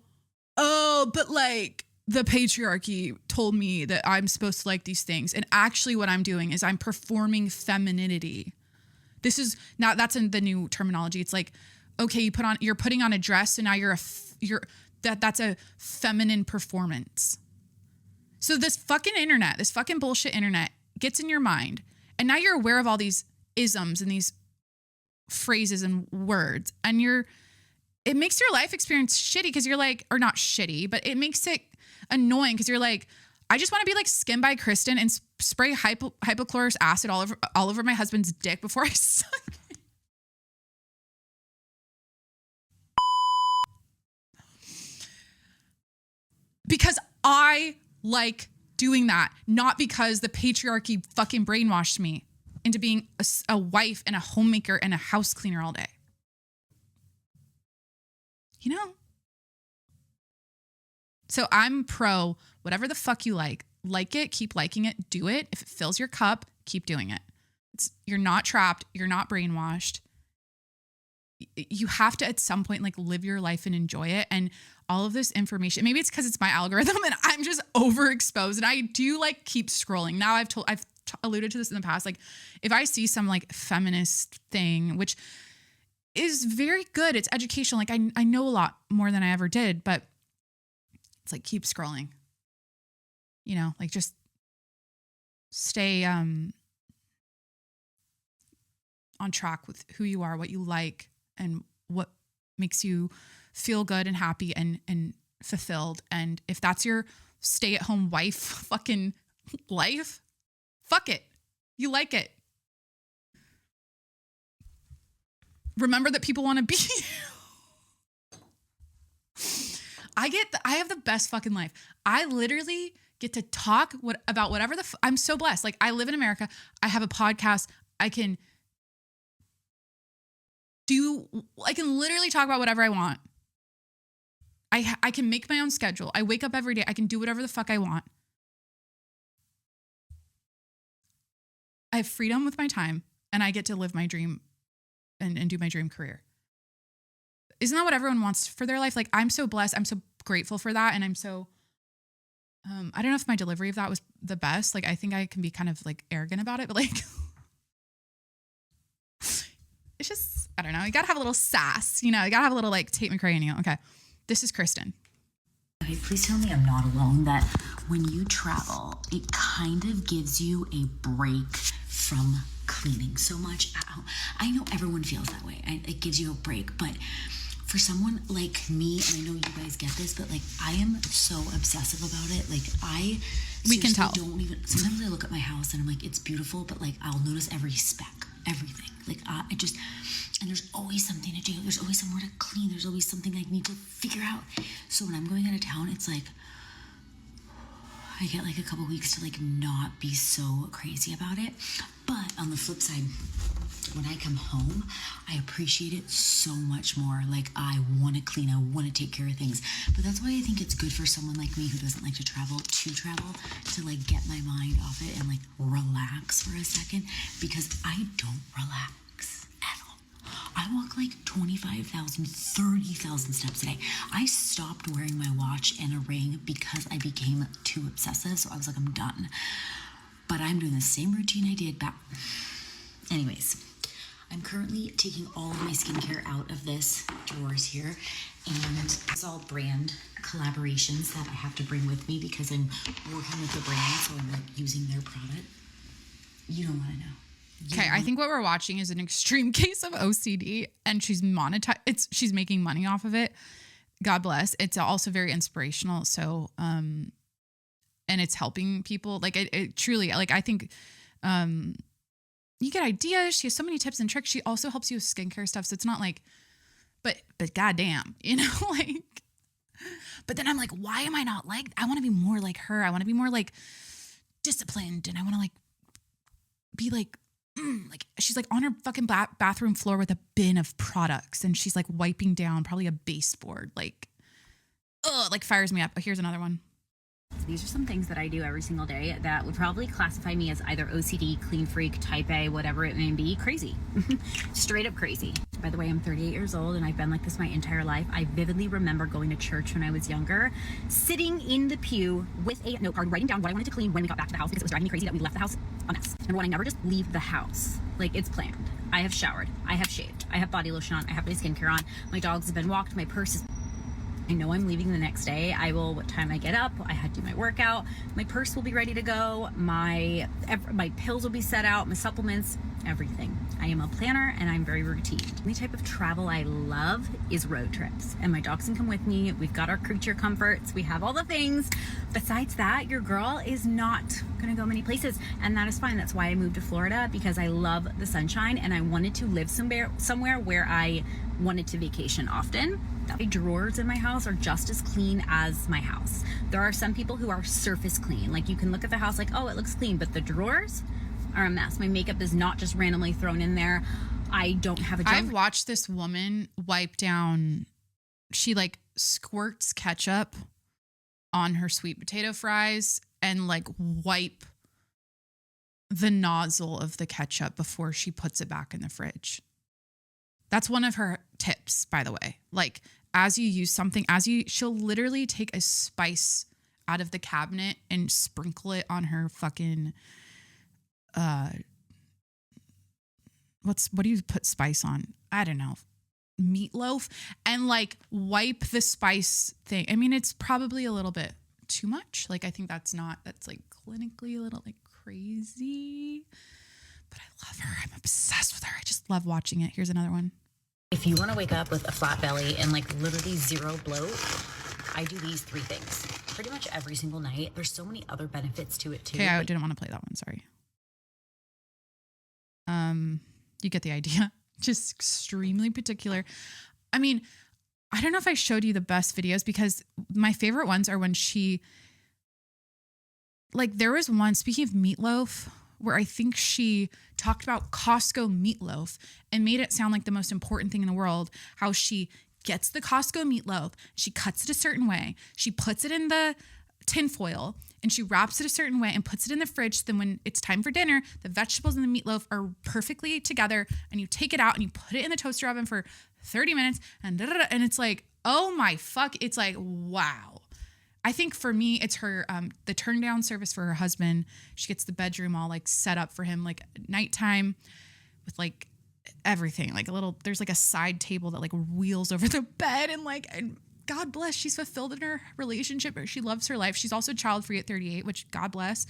oh, but like the patriarchy told me that I'm supposed to like these things. And actually what I'm doing is I'm performing femininity. This is now that's in the new terminology. It's like, okay, you're putting on a dress. So now that's a feminine performance. So this fucking bullshit internet gets in your mind. And now you're aware of all these isms and these phrases and words. And it makes your life experience shitty because you're like, or not shitty, but it makes it annoying because you're like, I just want to be like Skin by Kristen and spray hypochlorous acid all over my husband's dick before I suck it. Because I like doing that, not because the patriarchy fucking brainwashed me into being a wife and a homemaker and a house cleaner all day. You know? So I'm pro whatever the fuck you like it, keep liking it, do it. If it fills your cup, keep doing it. You're not trapped. You're not brainwashed. You have to at some point like live your life and enjoy it. And all of this information, maybe it's because it's my algorithm and I'm just overexposed and I do like keep scrolling. Now I've alluded to this in the past. Like if I see some like feminist thing, which is very good, it's educational. Like I know a lot more than I ever did, but it's like keep scrolling, you know, like just stay on track with who you are, what you like, and what makes you feel good and happy and fulfilled. And if that's your stay-at-home wife fucking life, fuck it. You like it. Remember that people want to be you. I have the best fucking life. I literally get to talk about whatever I'm so blessed. Like I live in America. I have a podcast. I can literally talk about whatever I want. I can make my own schedule. I wake up every day. I can do whatever the fuck I want. I have freedom with my time and I get to live my dream and do my dream career. Isn't that what everyone wants for their life? Like I'm so blessed. I'm so grateful for that. And I'm so, I don't know if my delivery of that was the best. Like I think I can be kind of like arrogant about it, but like, it's just, I don't know. You got to have a little sass, you know, you got to have a little like Tate McRae in you. Okay. This is Kristen. Okay, please tell me I'm not alone that when you travel, it kind of gives you a break from cleaning so much. I know everyone feels that way. It gives you a break, but for someone like me, and I know you guys get this, but like I am so obsessive about it. Like we can tell. Sometimes I look at my house and I'm like, it's beautiful, but like I'll notice every speck, everything. Like and there's always something to do. There's always somewhere to clean. There's always something I need to figure out. So when I'm going out of town, it's like, I get like a couple weeks to like not be so crazy about it. But on the flip side, when I come home, I appreciate it so much more. Like I want to clean, I want to take care of things. But that's why I think it's good for someone like me who doesn't like to travel to like get my mind off it and like relax for a second, because I don't relax at all. I walk like 25,000, 30,000 steps a day. I stopped wearing my watch and a ring because I became too obsessive. So I was like, I'm done. But I'm doing the same routine I did back. Anyways, I'm currently taking all of my skincare out of this drawers here. And it's all brand collaborations that I have to bring with me because I'm working with the brand. So I'm like using their product. You don't want to know. Okay, I think what we're watching is an extreme case of OCD, and she's she's making money off of it. God bless. It's also very inspirational. So, and it's helping people. Like it truly, like I think, you get ideas. She has so many tips and tricks. She also helps you with skincare stuff. So it's not like, but goddamn, you know, like, but then I'm like, why am I not like, I want to be more like her. I want to be more like disciplined, and I want to like be like like she's like on her fucking bathroom floor with a bin of products, and she's like wiping down probably a baseboard. Like, like fires me up. Oh, here's another one. These are some things that I do every single day that would probably classify me as either OCD, clean freak, type A, whatever it may be. Crazy. Straight up crazy. By the way, I'm 38 years old and I've been like this my entire life. I vividly remember going to church when I was younger, sitting in the pew with a note card, writing down what I wanted to clean when we got back to the house, because it was driving me crazy that we left the house a mess. Number one, I never just leave the house. Like, it's planned. I have showered. I have shaved. I have body lotion on. I have my skincare on. My dogs have been walked. My purse is... I know I'm leaving the next day. I will, what time I get up, I had to do my workout, my purse will be ready to go, my pills will be set out, my supplements, everything. I am a planner and I'm very routine. The only type of travel I love is road trips, and my dogs can come with me. We've got our creature comforts, we have all the things. Besides that, your girl is not gonna go many places, and that is fine. That's why I moved to Florida, because I love the sunshine and I wanted to live somewhere where I wanted to vacation often. The drawers in my house are just as clean as my house. There are some people who are surface clean. Like, you can look at the house like, oh, it looks clean, but the drawers are a mess. My makeup is not just randomly thrown in there. I don't have a job. I've watched this woman wipe down, she like squirts ketchup on her sweet potato fries and like wipe the nozzle of the ketchup before she puts it back in the fridge. That's one of her tips, by the way. Like, as you use something, she'll literally take a spice out of the cabinet and sprinkle it on her fucking, what do you put spice on? I don't know. Meatloaf, and like wipe the spice thing. I mean, it's probably a little bit too much. Like, I think that's like clinically a little like crazy, but I love her. I'm obsessed with her. I just love watching it. Here's another one. If you want to wake up with a flat belly and like literally zero bloat, I do these 3 things pretty much every single night. There's so many other benefits to it too. Okay, I didn't want to play that one. Sorry. You get the idea. Just extremely particular. I mean, I don't know if I showed you the best videos, because my favorite ones are when she, like, there was one, speaking of meatloaf, where I think she talked about Costco meatloaf and made it sound like the most important thing in the world. How she gets the Costco meatloaf, she cuts it a certain way, she puts it in the tinfoil, and she wraps it a certain way and puts it in the fridge. So then when it's time for dinner, the vegetables and the meatloaf are perfectly together, and you take it out and you put it in the toaster oven for 30 minutes and it's like, oh my fuck. It's like, wow. I think for me, it's her, the turn down service for her husband. She gets the bedroom all like set up for him, like nighttime with like everything, like there's like a side table that like wheels over the bed, and God bless, she's fulfilled in her relationship. She loves her life. She's also child free at 38, which God bless.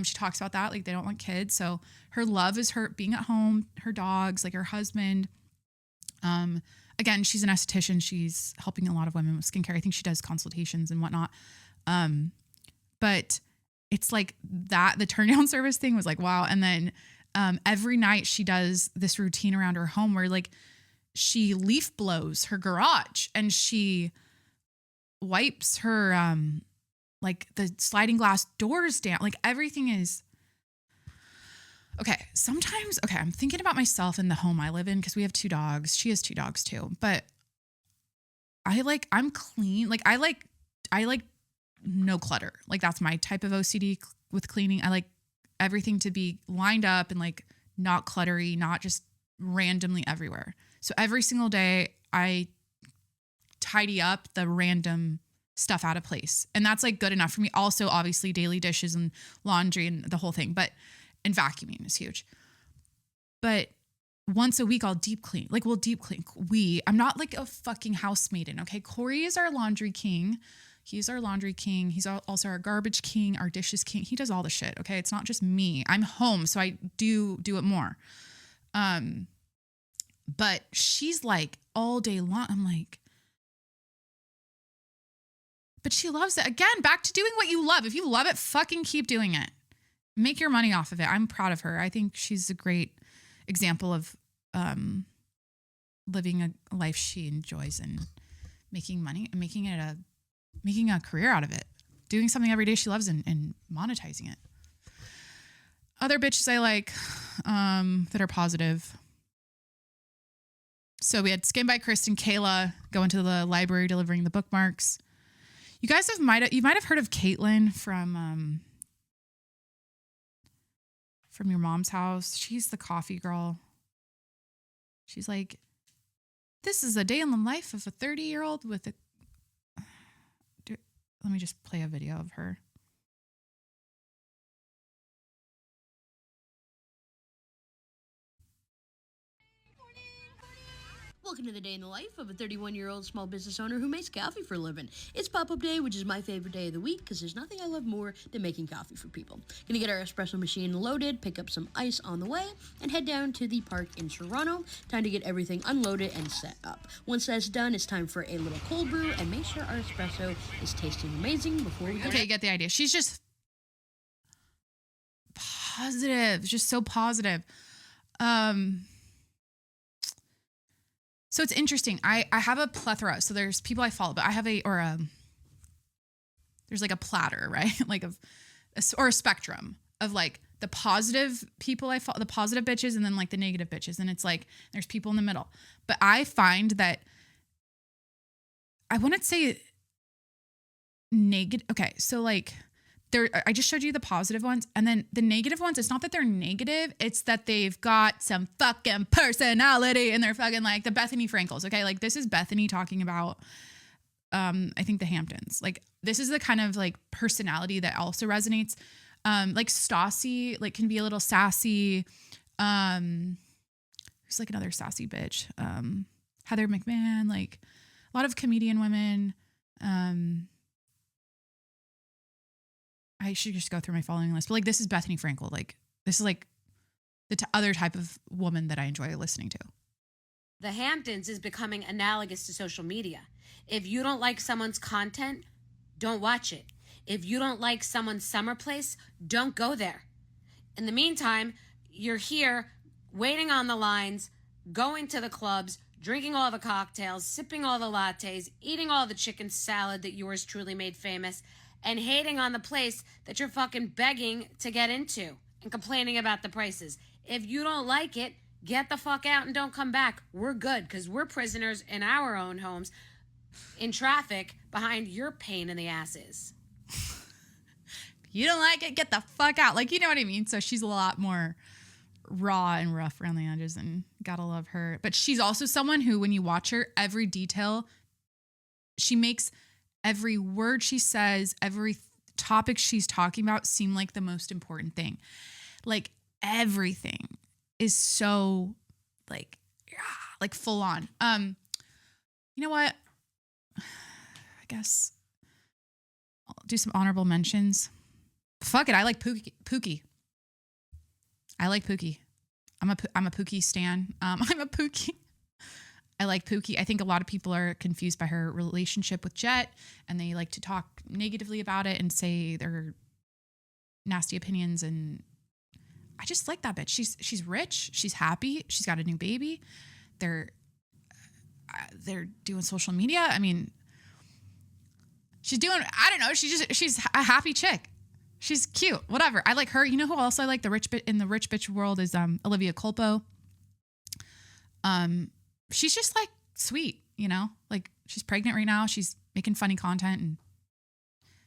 She talks about that. Like, they don't want kids. So her love is her being at home, her dogs, like her husband. Again, she's an esthetician. She's helping a lot of women with skincare. I think she does consultations and whatnot. But it's like that, the turn down service thing was like, wow. And then, every night she does this routine around her home where like she leaf blows her garage, and she wipes her, like the sliding glass doors down. Like, everything is okay. Sometimes, okay, I'm thinking about myself in the home I live in, because we have 2 dogs. She has 2 dogs too, but I'm clean. Like, I like no clutter. Like, that's my type of OCD with cleaning. I like everything to be lined up and like not cluttery, not just randomly everywhere. So every single day I tidy up the random stuff out of place. And that's like good enough for me. Also, obviously, daily dishes and laundry and the whole thing, and vacuuming is huge. But once a week I'll deep clean. Like, we'll deep clean. I'm not like a fucking house maiden. Okay. Corey is our laundry king. He's our laundry king. He's also our garbage king, our dishes king. He does all the shit. Okay. It's not just me. I'm home, so I do it more. But she's like all day long. I'm like, but she loves it. Again, back to doing what you love. If you love it, fucking keep doing it. Make your money off of it. I'm proud of her. I think she's a great example of living a life she enjoys and making money and making a career out of it. Doing something every day she loves and monetizing it. Other bitches I like, that are positive. So we had Skin by Kristen, Kayla going to the library delivering the bookmarks. You guys you might have heard of Caitlin from Your Mom's House. She's the coffee girl. She's like, this is a day in the life of a 30-year-old with a... Let me just play a video of her. Welcome to the day in the life of a 31-year-old small business owner who makes coffee for a living. It's pop-up day, which is my favorite day of the week because there's nothing I love more than making coffee for people. Gonna get our espresso machine loaded, pick up some ice on the way, and head down to the park in Toronto. Time to get everything unloaded and set up. Once that's done, it's time for a little cold brew and make sure our espresso is tasting amazing before we get Okay, you get the idea. She's just positive, just so positive. So it's interesting. I have a plethora. So there's people I follow, but I have there's like a platter, right? Like or a spectrum of like the positive people I follow, the positive bitches, and then like the negative bitches. And it's like, there's people in the middle. But I find that I wouldn't say negative. Okay. So like I just showed you the positive ones, and then the negative ones, it's not that they're negative, it's that they've got some fucking personality and they're fucking like the Bethany Frankels. Okay. Like this is Bethany talking about, I think the Hamptons. Like this is the kind of like personality that also resonates. Like Stassi, like can be a little sassy. Who's like another sassy bitch? Heather McMahon, like a lot of comedian women. I should just go through my following list, but like this is Bethany Frankel. Like this is like the other type of woman that I enjoy listening to. The Hamptons is becoming analogous to social media. If you don't like someone's content, don't watch it. If you don't like someone's summer place, don't go there. In the meantime, you're here waiting on the lines, going to the clubs, drinking all the cocktails, sipping all the lattes, eating all the chicken salad that yours truly made famous, and hating on the place that you're fucking begging to get into and complaining about the prices. If you don't like it, get the fuck out and don't come back. We're good because we're prisoners in our own homes in traffic behind your pain in the asses. You don't like it, get the fuck out. Like, you know what I mean? So she's a lot more raw and rough around the edges, and gotta love her. But she's also someone who, when you watch her, every detail, she makes every word she says, every topic she's talking about seem like the most important thing. Like everything is so like full on. You know what? I guess I'll do some honorable mentions. Fuck it. I like Pookie. I like Pookie. I'm a Pookie stan. I'm a Pookie. I like Pookie. I think a lot of people are confused by her relationship with Jet, and they like to talk negatively about it and say they're nasty opinions. And I just like that bitch. She's rich. She's happy. She's got a new baby. They're doing social media. I mean, she's doing, I don't know. She's a happy chick. She's cute. Whatever. I like her. You know who else I like? The rich bitch world is Olivia Culpo. She's just like sweet, you know, like she's pregnant right now. She's making funny content, and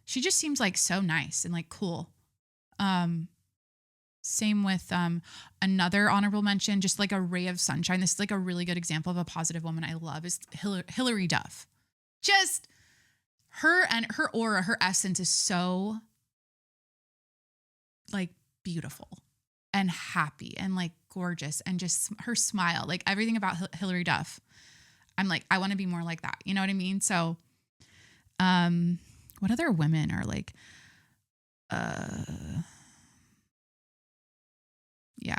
she just seems like so nice and like cool. Same with another honorable mention, just like a ray of sunshine. This is like a really good example of a positive woman I love is Hillary Duff. Just her and her aura, her essence is so like beautiful and happy and like gorgeous, and just her smile, like everything about Hillary Duff. I'm like, I want to be more like that. You know what I mean? So, what other women are like, yeah,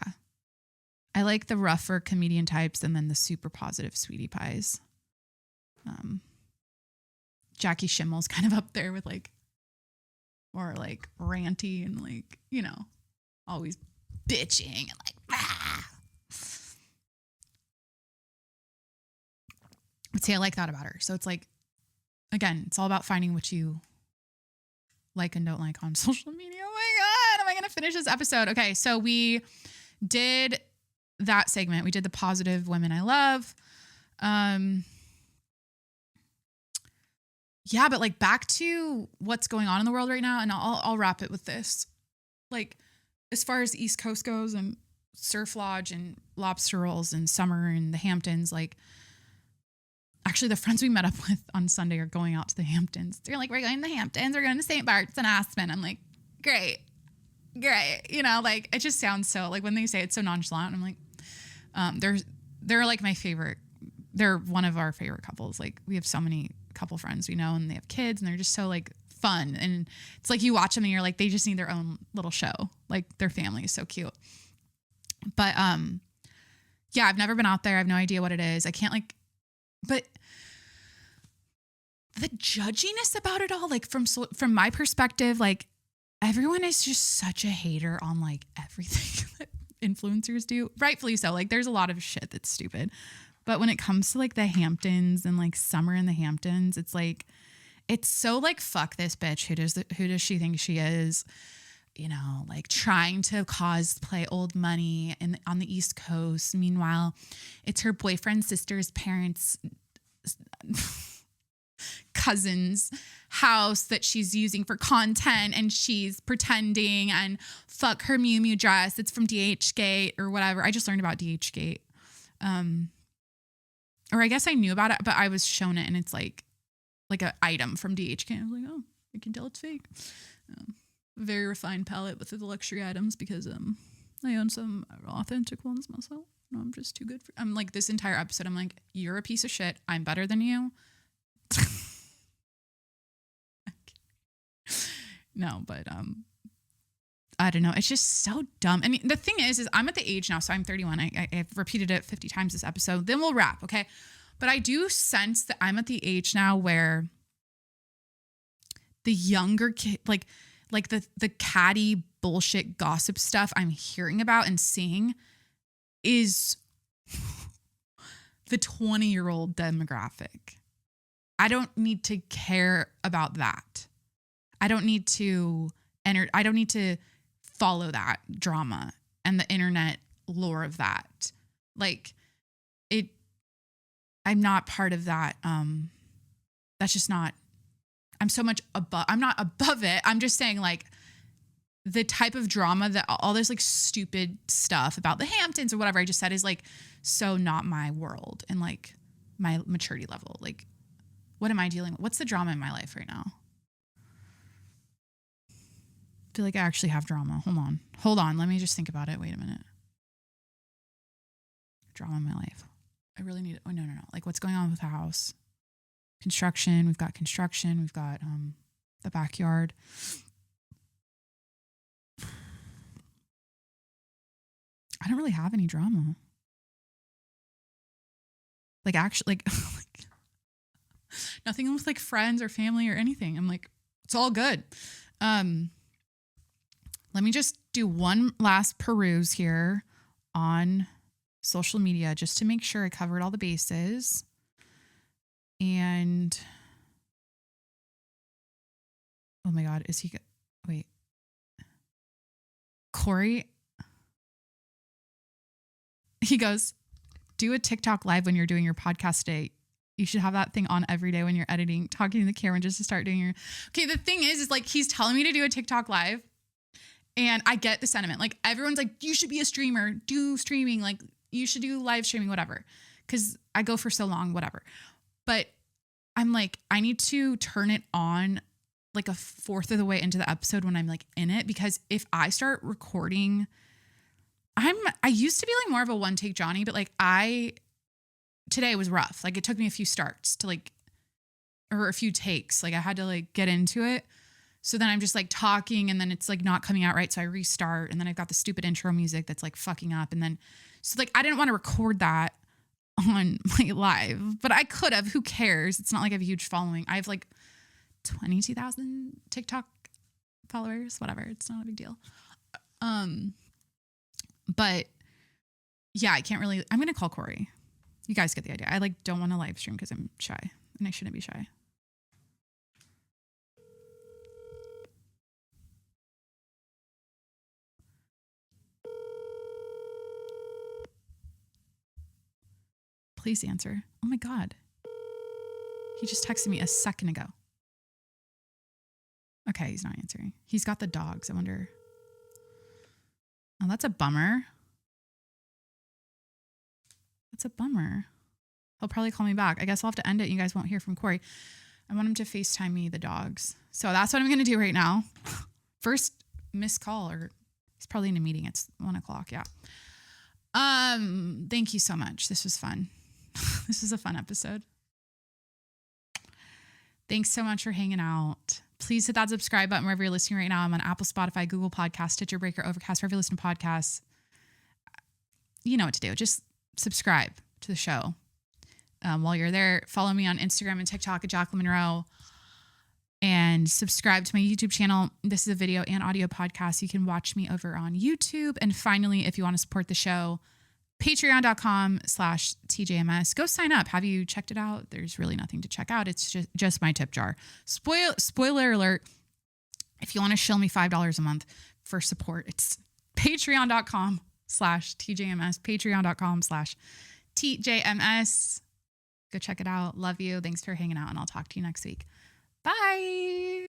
I like the rougher comedian types, and then the super positive sweetie pies. Jackie Schimmel's kind of up there with like, or like ranty and like, you know, always bitching and like, But see, I like that about her. So it's like, again, it's all about finding what you like and don't like on social media. Oh my God, am I going to finish this episode? Okay, so we did that segment. We did the positive women I love. Yeah, but like back to what's going on in the world right now, and I'll wrap it with this. Like, as far as the East Coast goes and surf lodge and lobster rolls and summer and the Hamptons, like actually the friends we met up with on Sunday are going out to the Hamptons. They're like, we're going to the Hamptons, we're going to St. Bart's and Aspen. I'm like, great. You know, like it just sounds so, like when they say it's so nonchalant, I'm like, they're like my favorite. They're one of our favorite couples. Like we have so many couple friends we know, and they have kids, and they're just so like fun. And it's like you watch them and you're like, they just need their own little show. Like their family is so cute. But yeah, I've never been out there. I have no idea what it is. I can't like, but the judginess about it all, like from my perspective, like everyone is just such a hater on like everything that influencers do. Rightfully so. Like there's a lot of shit that's stupid. But when it comes to like the Hamptons and like summer in the Hamptons, it's like, it's so like, fuck this bitch. Who does she think she is? You know, like trying to cosplay old money on the East Coast. Meanwhile, it's her boyfriend's sister's parents' cousin's house that she's using for content, and she's pretending, and fuck her Miu Miu dress. It's from DHgate or whatever. I just learned about DHgate. Or I guess I knew about it, but I was shown it and it's like an item from DHgate. I was like, oh, I can tell it's fake. Very refined palette with the luxury items because I own some authentic ones myself. No, I'm just too good for. I'm like this entire episode. I'm like, you're a piece of shit. I'm better than you. No, but I don't know. It's just so dumb. I mean, the thing is I'm at the age now, so I'm 31. I've repeated it 50 times this episode. Then we'll wrap, okay? But I do sense that I'm at the age now where the younger kid, like the catty bullshit gossip stuff I'm hearing about and seeing is the 20-year-old demographic. I don't need to care about that. I don't need to follow that drama and the internet lore of that. Like I'm not part of that. That's just not, I'm so much above, I'm not above it. I'm just saying like the type of drama that all this like stupid stuff about the Hamptons or whatever I just said is like, so not my world and like my maturity level. Like, what am I dealing with? What's the drama in my life right now? I feel like I actually have drama. Hold on. Let me just think about it. Wait a minute. Drama in my life. I really need it. Oh, no. Like what's going on with the house? Construction. We've got construction. We've got the backyard. I don't really have any drama. Like actually, like nothing with like friends or family or anything. I'm like, it's all good. Let me just do one last peruse here on social media just to make sure I covered all the bases. And oh my God, wait. Corey, he goes, do a TikTok live when you're doing your podcast day. You should have that thing on every day when you're editing, talking to the camera just to start doing your. Okay, the thing is like he's telling me to do a TikTok live. And I get the sentiment. Like everyone's like, you should be a streamer, do streaming. Like you should do live streaming, whatever. Cause I go for so long, whatever. But I'm like, I need to turn it on like a fourth of the way into the episode when I'm like in it. Because if I start recording, I used to be like more of a one take Johnny, but like today was rough. Like it took me a few starts to like, or a few takes. Like I had to like get into it. So then I'm just like talking and then it's like not coming out right. So I restart and then I've got the stupid intro music that's like fucking up. And then, so like, I didn't want to record that on my live, but I could have, who cares? It's not like I have a huge following. I have like 22,000 TikTok followers, whatever. It's not a big deal. But yeah, I can't really, I'm going to call Corey. You guys get the idea. I like don't want to live stream because I'm shy and I shouldn't be shy. Please answer. Oh my God. He just texted me a second ago. Okay, he's not answering. He's got the dogs. I wonder. Oh, that's a bummer. That's a bummer. He'll probably call me back. I guess I'll have to end it. You guys won't hear from Corey. I want him to FaceTime me the dogs. So that's what I'm going to do right now. First missed call, or he's probably in a meeting. It's 1:00. Yeah. Thank you so much. This was fun. This was a fun episode. Thanks so much for hanging out. Please hit that subscribe button wherever you're listening right now. I'm on Apple, Spotify, Google Podcasts, Stitcher, Breaker, Overcast, wherever you listen to podcasts. You know what to do. Just subscribe to the show. While you're there, follow me on Instagram and TikTok at Jacqueline Monroe, and subscribe to my YouTube channel. This is a video and audio podcast. You can watch me over on YouTube. And finally, if you want to support the show, patreon.com/TJMS. Go sign up. Have you checked it out? There's really nothing to check out. It's just my tip jar. Spoiler alert. If you want to shill me $5 a month for support, it's patreon.com/TJMS, patreon.com/TJMS. Go check it out. Love you. Thanks for hanging out, and I'll talk to you next week. Bye.